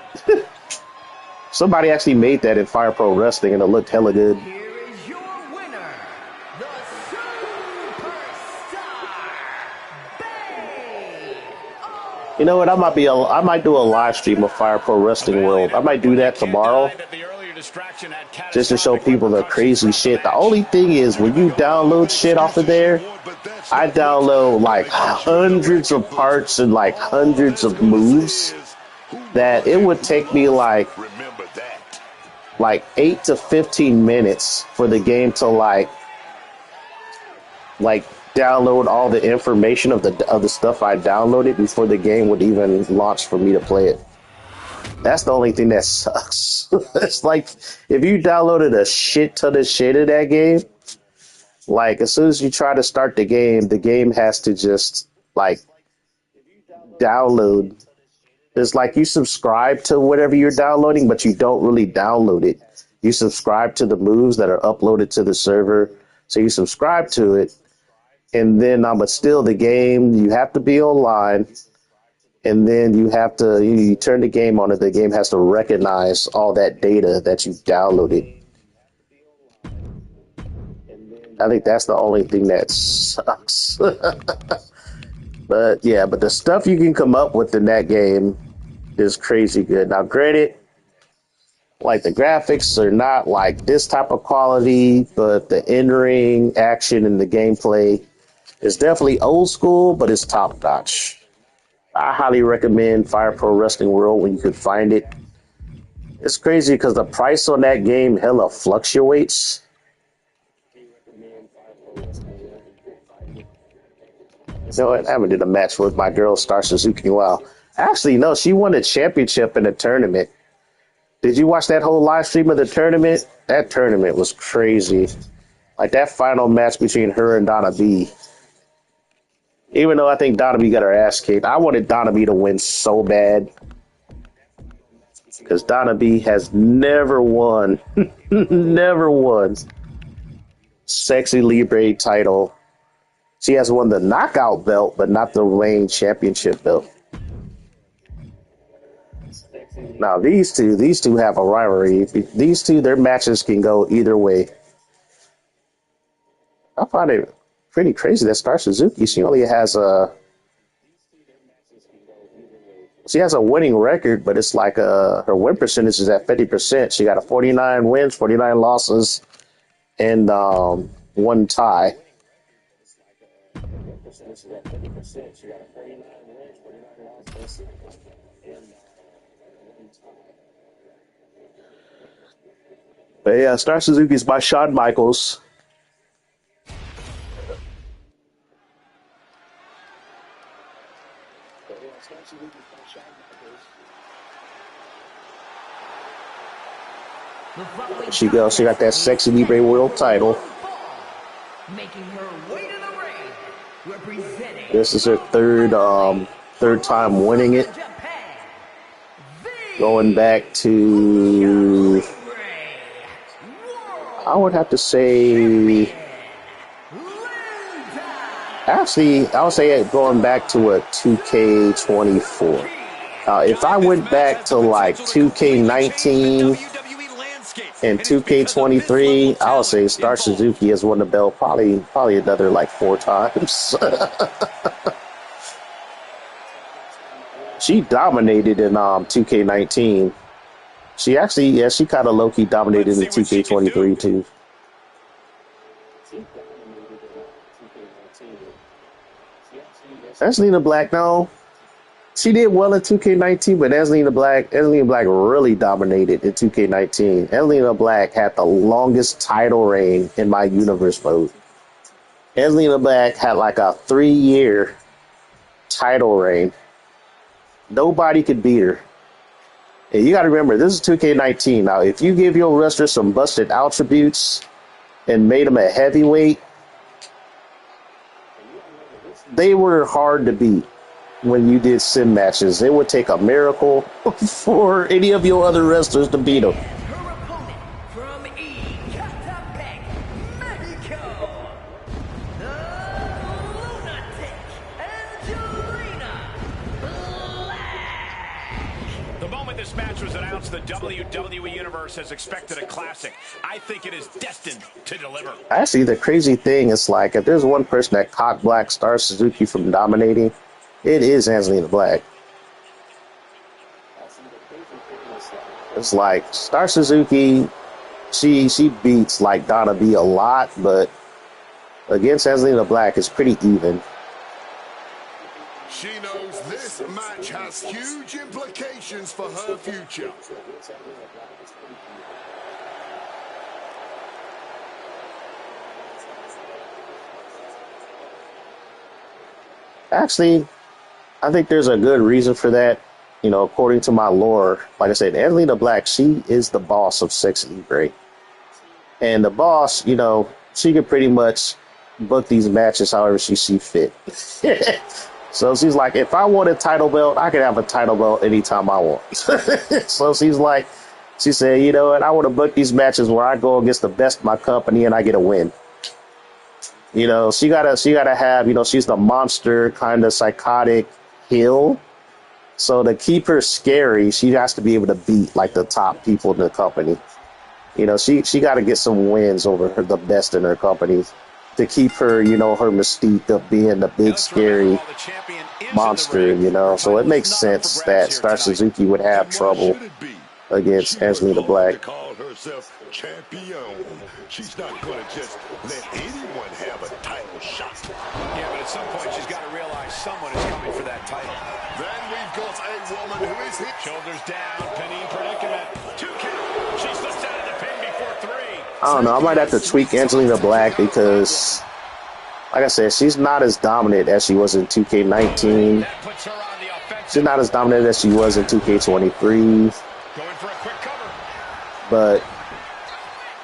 Somebody actually made that in Fire Pro Wrestling and it looked hella good. Here is your winner, the Superstar Bay. You know what? I might do a live stream of Fire Pro Wrestling World. I might do that tomorrow, just to show people the crazy shit. The only thing is, when you download shit off of there, I download like hundreds of parts and like hundreds of moves that it would take me like 8 to 15 minutes for the game to like download all the information of the stuff I downloaded before the game would even launch for me to play it. That's the only thing that sucks. It's like if you downloaded a shit ton of shit in that game, like as soon as you try to start the game has to just like download. It's like you subscribe to whatever you're downloading, but you don't really download it. You subscribe to the moves that are uploaded to the server. So you subscribe to it, and then but still the game, you have to be online, and then you have to you turn the game on, and the game has to recognize all that data that you downloaded. I think that's the only thing that sucks. But the stuff you can come up with in that game is crazy good. Now, granted, like the graphics are not like this type of quality, but the in-ring action and the gameplay is definitely old school, but it's top notch. I highly recommend Fire Pro Wrestling World when you can find it. It's crazy because the price on that game hella fluctuates. You know what? I haven't did a match with my girl Star Suzuki in a while. Actually, no, she won a championship in a tournament. Did you watch that whole live stream of the tournament? That tournament was crazy. Like that final match between her and Donna B. Even though I think Donovan got her ass kicked, I wanted Donovan to win so bad because Donovan has never won, never won Sexy Libre title. She has won the knockout belt, but not the reign championship belt. Now these two have a rivalry. These two, their matches can go either way. I find it pretty crazy that Star Suzuki, she has a winning record, but it's like her win percentage is at 50%. She got a 49 wins, 49 losses, and one tie. But yeah, Star Suzuki is by Shawn Michaels. She goes. She got that Sexy Libre World title. Making her way to the ring, representing This is her third time winning it. Going back to, I would have to say, actually, I would say it going back to a 2K24. If I went back to like 2K19 and 2K23, I would say Star Suzuki has won the belt probably another like 4 times. She dominated in 2K19. She actually, yeah, she kind of low-key dominated in 2K23 too. Angelina Black, no. She did well in 2K19, but Angelina Black really dominated in 2K19. Angelina Black had the longest title reign in my universe mode. Angelina Black had like a 3-year title reign. Nobody could beat her. And you got to remember, this is 2K19. Now, if you give your wrestler some busted attributes and made them a heavyweight, they were hard to beat. When you did sim matches, it would take a miracle for any of your other wrestlers to beat them. her opponent from Ecatepec, Mexico, the lunatic Angelina Black. The moment this match was announced, the WWE Universe has expected a classic. I think it is destined to deliver. Actually, the crazy thing is, like, if there's one person that cock black Star Suzuki from dominating, it is Angelina Black. It's like Star Suzuki, she beats like Donna B a lot, but against Angelina Black, it's pretty even. She knows this match has huge implications for her future. Actually, I think there's a good reason for that. You know, according to my lore, like I said, Angelina Black, she is the boss of Sexy Libre. And the boss, you know, she could pretty much book these matches however she sees fit. So she's like, if I want a title belt, I can have a title belt anytime I want. So she's like, she said, you know what, I want to book these matches where I go against the best of my company and I get a win. You know, she gotta have, you know, she's the monster kind of psychotic heel. So to keep her scary, she has to be able to beat like the top people in the company. You know, she got to get some wins over the best in her company to keep her, you know, her mystique of being the big scary monster, you know. So it makes sense that Star Suzuki would have trouble against Angelina Black. Call herself champion. She's not going to just let anyone have a title shot. Yeah, but at some point she's got to realize someone is coming for that title. Then we've got a woman who is hit. Shoulders down, pinning predicament. 2 count. She slips out of the pin before 3. I don't know. I might have to tweak Angelina Black because, like I said, she's not as dominant as she was in 2K19. That puts her on the offensive. She's not as dominant as she was in 2K23. Going for a quick cover. But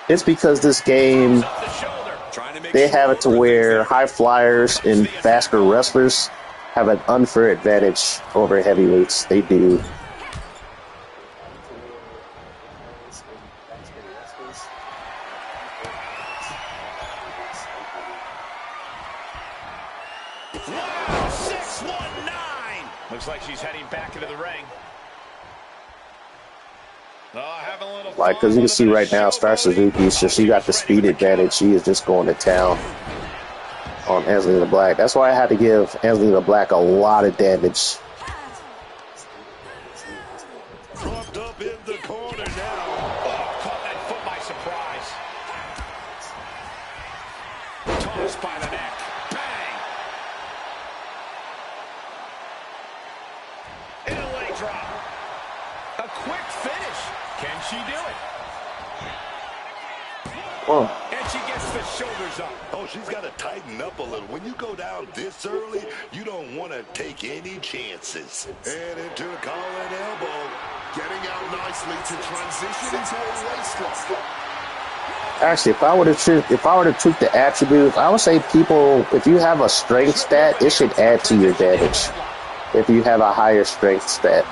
it's because this game, Up the shoulder. they have it to where high flyers and faster wrestlers have an unfair advantage over heavyweights. They do. Wow, 619. Looks like she's heading back into the ring. Like, because you can see right now, Star Suzuki, so she got the speed advantage. She is just going to town on Angelina Black. That's why I had to give Angelina Black a lot of damage. Dropped up in the corner now. Oh, caught that foot by surprise. Tossed by the neck. Bang. In a leg drop. A quick finish. Can she do it? Oh. And she gets the shoulders up. Oh, she's got to tighten up a little. When you go down this early, you don't want to take any chances. And into the collar and elbow. Getting out nicely to transition into a waist lock. Actually, if I were to treat the attributes, I would say people, if you have a strength stat, it should add to your damage. If you have a higher strength stat.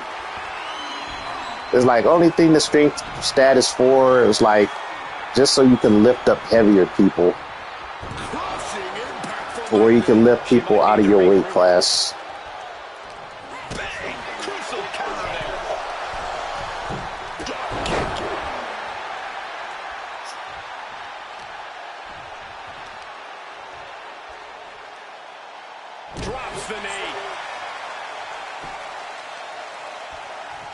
It's like only thing the strength stat is for is like just so you can lift up heavier people, or you can lift people out of your weight class. Drops the knee.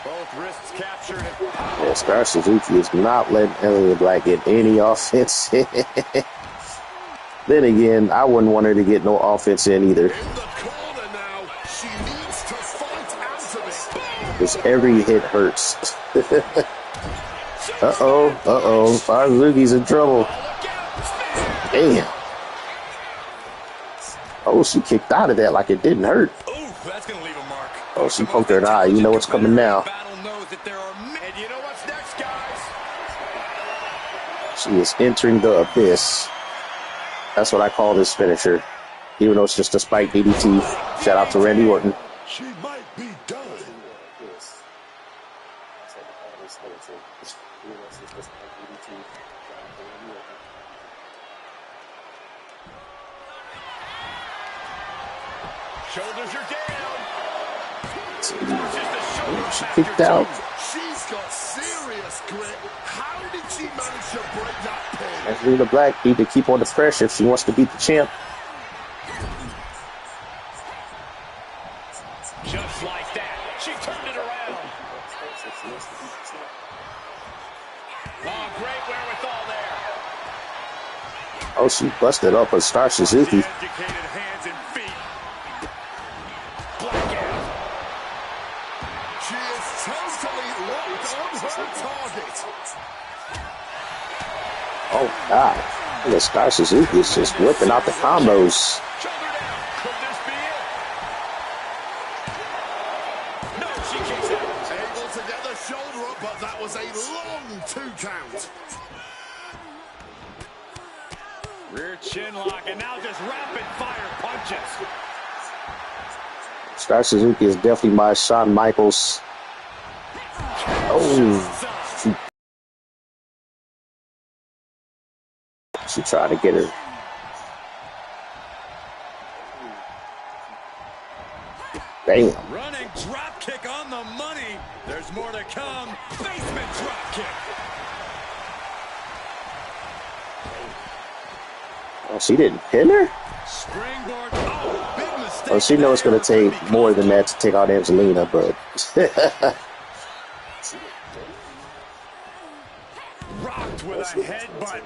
Both wrists captured. Yeah, Star Suzuki is not letting Angelina Black get any offense. Then again, I wouldn't want her to get no offense in either. In the corner now. She needs to fight out of it. Because every hit hurts. Uh-oh. Star Suzuki's in trouble. Damn. Oh, she kicked out of that like it didn't hurt. Ooh, that's gonna leave a mark. Oh, she poked her in the eye. You know what's coming now. And you know what's next, guys? She is entering the abyss. That's what I call this finisher. Even though it's just a spike DDT. Shout out to Randy Orton. She might be done. Shoulders are down. She kicked out. She's got serious grit. How did she manage to break that pin? Angelina Black need to keep on the pressure if she wants to beat the champ. Just like that, she turned it around. Oh, great wherewithal there. Oh, she busted up a Star Suzuki. Educated hands and feet. Black out. She is totally locked on her target. Oh, God. Look at Star Suzuki is just whipping out the combos. Shoulder down. Could this be it? No, she kicks out. Able to get the shoulder up, but that was a long 2 count. Rear chin lock, and now just rapid fire punches. Star Suzuki is definitely my Shawn Michaels. Oh, she tried to get her. Damn. Running drop kick on the money. There's more to come. Basement drop kick. Oh, she didn't pin her? Springboard. Oh, big mistake. Oh, she knows it's going to take more than that to take out Angelina, but... Rocked with a headbutt,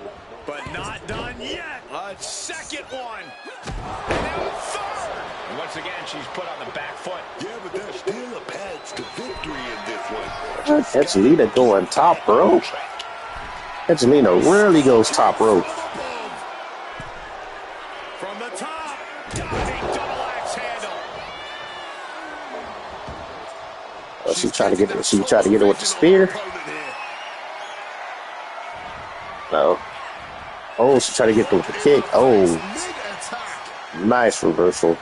but not done yet. A second one. And now a third. And once again, she's put on the back foot. Yeah, but there's still a path to victory in this one. Angelina going top rope? Angelina rarely goes top rope. From the top, diving double axe handle. Oh, she tried to get her. She tried to get her with the spear. No. Oh, she's trying to get the kick. Oh, Mid-attack. nice reversal.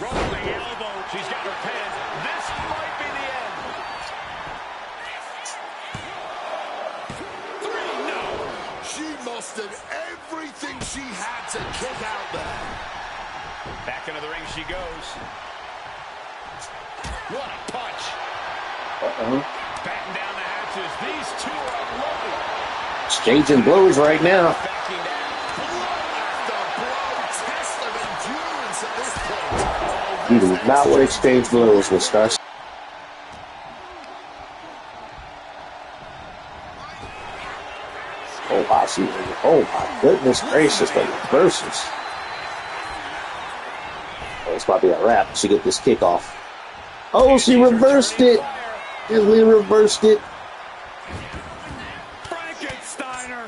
Rolling elbow. She's got her pin. This might be the end. 3, no. She mustered everything she had to kick out there. Back into the ring she goes. What a punch. Batten down the hatches. These two are unloaded. Exchanging blows right now. Backing down. Blow after blow. Test of endurance at this point. You do not want to exchange blows with Stars. Oh, wow, oh my goodness gracious, the reverses. Oh, it's about to be a wrap. She get this kick off. Oh, she reversed it. Easily reversed it. Frankensteiner.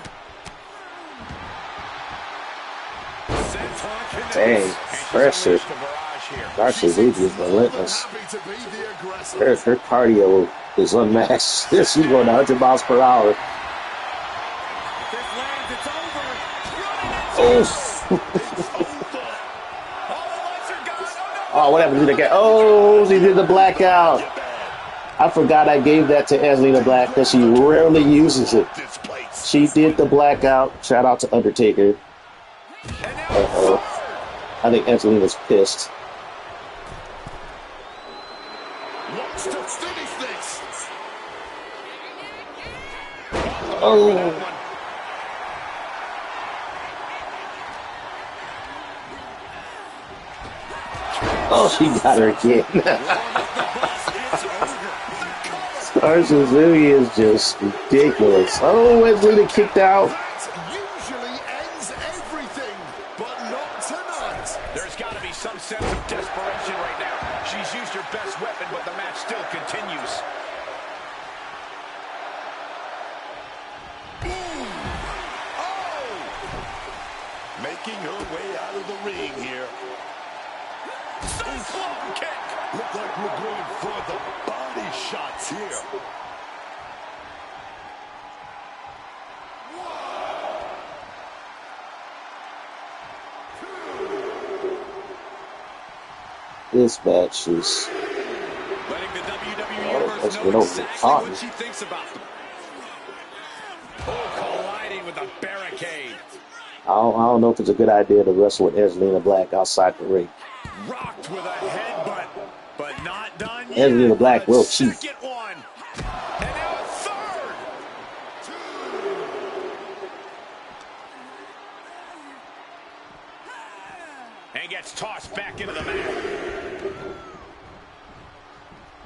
Dang, impressive. Darcy Reed is relentless. Happy to be the aggressor. Her cardio is unmatched. She's going 100 miles per hour. If this lands, it's over. All the lights are gone. Oh, no. Oh, what happened to the guy? Oh, she did the blackout. I forgot I gave that to Angelina Black because she rarely uses it. She did the blackout. Shout out to Undertaker. Uh-oh. I think Angelina's pissed. Wants to finish this. Oh. Oh, she got her again. Star Suzuki is just ridiculous. Oh, Angelina kicked out. That usually ends everything, but not tonight. There's got to be some sense of desperation right now. She's used her best weapon, but the match still continues. Making her way out of the ring here. Cyclone kick. Look like we're going for the body shots here. This match is. Letting the WWE let's Universe get know over exactly it. what she thinks about them. Oh, colliding with a barricade. I don't know if it's a good idea to wrestle with Angelina Black outside the ring. Rocked with a headbutt, but not done yet. Angelina Black will cheat. Second one. And now a third. And gets tossed back into the mat.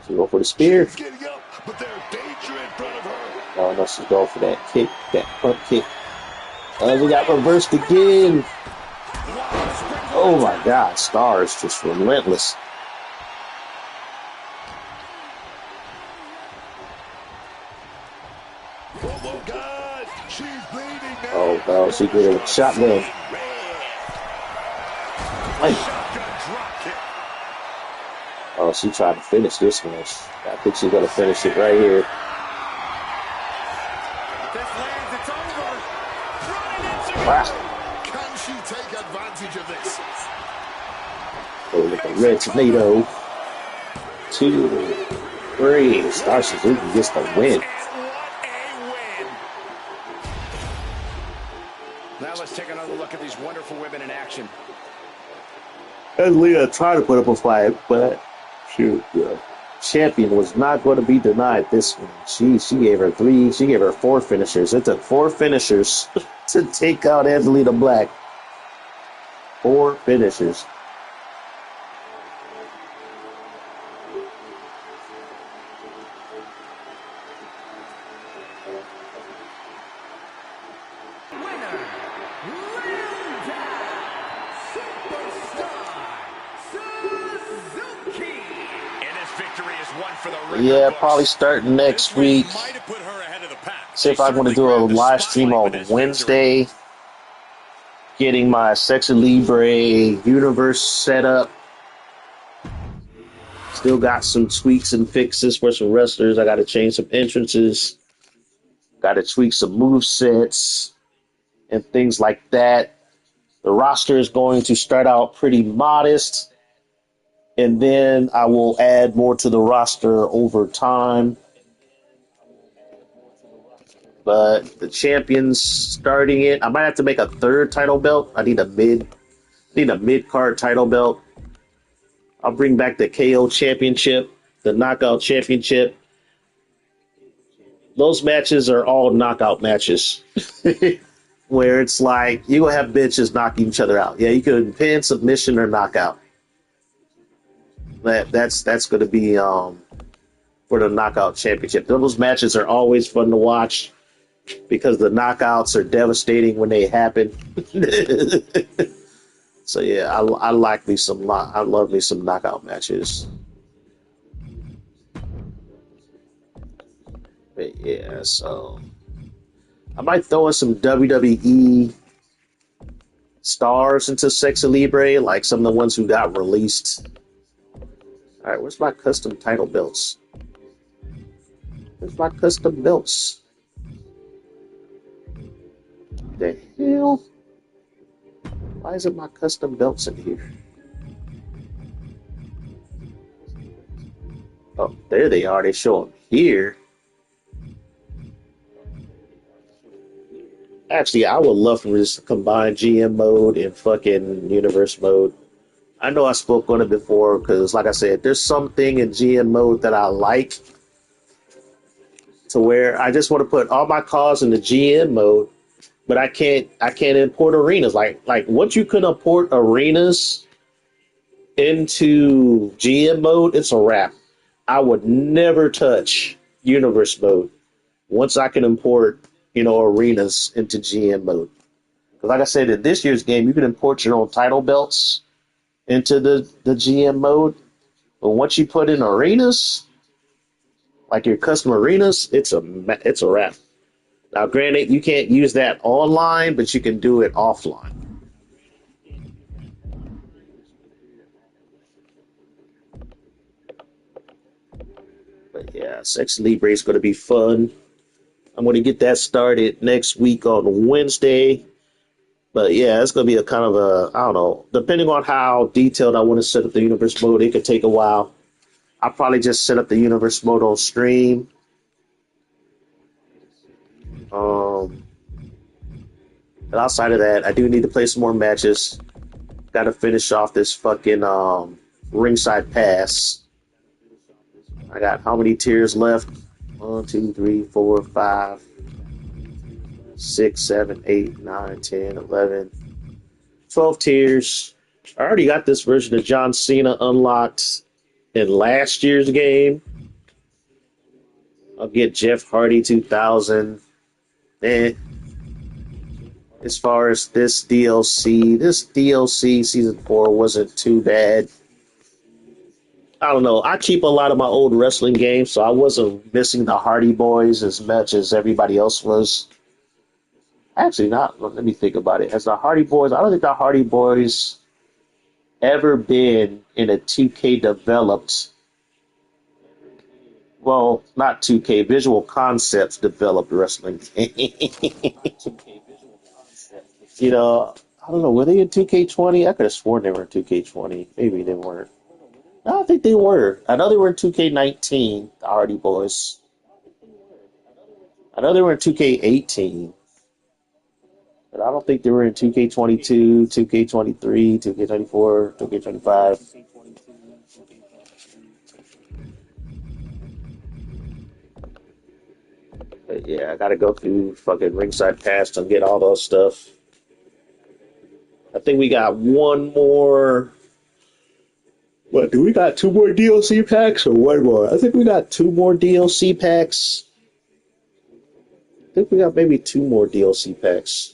She go for the spear. She's getting up, but there's danger in front of her. Oh no, she's going for that kick, that front kick. Oh, we got reversed again. Oh my God, Star is just relentless. Oh God, she's bleeding now. Oh no, she did a shotgun. Like, oh, she tried to finish this match. I think she's gonna finish it right here. This lands, it's over. Wow. Can she take advantage of this? Oh, with the red tornado. 2, 3. Star Suzuki gets the win. And what a win. Now let's take another look at these wonderful women in action. Angelina tried to put up a fight, but shoot, the champion was not going to be denied this one. She gave her 4 finishers. It took 4 finishers to take out Angelina Black. 4 finishers. Yeah, probably starting next week. See if I'm going to do a live stream on Wednesday. Getting my Sexy Libre universe set up. Still got some tweaks and fixes for some wrestlers. I got to change some entrances. Got to tweak some move sets and things like that. The roster is going to start out pretty modest, and then I will add more to the roster over time. But the champions starting it, I might have to make a third title belt. I need a mid card title belt. I'll bring back the KO championship, the knockout championship. Those matches are all knockout matches. Where it's like you will have bitches knocking each other out. Yeah, you could pin, submission, or knockout. That's going to be for the knockout championship. Those matches are always fun to watch because the knockouts are devastating when they happen. So yeah, I like me some. I love me some knockout matches. But yeah, so I might throw in some WWE stars into Sexy Libre, like some of the ones who got released. All right, where's my custom title belts? Where's my custom belts? The hell? Why isn't my custom belts in here? Oh, there they are. They show them here. Actually, I would love for this to combine GM mode and fucking universe mode. I know I spoke on it before because, like I said, there's something in GM mode that I like to where I just want to put all my cards in the GM mode, but I can't import arenas. Like once you can import arenas into GM mode, it's a wrap. I would never touch universe mode once I can import, arenas into GM mode. Because like I said, in this year's game, you can import your own title belts into the GM mode. But once you put in arenas, like your custom arenas, it's a wrap. Now, granted, you can't use that online, but you can do it offline. But yeah, Sex Libre is going to be fun. I'm going to get that started next week on Wednesday. But yeah, it's going to be a kind of a, I don't know, depending on how detailed I want to set up the universe mode, it could take a while. I'll probably just set up the universe mode on stream. And outside of that, I do need to play some more matches. Got to finish off this fucking ringside pass. I got how many tiers left? 1, 2, 3, 4, 5, 6, 7, 8, 9, 10, 11, 12 tiers. I already got this version of John Cena unlocked in last year's game. I'll get Jeff Hardy 2000. As far as this DLC season 4 wasn't too bad. I don't know. I keep a lot of my old wrestling games, so I wasn't missing the Hardy Boys as much as everybody else was. Actually, not. Let me think about it. As the Hardy Boys, I don't think the Hardy Boys ever been in a 2K developed, well, not 2K, Visual Concepts developed wrestling game. I don't know. Were they in 2K20? I could have sworn they were in 2K20. Maybe they weren't. I don't think they were. I know they were in 2K19, the Hardy Boys. I know they were in 2K18. But I don't think they were in 2K22, 2K23, 2K24, 2K25. But yeah, I gotta go through fucking Ringside Pass to get all those stuff. I think we got one more. What, do we got 2 more DLC packs or 1 more? I think we got 2 more DLC packs. I think we got maybe 2 more DLC packs.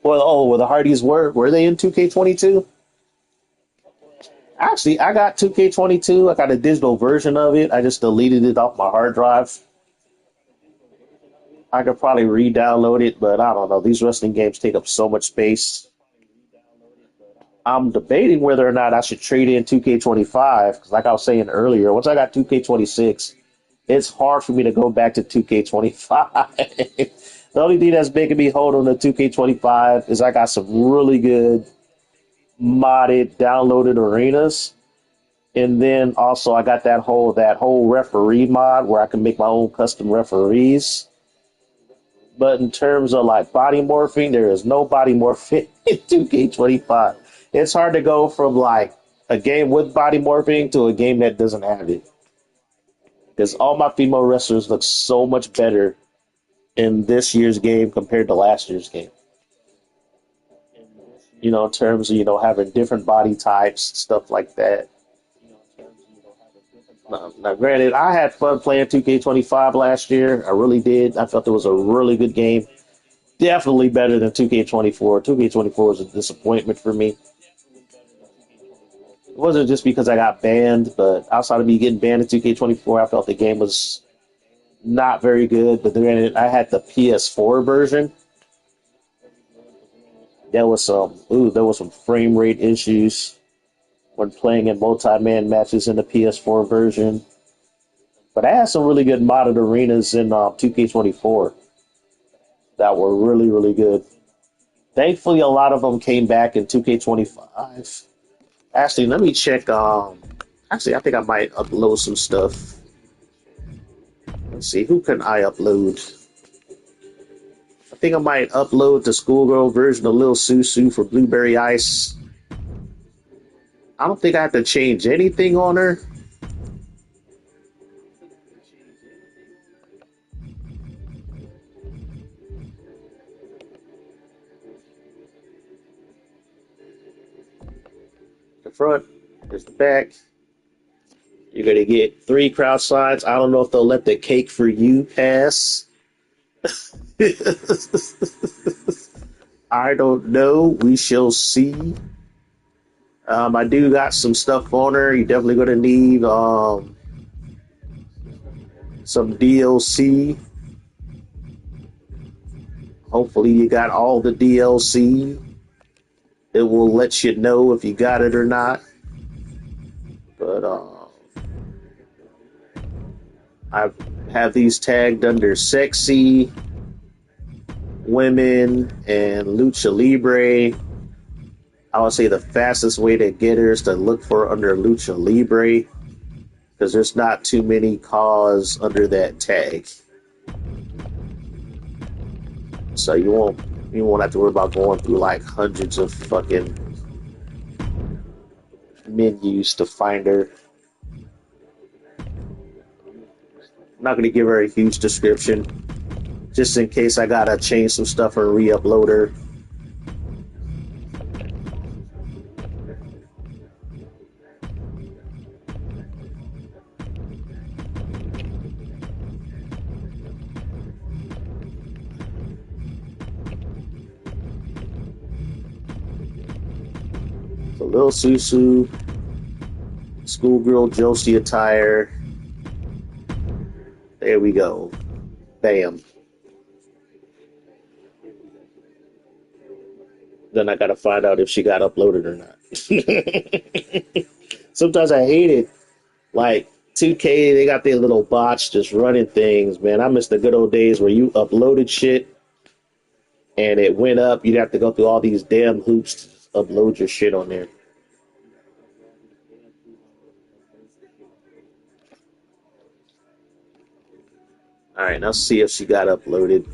Well, the Hardys were they in 2K22? Actually, I got 2K22. I got a digital version of it. I just deleted it off my hard drive. I could probably re-download it, but I don't know. These wrestling games take up so much space. I'm debating whether or not I should trade in 2K25 because, like I was saying earlier, once I got 2K26, it's hard for me to go back to 2K25. The only thing that's making me hold on to 2K25 is I got some really good modded downloaded arenas, and then also I got that whole referee mod where I can make my own custom referees. But in terms of like body morphing, there is no body morphing in 2K25. It's hard to go from like a game with body morphing to a game that doesn't have it. Because all my female wrestlers look so much better in this year's game compared to last year's game. In terms of, having different body types, stuff like that. Now, granted, I had fun playing 2K25 last year. I really did. I felt it was a really good game. Definitely better than 2K24. 2K24 was a disappointment for me. It wasn't just because I got banned, but outside of me getting banned in 2K24, I felt the game was not very good. But then I had the PS4 version. There was some frame rate issues when playing in multi-man matches in the PS4 version. But I had some really good modded arenas in 2K24 that were really, really good. Thankfully, a lot of them came back in 2K25. Actually, let me check. Actually, I think I might upload some stuff. Let's see, who can I upload? I think I might upload the schoolgirl version of Lil Susu for Blueberry Ice. I don't think I have to change anything on her. The front, there's the back. You're going to get 3 crowd slides. I don't know if they'll let the cake for you pass. I don't know. We shall see. I do got some stuff on her. You're definitely going to need some DLC. Hopefully you got all the DLC. It will let you know if you got it or not. But I have these tagged under sexy, women, and lucha libre. I would say the fastest way to get her is to look for under lucha libre because there's not too many calls under that tag. So you won't have to worry about going through like hundreds of fucking menus to find her. I'm not going to give her a huge description, just in case I gotta change some stuff or re-upload her. So Lil Susu, schoolgirl Josie attire. There we go. Bam. Then I gotta find out if she got uploaded or not. Sometimes I hate it. Like 2K, they got their little bots just running things, man. I miss the good old days where you uploaded shit and it went up. You'd have to go through all these damn hoops to upload your shit on there. All right, let's see if she got uploaded.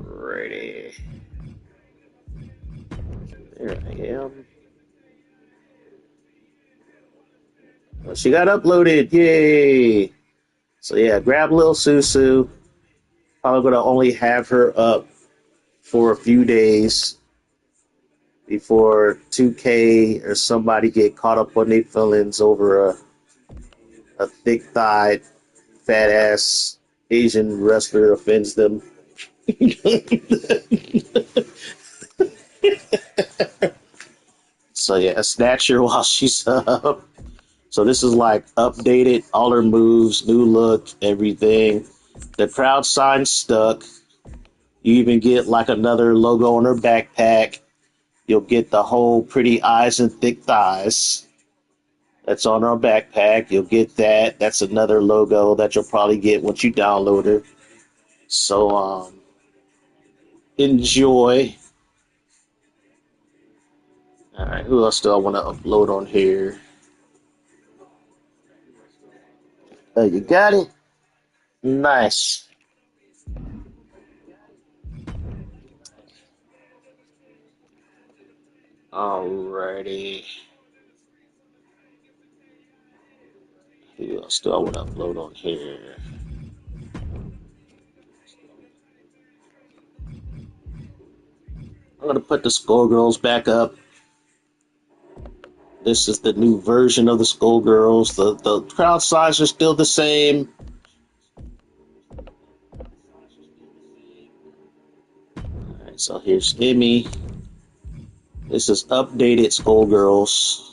Alrighty. There I am. Well, she got uploaded. Yay! So yeah, grab Lil Susu. I'm gonna only have her up for a few days before 2K or somebody get caught up on their feelings over a thick-thighed, fat-ass Asian wrestler offends them. So yeah, snatch her while she's up. So this is like updated, all her moves, new look, everything. The crowd sign stuck. You even get like another logo on her backpack. You'll get the whole pretty eyes and thick thighs. That's on our backpack. You'll get that. That's another logo that you'll probably get once you download it. So enjoy. All right, who else do I want to upload on here? You got it. Nice. Alrighty. Who else do I want to upload on here? I'm gonna put the Skullgirls back up. This is the new version of the Skullgirls. The crowd size are still the same. Alright, so here's Emmy. This is updated Skullgirls.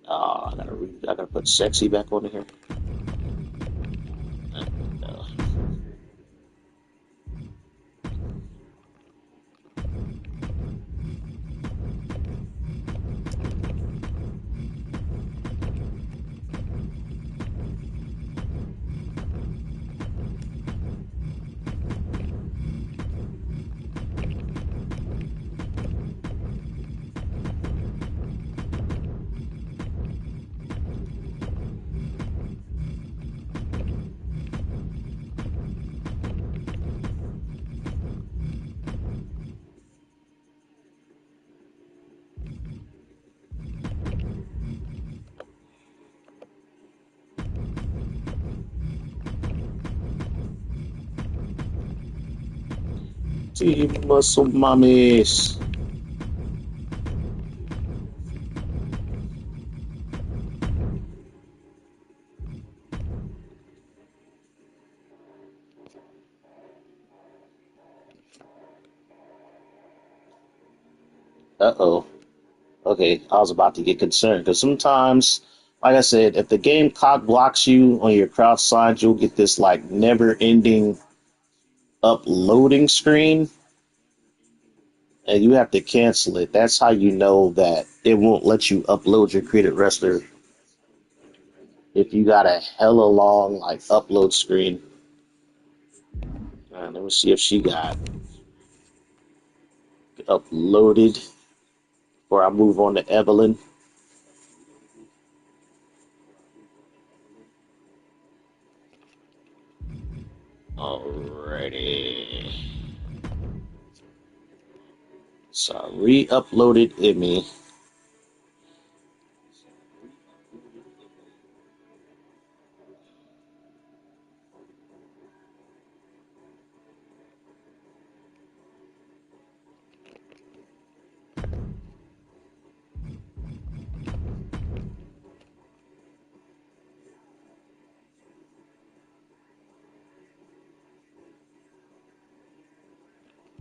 Oh, I gotta put sexy back on here. No. Team Muscle Mommies. Uh-oh. Okay, I was about to get concerned because sometimes, like I said, if the game cock blocks you on your crowd side, you'll get this like never-ending uploading screen, and you have to cancel it. That's how you know that it won't let you upload your created wrestler if you got a hella long like upload screen. All right, let me see if she got uploaded before I move on to Evelyn. Alrighty. So I re-uploaded Emmy.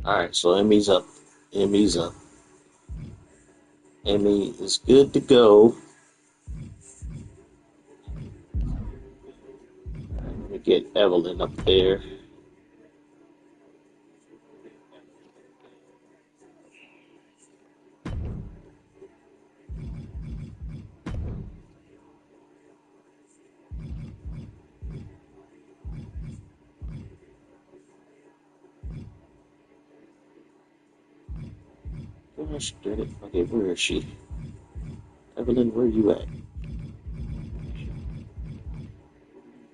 Alright, so Emmy's up. Emmy's up. Emmy is good to go. Let me get Evelyn up there. Where she did it? Okay, where is she? Evelyn, where you at?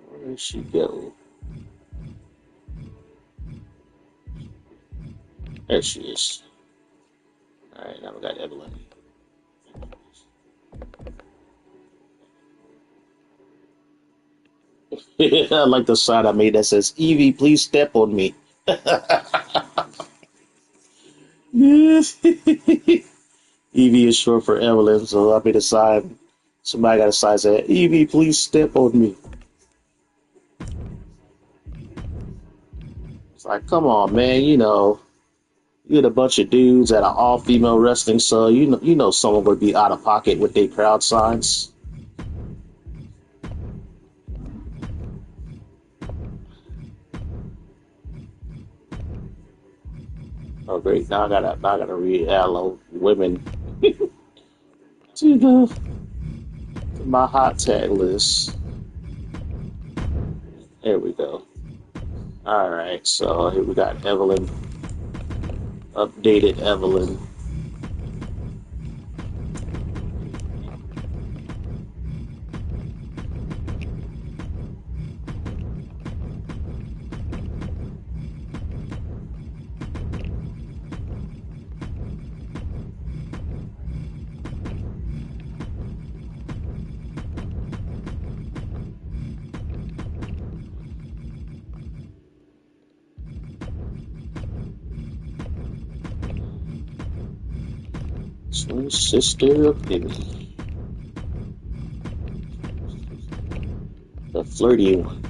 Where did she go? There she is. Alright, now we got Evelyn. I like the sign I made that says, Evie, please step on me. Evie is short for Evelyn, so I made a sign. Somebody got a sign saying, Evie, please step on me. It's like, come on, man, you get a bunch of dudes at an all-female wrestling, so you know someone would be out of pocket with their crowd signs. Oh great, now I gotta read hello women to my hot tag list. There we go. Alright, so here we got Evelyn. Updated Evelyn. Twin sister of Emmy. The flirty one.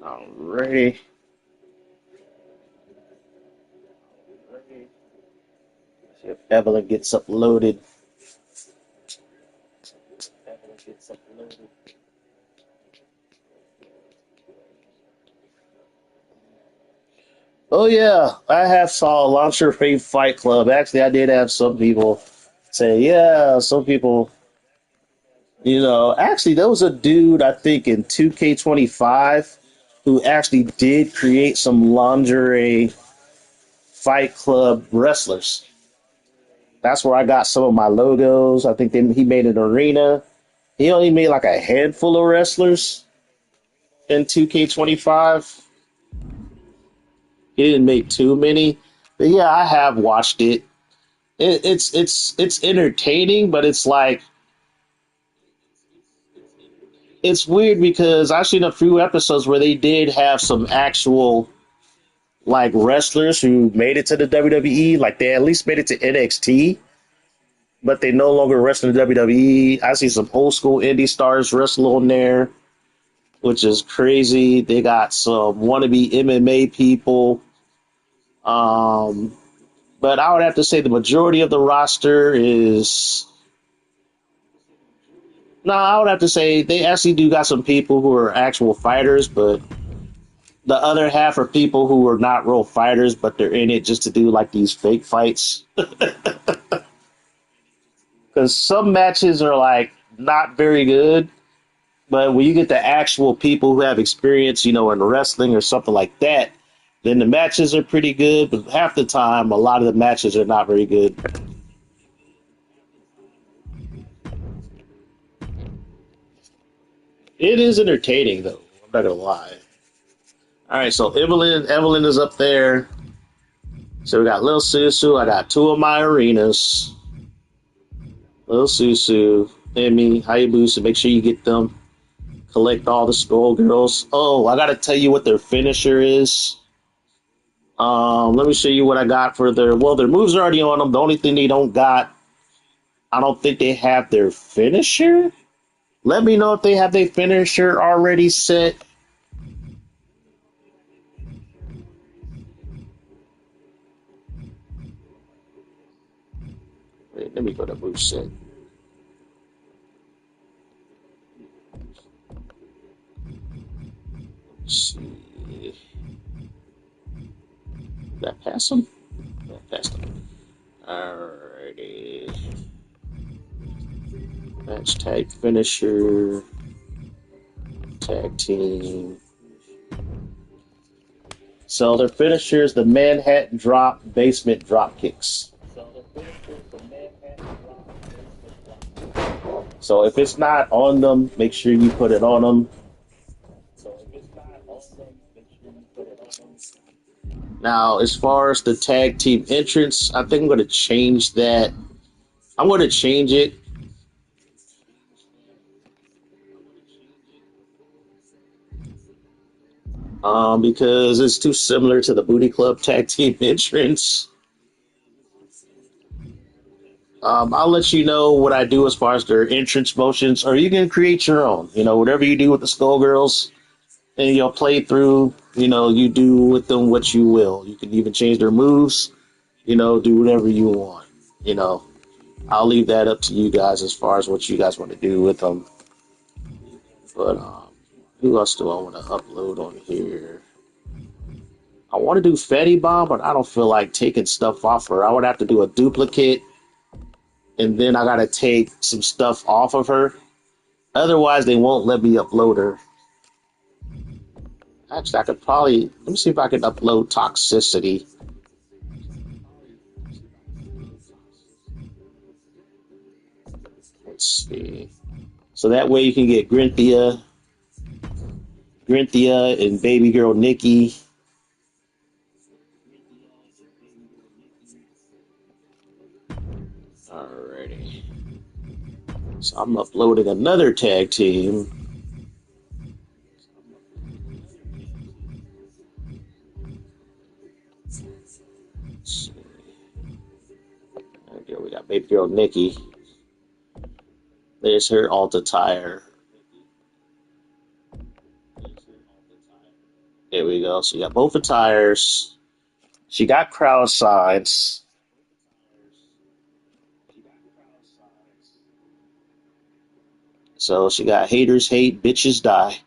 Alrighty. See if Evelyn gets uploaded. Oh yeah, I have saw Launcher Fave Fight Club. Actually, I did have some people say, yeah, some people, actually there was a dude I think in 2K25 who actually did create some lingerie Fight Club wrestlers. That's where I got some of my logos. I think he made an arena. He only made like a handful of wrestlers in 2K25. He didn't make too many, but yeah, I have watched it. It's entertaining, but it's like it's weird because I've seen a few episodes where they did have some actual like wrestlers who made it to the WWE, like they at least made it to NXT, but they no longer wrestle in the WWE. I see some old school indie stars wrestle on there, which is crazy. They got some wannabe MMA people. But I would have to say the majority of the roster is. No, I would have to say they actually do got some people who are actual fighters, but the other half are people who are not real fighters, but they're in it just to do like these fake fights. Because some matches are like not very good, but when you get the actual people who have experience, in wrestling or something like that, then the matches are pretty good. But half the time, a lot of the matches are not very good. It is entertaining, though. I'm not gonna lie. All right, so Evelyn is up there. So we got Lil Susu. I got two of my arenas. Lil Susu, Emmy, Hayabusa. Make sure you get them. Collect all the Skull Girls. Oh, I gotta tell you what their finisher is. Let me show you what I got for their. Well, their moves are already on them. The only thing they don't got, I don't think they have their finisher. Let me know if they have their finisher already set. Wait, let me go to move set. Let's see. Did I pass them? Yeah, passed them. Alrighty. Match tag finisher. Tag team. So their finisher is the Manhattan drop, basement drop kicks. So if it's not on them, make sure you put it on them. Now, as far as the tag team entrance, I think I'm going to change that. I'm going to change it because it's too similar to the Booty Club tag team entrance. I'll let you know what I do as far as their entrance motions, or you can create your own. Whatever you do with the Skullgirls and you'll play through, you do with them what you will. You can even change their moves, do whatever you want. You know, I'll leave that up to you guys as far as what you guys want to do with them. But who else do I want to upload on here? I want to do Fetty Bomb, but I don't feel like taking stuff off her. I would have to do a duplicate, and then I got to take some stuff off of her. Otherwise, they won't let me upload her. Actually, I could probably, let me see if I can upload Toxicity. Let's see. So that way you can get Grinthia and baby girl Nikki. Alrighty. So I'm uploading another tag team. Let's see. Okay, we got baby girl Nikki. There's her Alta tire. There we go. So you got both the tires. She got crowd signs. So she got haters hate, bitches die.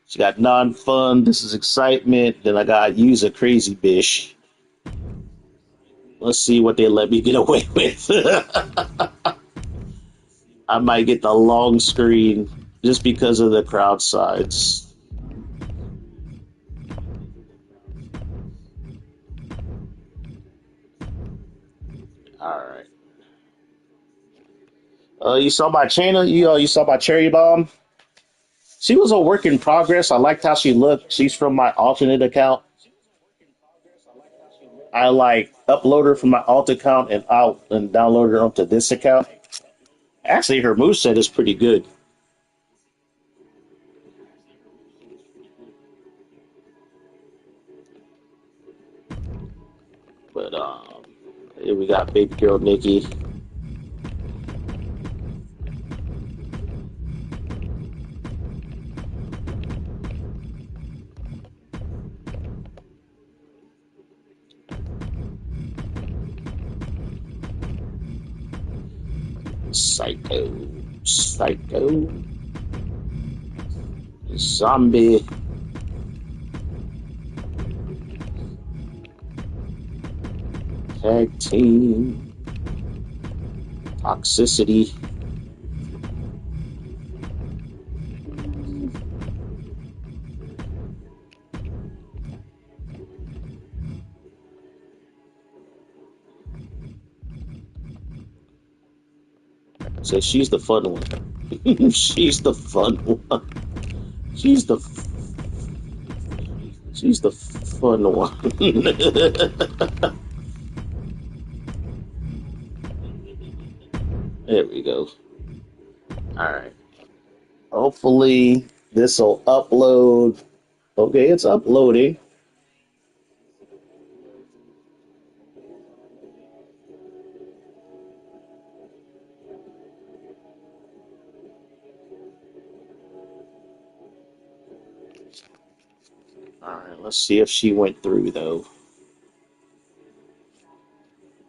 She got non-fun, this is excitement. Then I got use a crazy bitch. Let's see what they let me get away with. I might get the long screen just because of the crowd sides. Alright. You saw my channel? You saw my Cherry Bomb? She was a work in progress. I liked how she looked. She's from my alternate account. I upload her from my alt account and out and download her onto this account. Actually, her moveset is pretty good. But here we got baby girl Nikki. Psycho, zombie. Tag team. Toxicity. So she's the fun one. She's the fun one. She's the fun one. There we go. All right. Hopefully this will upload. Okay, it's uploading. All right, let's see if she went through though.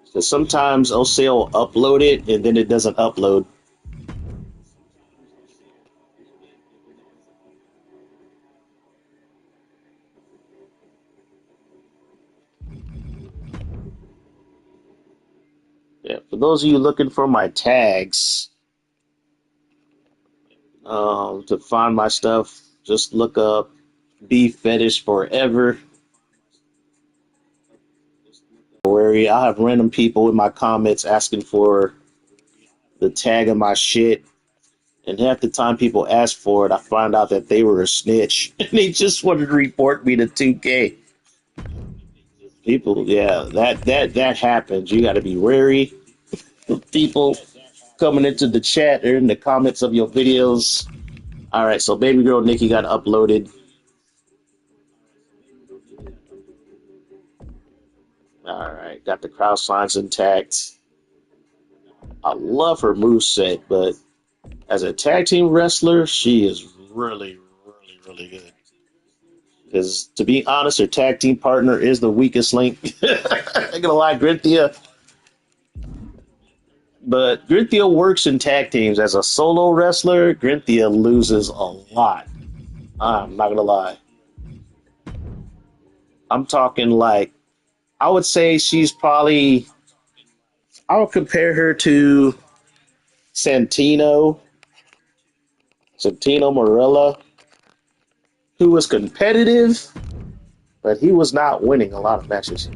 Because sometimes OC will upload it and then it doesn't upload. Yeah, for those of you looking for my tags, to find my stuff, just look up Beef Fetish Forever. I have random people in my comments asking for the tag of my shit. And half the time people ask for it, I find out that they were a snitch. And they just wanted to report me to 2K. People, yeah, that happens. You got to be wary of people coming into the chat or in the comments of your videos. All right, so baby girl Nikki got uploaded. All right, got the crowd signs intact. I love her moveset, but as a tag team wrestler, she is really good. Because to be honest, her tag team partner is the weakest link. I'm gonna lie, Grinthia. But Grinthia works in tag teams. As a solo wrestler, Grinthia loses a lot. I'm not gonna lie. I'm talking like I would say she's probably I would compare her to Santino, Santino Morella, who was competitive, but he was not winning a lot of matches.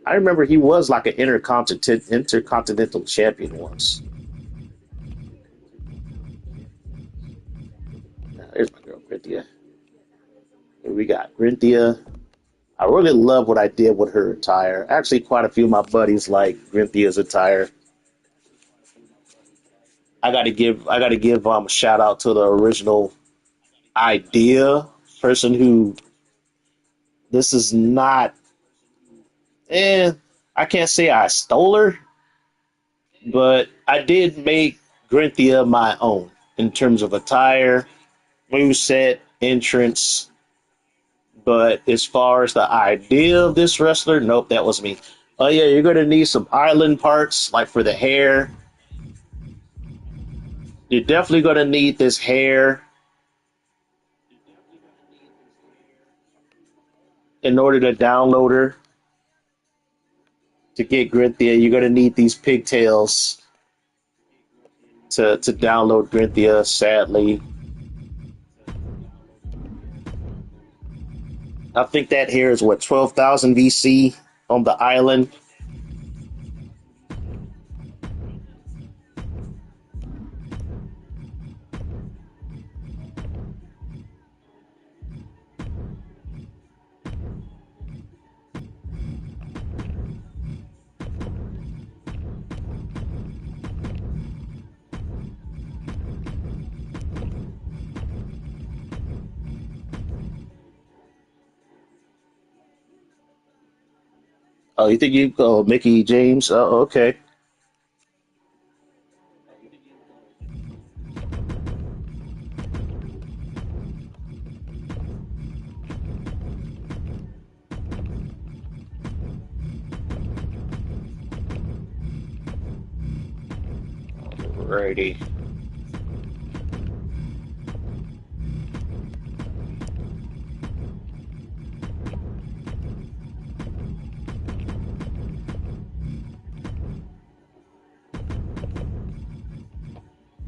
I remember he was like an intercontinental champion once. Now, there's my girl, Grinthia. Here we got Grinthia. I really love what I did with her attire. Actually, quite a few of my buddies like Grinthia's attire. I gotta give a shout out to the original idea person who this is not I can't say I stole her, but I did make Grinthia my own in terms of attire, moveset, entrance. But as far as the idea of this wrestler, nope, that was me. Oh yeah, you're gonna need some island parts, like for the hair. You're definitely gonna need this hair in order to download her. To get Grinthia, you're gonna need these pigtails to download Grinthia, sadly. I think that hair is what 12,000 VC on the island. Oh, you think you go Mickey James? Oh, okay. Righty.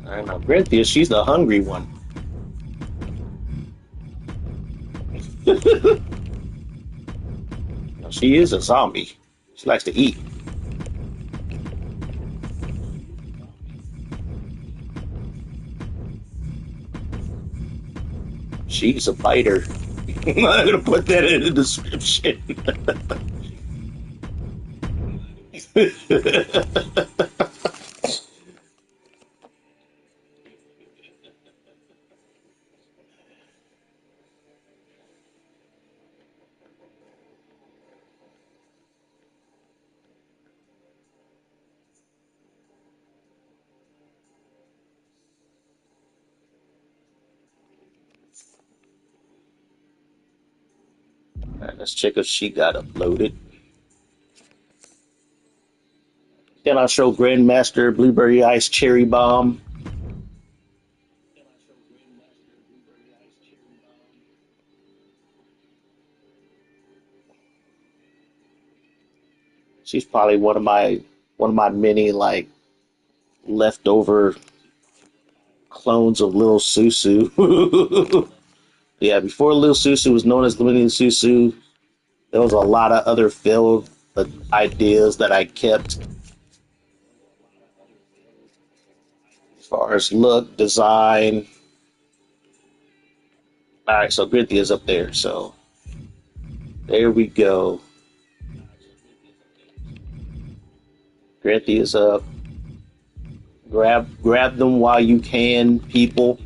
I know Grinthia, she's the hungry one. She is a zombie. She likes to eat. She's a biter. I'm gonna put that in the description. All right, let's check if she got uploaded. Then I'll show Grandmaster Blueberry Ice Cherry Bomb. She's probably one of my many like leftover clones of Lil Susu. Yeah, before Lil Susu was known as Lil Susu, there was a lot of other failed ideas that I kept as far as look, design. All right, so Grinthia is up there. So There we go. Granthia's up. Grab them while you can, people.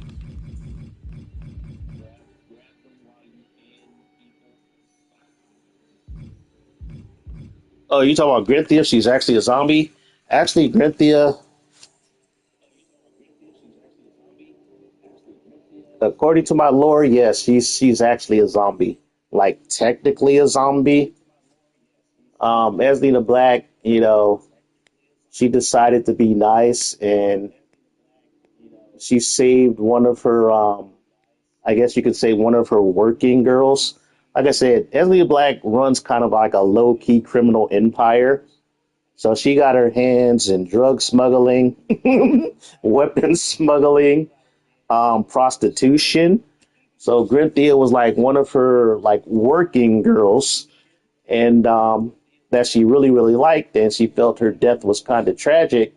Oh, you talking about Grinthia? She's actually a zombie. Actually, Grinthia, according to my lore, yes, she's actually a zombie. Like technically a zombie. Eslina Black, she decided to be nice and she saved one of her, I guess you could say one of her working girls. Like I said, Eslina Black runs kind of like a low key criminal empire. So she got her hands in drug smuggling, weapon smuggling, prostitution. So Grinthia was like one of her like working girls, and that she really really liked, and she felt her death was kind of tragic.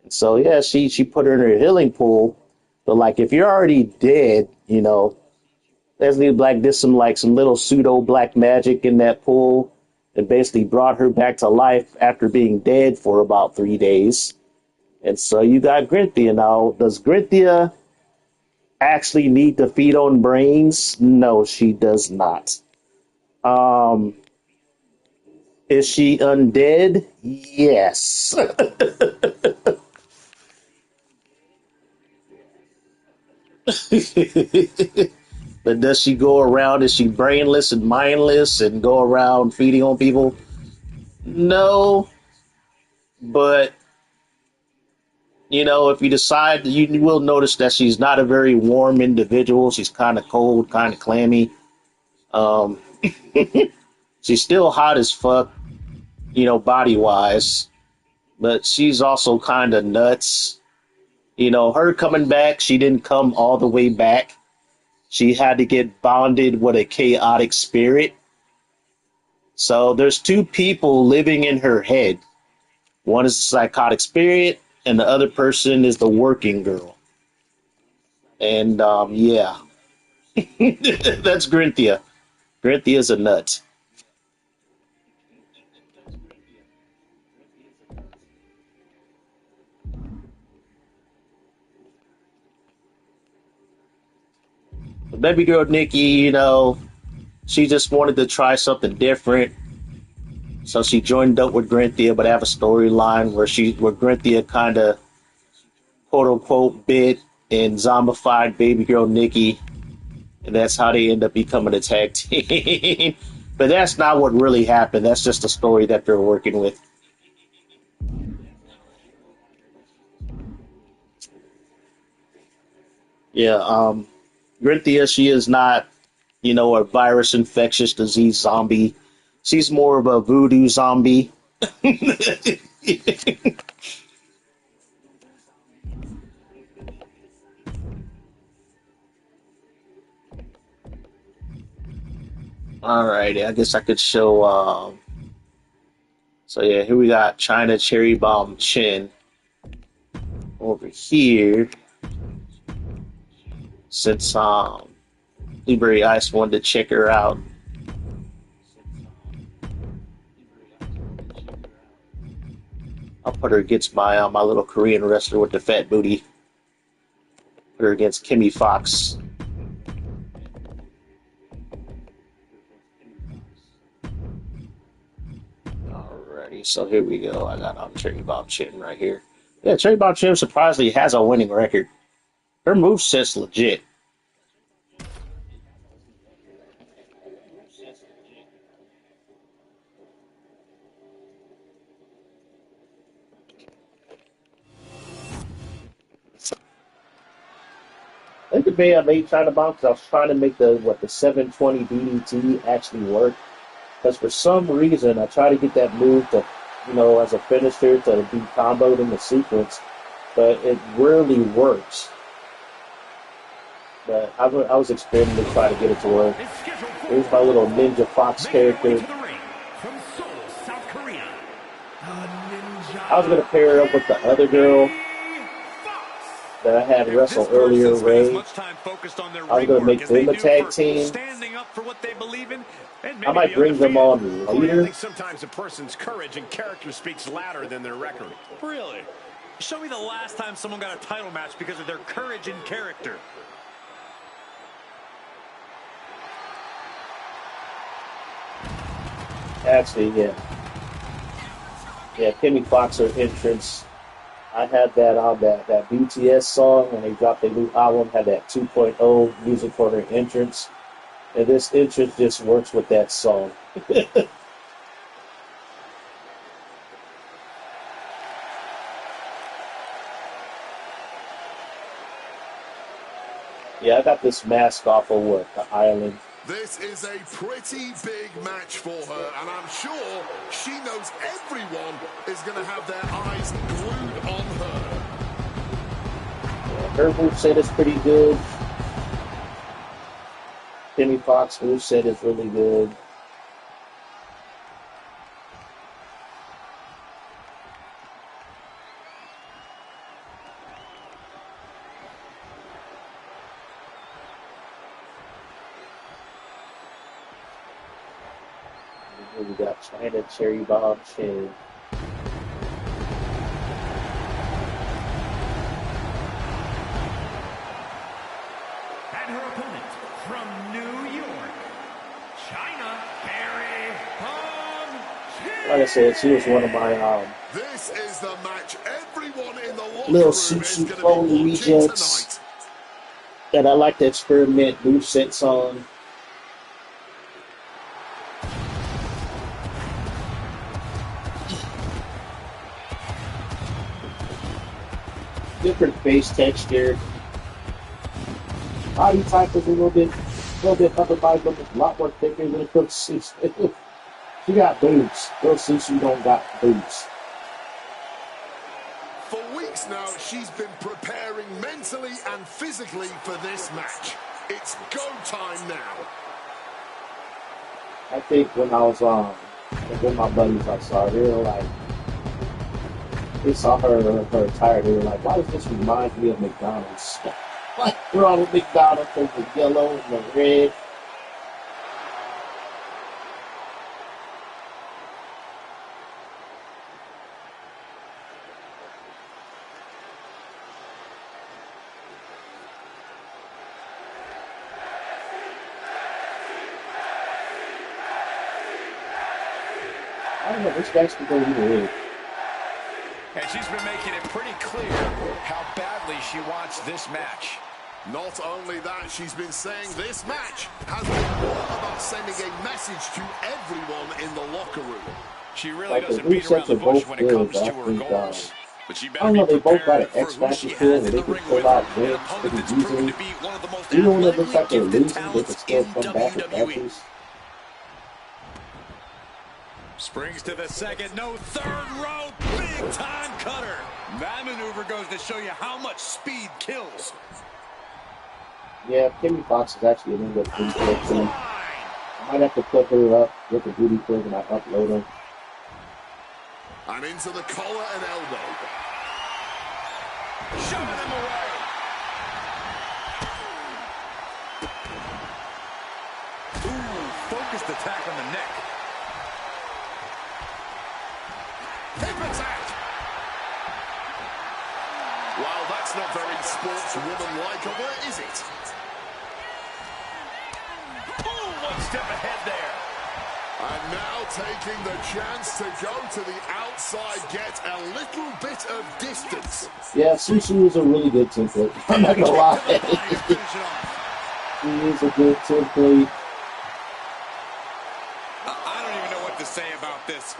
And so yeah, she put her in her healing pool. But like if you're already dead, Leslie Black did some little pseudo black magic in that pool and basically brought her back to life after being dead for about 3 days. And so you got Grinthia now. Does Grinthia actually need to feed on brains? No, she does not. Um, is she undead? Yes. But does she go around? Is she brainless and mindless and go around feeding on people? No, but if you decide, you will notice that she's not a very warm individual. She's kind of cold, kind of clammy. Um, she's still hot as fuck, body wise, but she's also kind of nuts. Her coming back, she didn't come all the way back. She had to get bonded with a chaotic spirit. So there's two people living in her head. One is the psychotic spirit, and the other person is the working girl. And yeah, that's Grinthia. Grinthia's a nut. Baby girl Nikki, she just wanted to try something different. So she joined up with Grinthia, but have a storyline where Grinthia kind of quote unquote bit and zombified baby girl Nikki, and that's how they end up becoming a tag team. But that's not what really happened. That's just a story that they're working with. Yeah, Grinthia, she is not, a virus infectious disease zombie. She's more of a voodoo zombie. Alrighty, I guess I could show. So yeah, here we got China Cherry Bomb Chin over here. Since Blueberry Ice wanted to check her out, I'll put her against my little Korean wrestler with the fat booty. Put her against Kimmy Fox. Alrighty, so here we go. I got Cherry Bomb Chin right here. Yeah, Cherry Bomb Chin surprisingly has a winning record. Her moveset's legit. I think I made China Bomb because I was trying to make the 720 DDT actually work. Because for some reason I try to get that move to, as a finisher to be comboed in the sequence, but it rarely works. But I was experimenting to try to get it to work. Here's my little Ninja Fox character. I was going to pair her up with the other girl that I had wrestle earlier, Ray. I was going to make them a tag team. And I maybe might be bring them undefeated. on Corey, I later. think sometimes a person's courage and character speaks louder than their record. Really? Show me the last time someone got a title match because of their courage and character. Actually, yeah. Yeah, Kimmy Fox, her entrance. I had that on that BTS song when they dropped their new album, had that 2.0 music for their entrance. And this entrance just works with that song. Yeah, I got this mask off of what? The island. This is a pretty big match for her, and I'm sure she knows everyone is going to have their eyes glued on her. Yeah, her moveset is pretty good. Kimmy Fox moveset is really good. We got China Cherry Bomb Chin. And her opponent from New York, China Cherry Bomb Chin. Like I said, she was one of my This is the match everyone in the locker little room is Susu going to be Foley watching rejects tonight. that I like to experiment movesets on. Different face texture. Body type is a little bit upper body, but a lot more thicker than Cook Susu. She got boobs. Little Susu don't got boobs. For weeks now, she's been preparing mentally and physically for this match. It's go time now. I think when I was with my buddies, I saw her, they saw her attire, they were like, why does this remind me of McDonald's? Like, we're on a McDonald's with the yellow and the red. I don't know, this guy's going to be red. And she's been making it pretty clear how badly she wants this match. Not only that, she's been saying this match has been more about sending a message to everyone in the locker room. She really Like, doesn't the beat around resets the are bush both when it good, comes but to I her think, goals. But she I better don't know, be they both got prepared an for X who factor she to has it, in where the they can ring pull with out her. An wins opponent pretty that's proven easily. to be one of the most Even when it looks athletically like they're gifted losing, they can talents still in come back with WWE. matches. Springs to the second, no third rope, big time cutter. That maneuver goes to show you how much speed kills. Yeah, Kimmy Fox is actually an English booty clip too. I might have to put her up with the booty clip when I upload them. And into the collar and elbow. Shoving him away. Ooh, focused attack on the neck. Hip attack. Well, that's not very sportswoman-like of her, is it? Ooh, one step ahead there. And now taking the chance to go to the outside, get a little bit of distance. Yeah, Susu is a really good template. I'm not gonna lie. She is a good template. I don't even know what to say about this.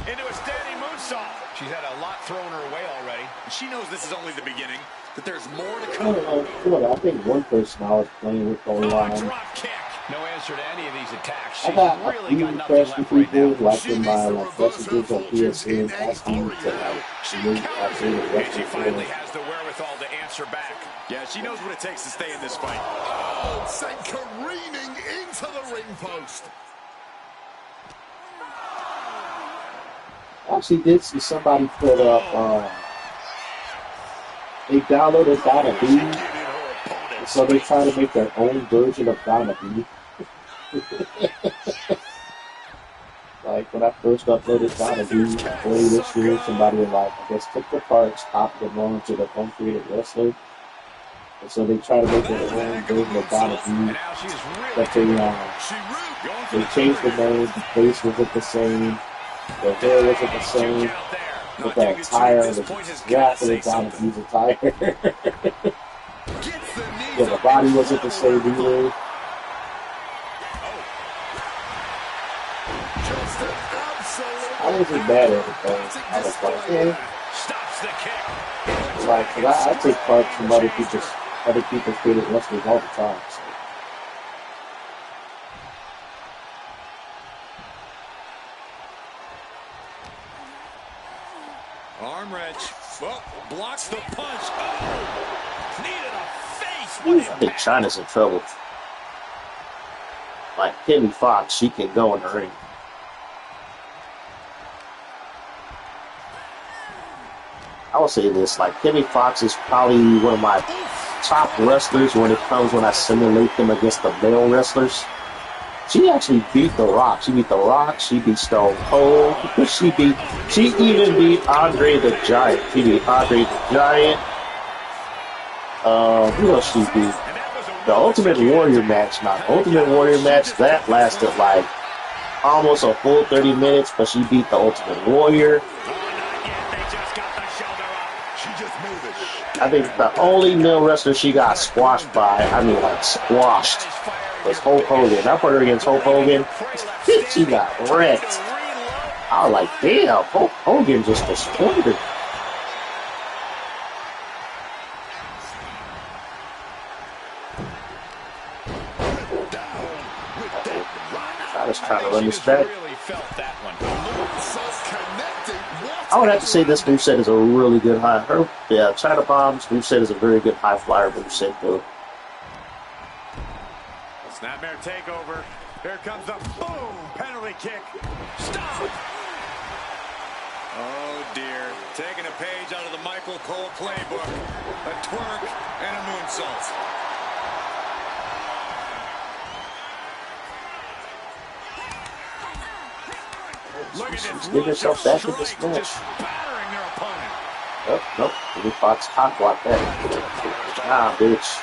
Into a standing moonsault. She's had a lot thrown her way already. She knows this is only the beginning, that there's more to I come. don't know. What, I think one person I was playing with for a while. Drop kick. No answer to any of these attacks. I She's got a really few got nothing requests from left right people, now. like She in needs my to like reverse her messages on fortunes in PSN, a asking me hurry to now. like She link counters actually the it, rest and she of the finally video. has the wherewithal to answer back. Yeah, she knows what it takes to stay in this fight. Oh, sent careening into the ring post. I actually did see somebody put up, they downloaded Donna B, so they try to make their own version of Donna B. like when I first uploaded Gonna FAFO early this year, somebody like I guess took the parts, copied them onto the uncreated wrestler, and so they try to make their own version of Gonna FAFO. But they changed the name, the face wasn't the same, the hair wasn't the same, but the attire was exactly Gonna FAFO's attire. Yeah, the body wasn't the same either. I wasn't mad at it though. I was like, yeah. Like, 'cause I take parts from other people's favorite wrestlers all the time. So. Arm wrench. Well, blocks the punch. Oh! Needed a face. Ooh, I think China's in trouble. Like Kimmy Fox, she can go in the ring. I will say this, like Kimmy Fox is probably one of my top wrestlers when it comes when I simulate them against the male wrestlers. She actually beat The Rock. She beat The Rock. She beat Stone Cold. She even beat Andre the Giant. She beat Andre the Giant. Who else she beat? The Ultimate Warrior match. Not Ultimate Warrior match. That lasted like almost a full 30 minutes, but she beat the Ultimate Warrior. I think the only male wrestler she got squashed by, I mean like squashed, was Hulk Hogan. I put her against Hulk Hogan. She got wrecked. I was like, damn, Hulk Hogan just destroyed her. I was trying to run this back. I would have to say this moveset is a really good high. China Bomb's moveset is a very good high flyer moveset, though. Snapmare takeover. Here comes the boom penalty kick. Stop. Oh dear. Taking a page out of the Michael Cole playbook. A twerk and a moonsault. Look at this. Give yourself back in this match. Battering their opponent. Oh, nope. Kimmy Fox cock blocked that. Ah, bitch.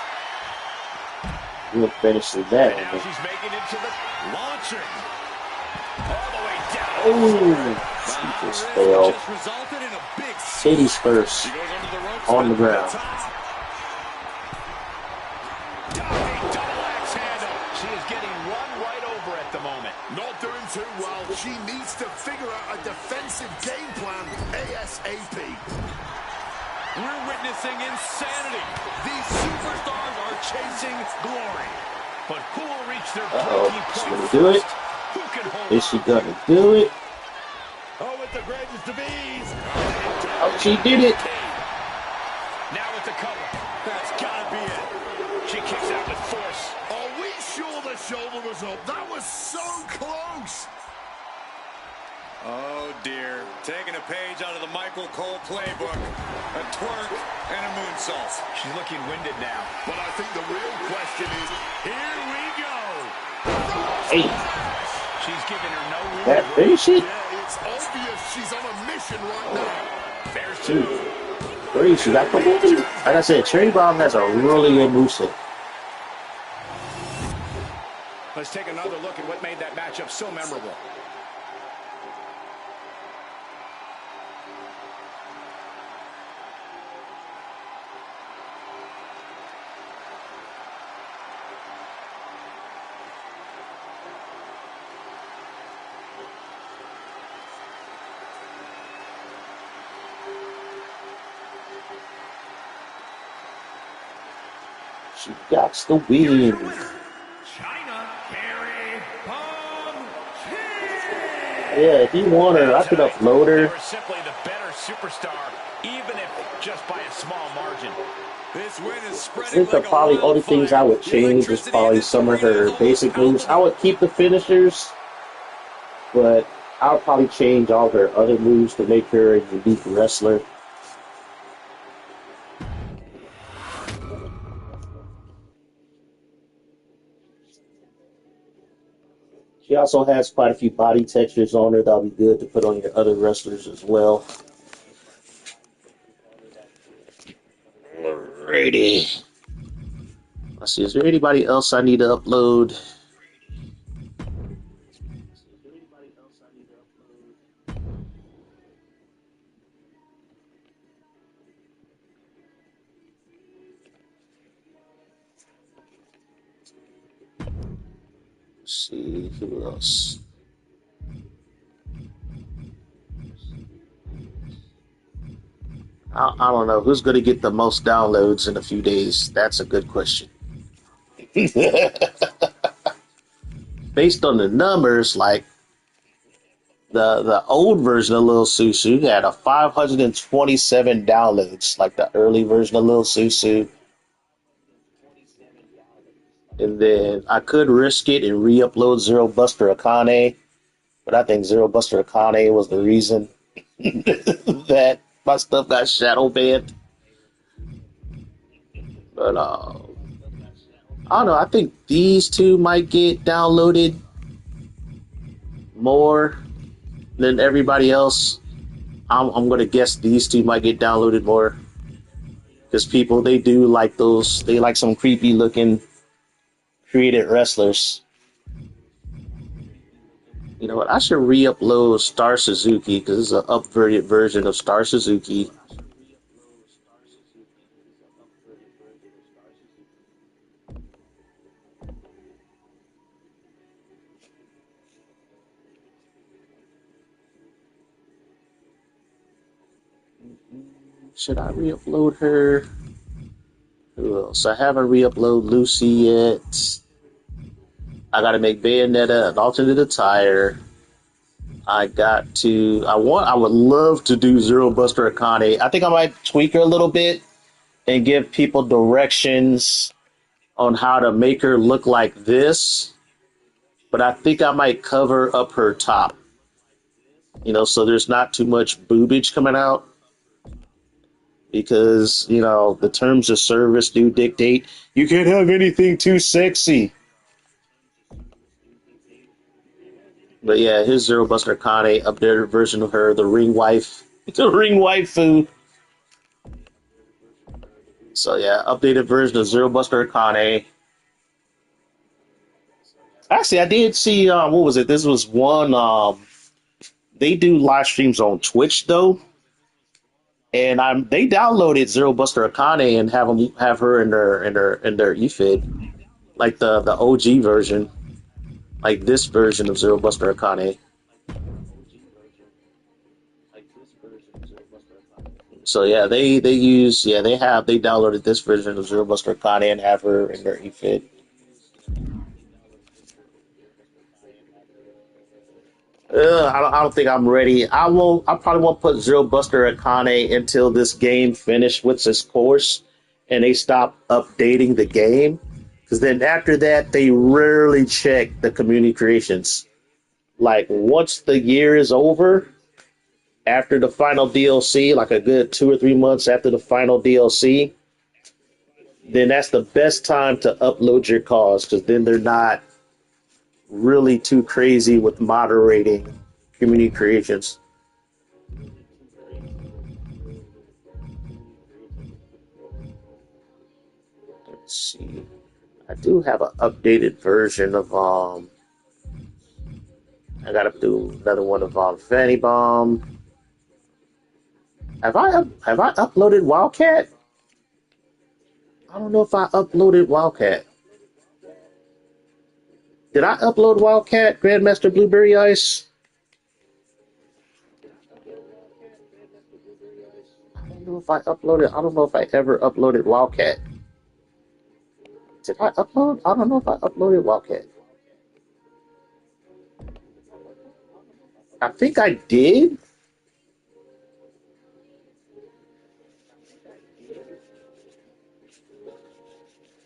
You look finished with that. And now she's making it to the launcher. All the way down. Oh, she just failed. Titties first. On the ground. She is getting run right over at the moment. Not doing too well. She needs to figure out a defensive game plan ASAP. We're witnessing insanity. These superstars are chasing glory. But who will reach their breaking point She's gonna do it. Who can hold Is she gonna do it? Oh, with the greatest of ease. Oh, she did it. now with the cover? That's gotta be it. She kicks out with force. Are we sure the shoulder was up? That was so close. Oh dear. Taking a page out of the Michael Cole playbook. A twerk and a moonsault. She's looking winded now. But I think the real question is, here we go. Hey, She's giving her no room. that finish it? Yeah, it's obvious she's on a mission right now. There's 2, 3. She got the win. Like I said, Cherry Bomb has a really good moveset. Let's take another look at what made that matchup so memorable. She got the win. China Berry Bomb Yeah, if you want her, I could upload They her. were simply the better superstar, even if just by a small margin. This win is I spreading think the like a probably only things I would wildfire. change is probably some of her basic moves. I would keep the finishers, but I would probably change all her other moves to make her a unique wrestler. She also has quite a few body textures on her that'll be good to put on your other wrestlers as well. Alrighty. Let's see, is there anybody else I need to upload? Let's see, who else? I don't know. Who's going to get the most downloads in a few days? That's a good question. Based on the numbers, like the old version of Lil Susu had a 527 downloads, like the early version of Lil Susu. And then I could risk it and re-upload Zero Buster Akane, but I think Zero Buster Akane was the reason that my stuff got shadow banned. But I don't know. I think these two might get downloaded more than everybody else. I'm going to guess these two might get downloaded more because people, they do like those. They like some creepy looking created wrestlers. You know what? I should re-upload Star Suzuki because it's an upgraded version of Star Suzuki. Should I re-upload her? Who else? I haven't re-uploaded Lucy yet. I got to make Bayonetta an alternate attire. I would love to do Zero Buster Akane. I think I might tweak her a little bit and give people directions on how to make her look like this. But I think I might cover up her top, so there's not too much boobage coming out. Because, the terms of service do dictate you can't have anything too sexy. But yeah, here's Zero Buster Akane, updated version of her, the ring wife, the ring waifu. So yeah, updated version of Zero Buster Akane. Actually, I did see, what was it? This was one, they do live streams on Twitch though. And they downloaded Zero Buster Akane and have her in their eFid, like the OG version, like this version of Zero Buster Akane. So yeah, they downloaded this version of Zero Buster Akane and have her in their eFid. I don't think I'm ready. I probably won't put Zero Buster Akane until this game finished with its course and they stop updating the game. Because then after that, they rarely check the community creations. Like once the year is over, after the final DLC, like a good 2 or 3 months after the final DLC, then that's the best time to upload your cause because then they're not really too crazy with moderating community creations. Let's see. I do have an updated version of I gotta do another one of Fanny Bomb. Have I uploaded Wildcat? I don't know if I uploaded Wildcat. Did I upload Wildcat, Grandmaster Blueberry Ice? I don't know if I uploaded. I don't know if I ever uploaded Wildcat. Did I upload? I don't know if I uploaded Wildcat. I think I did.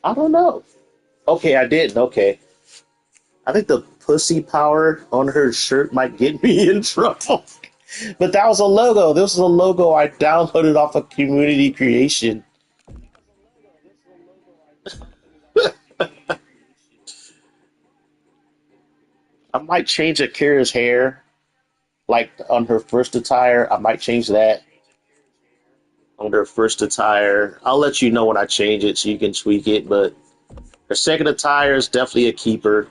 I don't know. Okay, I didn't. Okay. I think the pussy power on her shirt might get me in trouble. But that was a logo. This was a logo I downloaded off of Community Creation. might change Akira's hair, like on her first attire. I might change that on her first attire. I'll let you know when I change it so you can tweak it. But her second attire is definitely a keeper.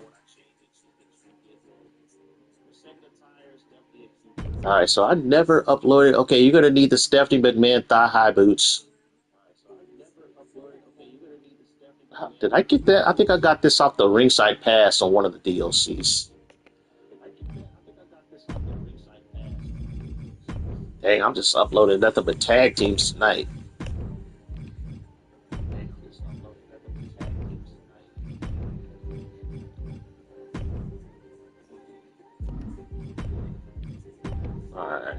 All right, so I never uploaded. Okay, you're gonna need the Stephanie McMahon thigh high boots. Did I get that? I think I got this off the ringside pass on one of the DLCs. Dang, I'm just uploading nothing but tag teams tonight. All right.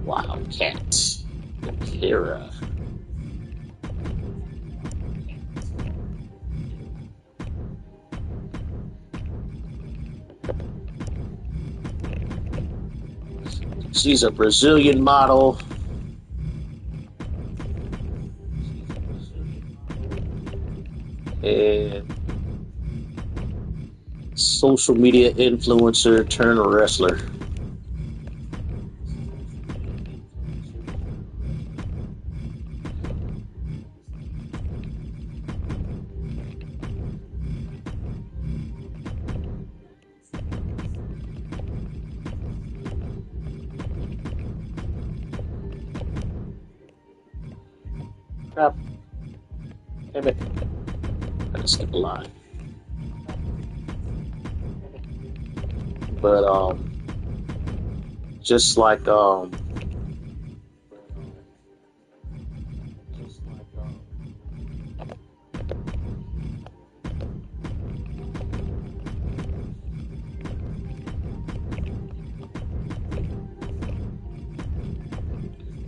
Wildcat. Akira. She's a Brazilian model. And social media influencer turned wrestler. Crap. Damn it. I just skipped a line. But just like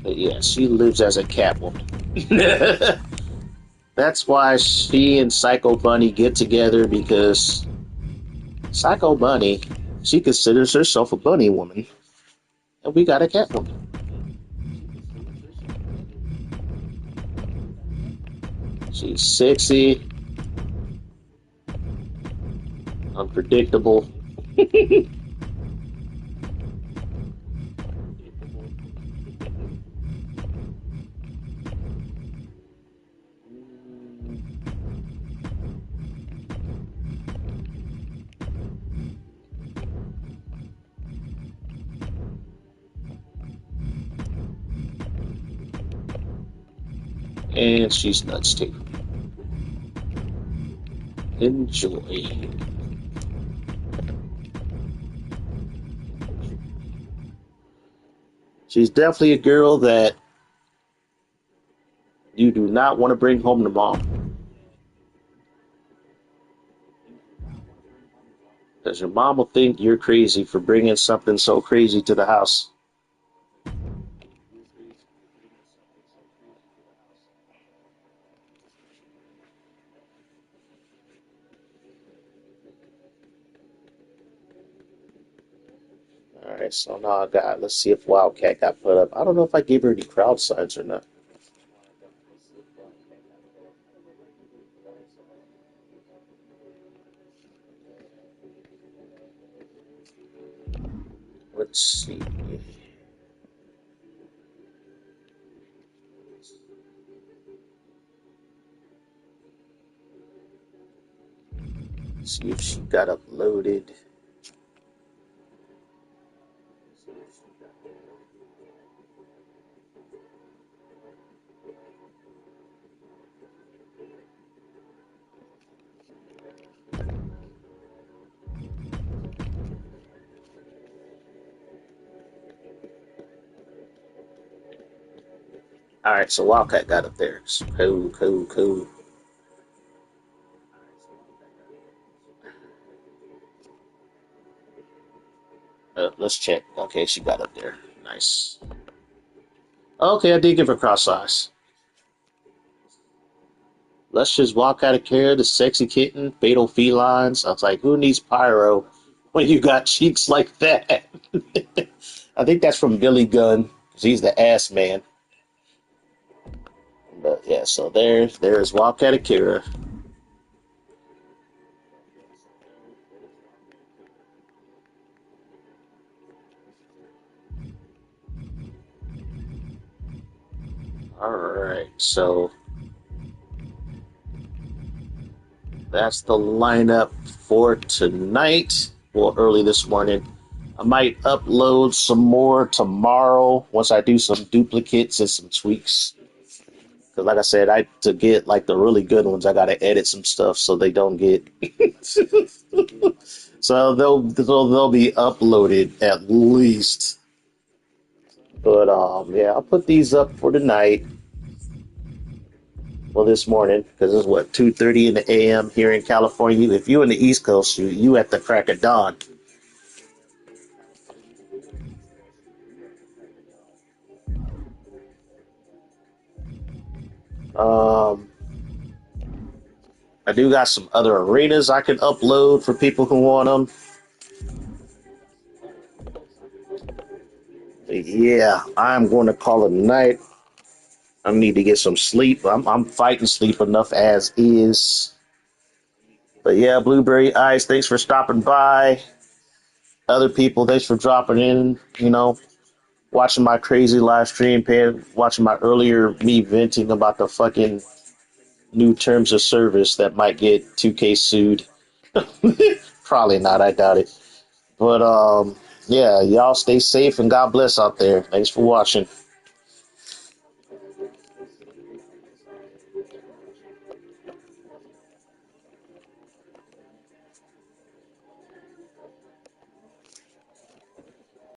yeah, she lives as a Catwoman. That's why she and Psycho Bunny get together because Psycho Bunny, she considers herself a bunny woman, and we got a Catwoman. She's sexy, unpredictable. And she's nuts too. Enjoy. She's definitely a girl that you do not want to bring home to mom. Because your mom will think you're crazy for bringing something so crazy to the house. All right, so now let's see if Wildcat got put up. I don't know if I gave her any crowd signs or not. Let's see. See if she got uploaded. All right, so Wildcat got up there. Cool. Let's check. Okay, she got up there. Nice. Okay, I did give her cross eyes. Let's just walk out of care. The sexy kitten, fatal felines. I was like, who needs pyro when you got cheeks like that? I think that's from Billy Gunn, because he's the ass man. But yeah, so there's Wildcat Akira. All right, so that's the lineup for tonight. Well, early this morning. I might upload some more tomorrow once I do some duplicates and some tweaks. Because, like I said, to get like the really good ones, I gotta edit some stuff so they don't get. So they'll be uploaded at least. But yeah, I'll put these up for tonight. Well, this morning because it's what 2:30 in the a.m. here in California. If you in the East Coast, you at the crack of dawn. Um, I do got some other arenas I can upload for people who want them. Yeah, I'm going to call it a night. I need to get some sleep. I'm fighting sleep enough as is. But yeah, Blueberry Ice, thanks for stopping by. Other people, thanks for dropping in. Watching my crazy live stream, watching my earlier me venting about the fucking new terms of service that might get 2K sued. Probably not. I doubt it. But yeah, y'all stay safe and God bless out there. Thanks for watching.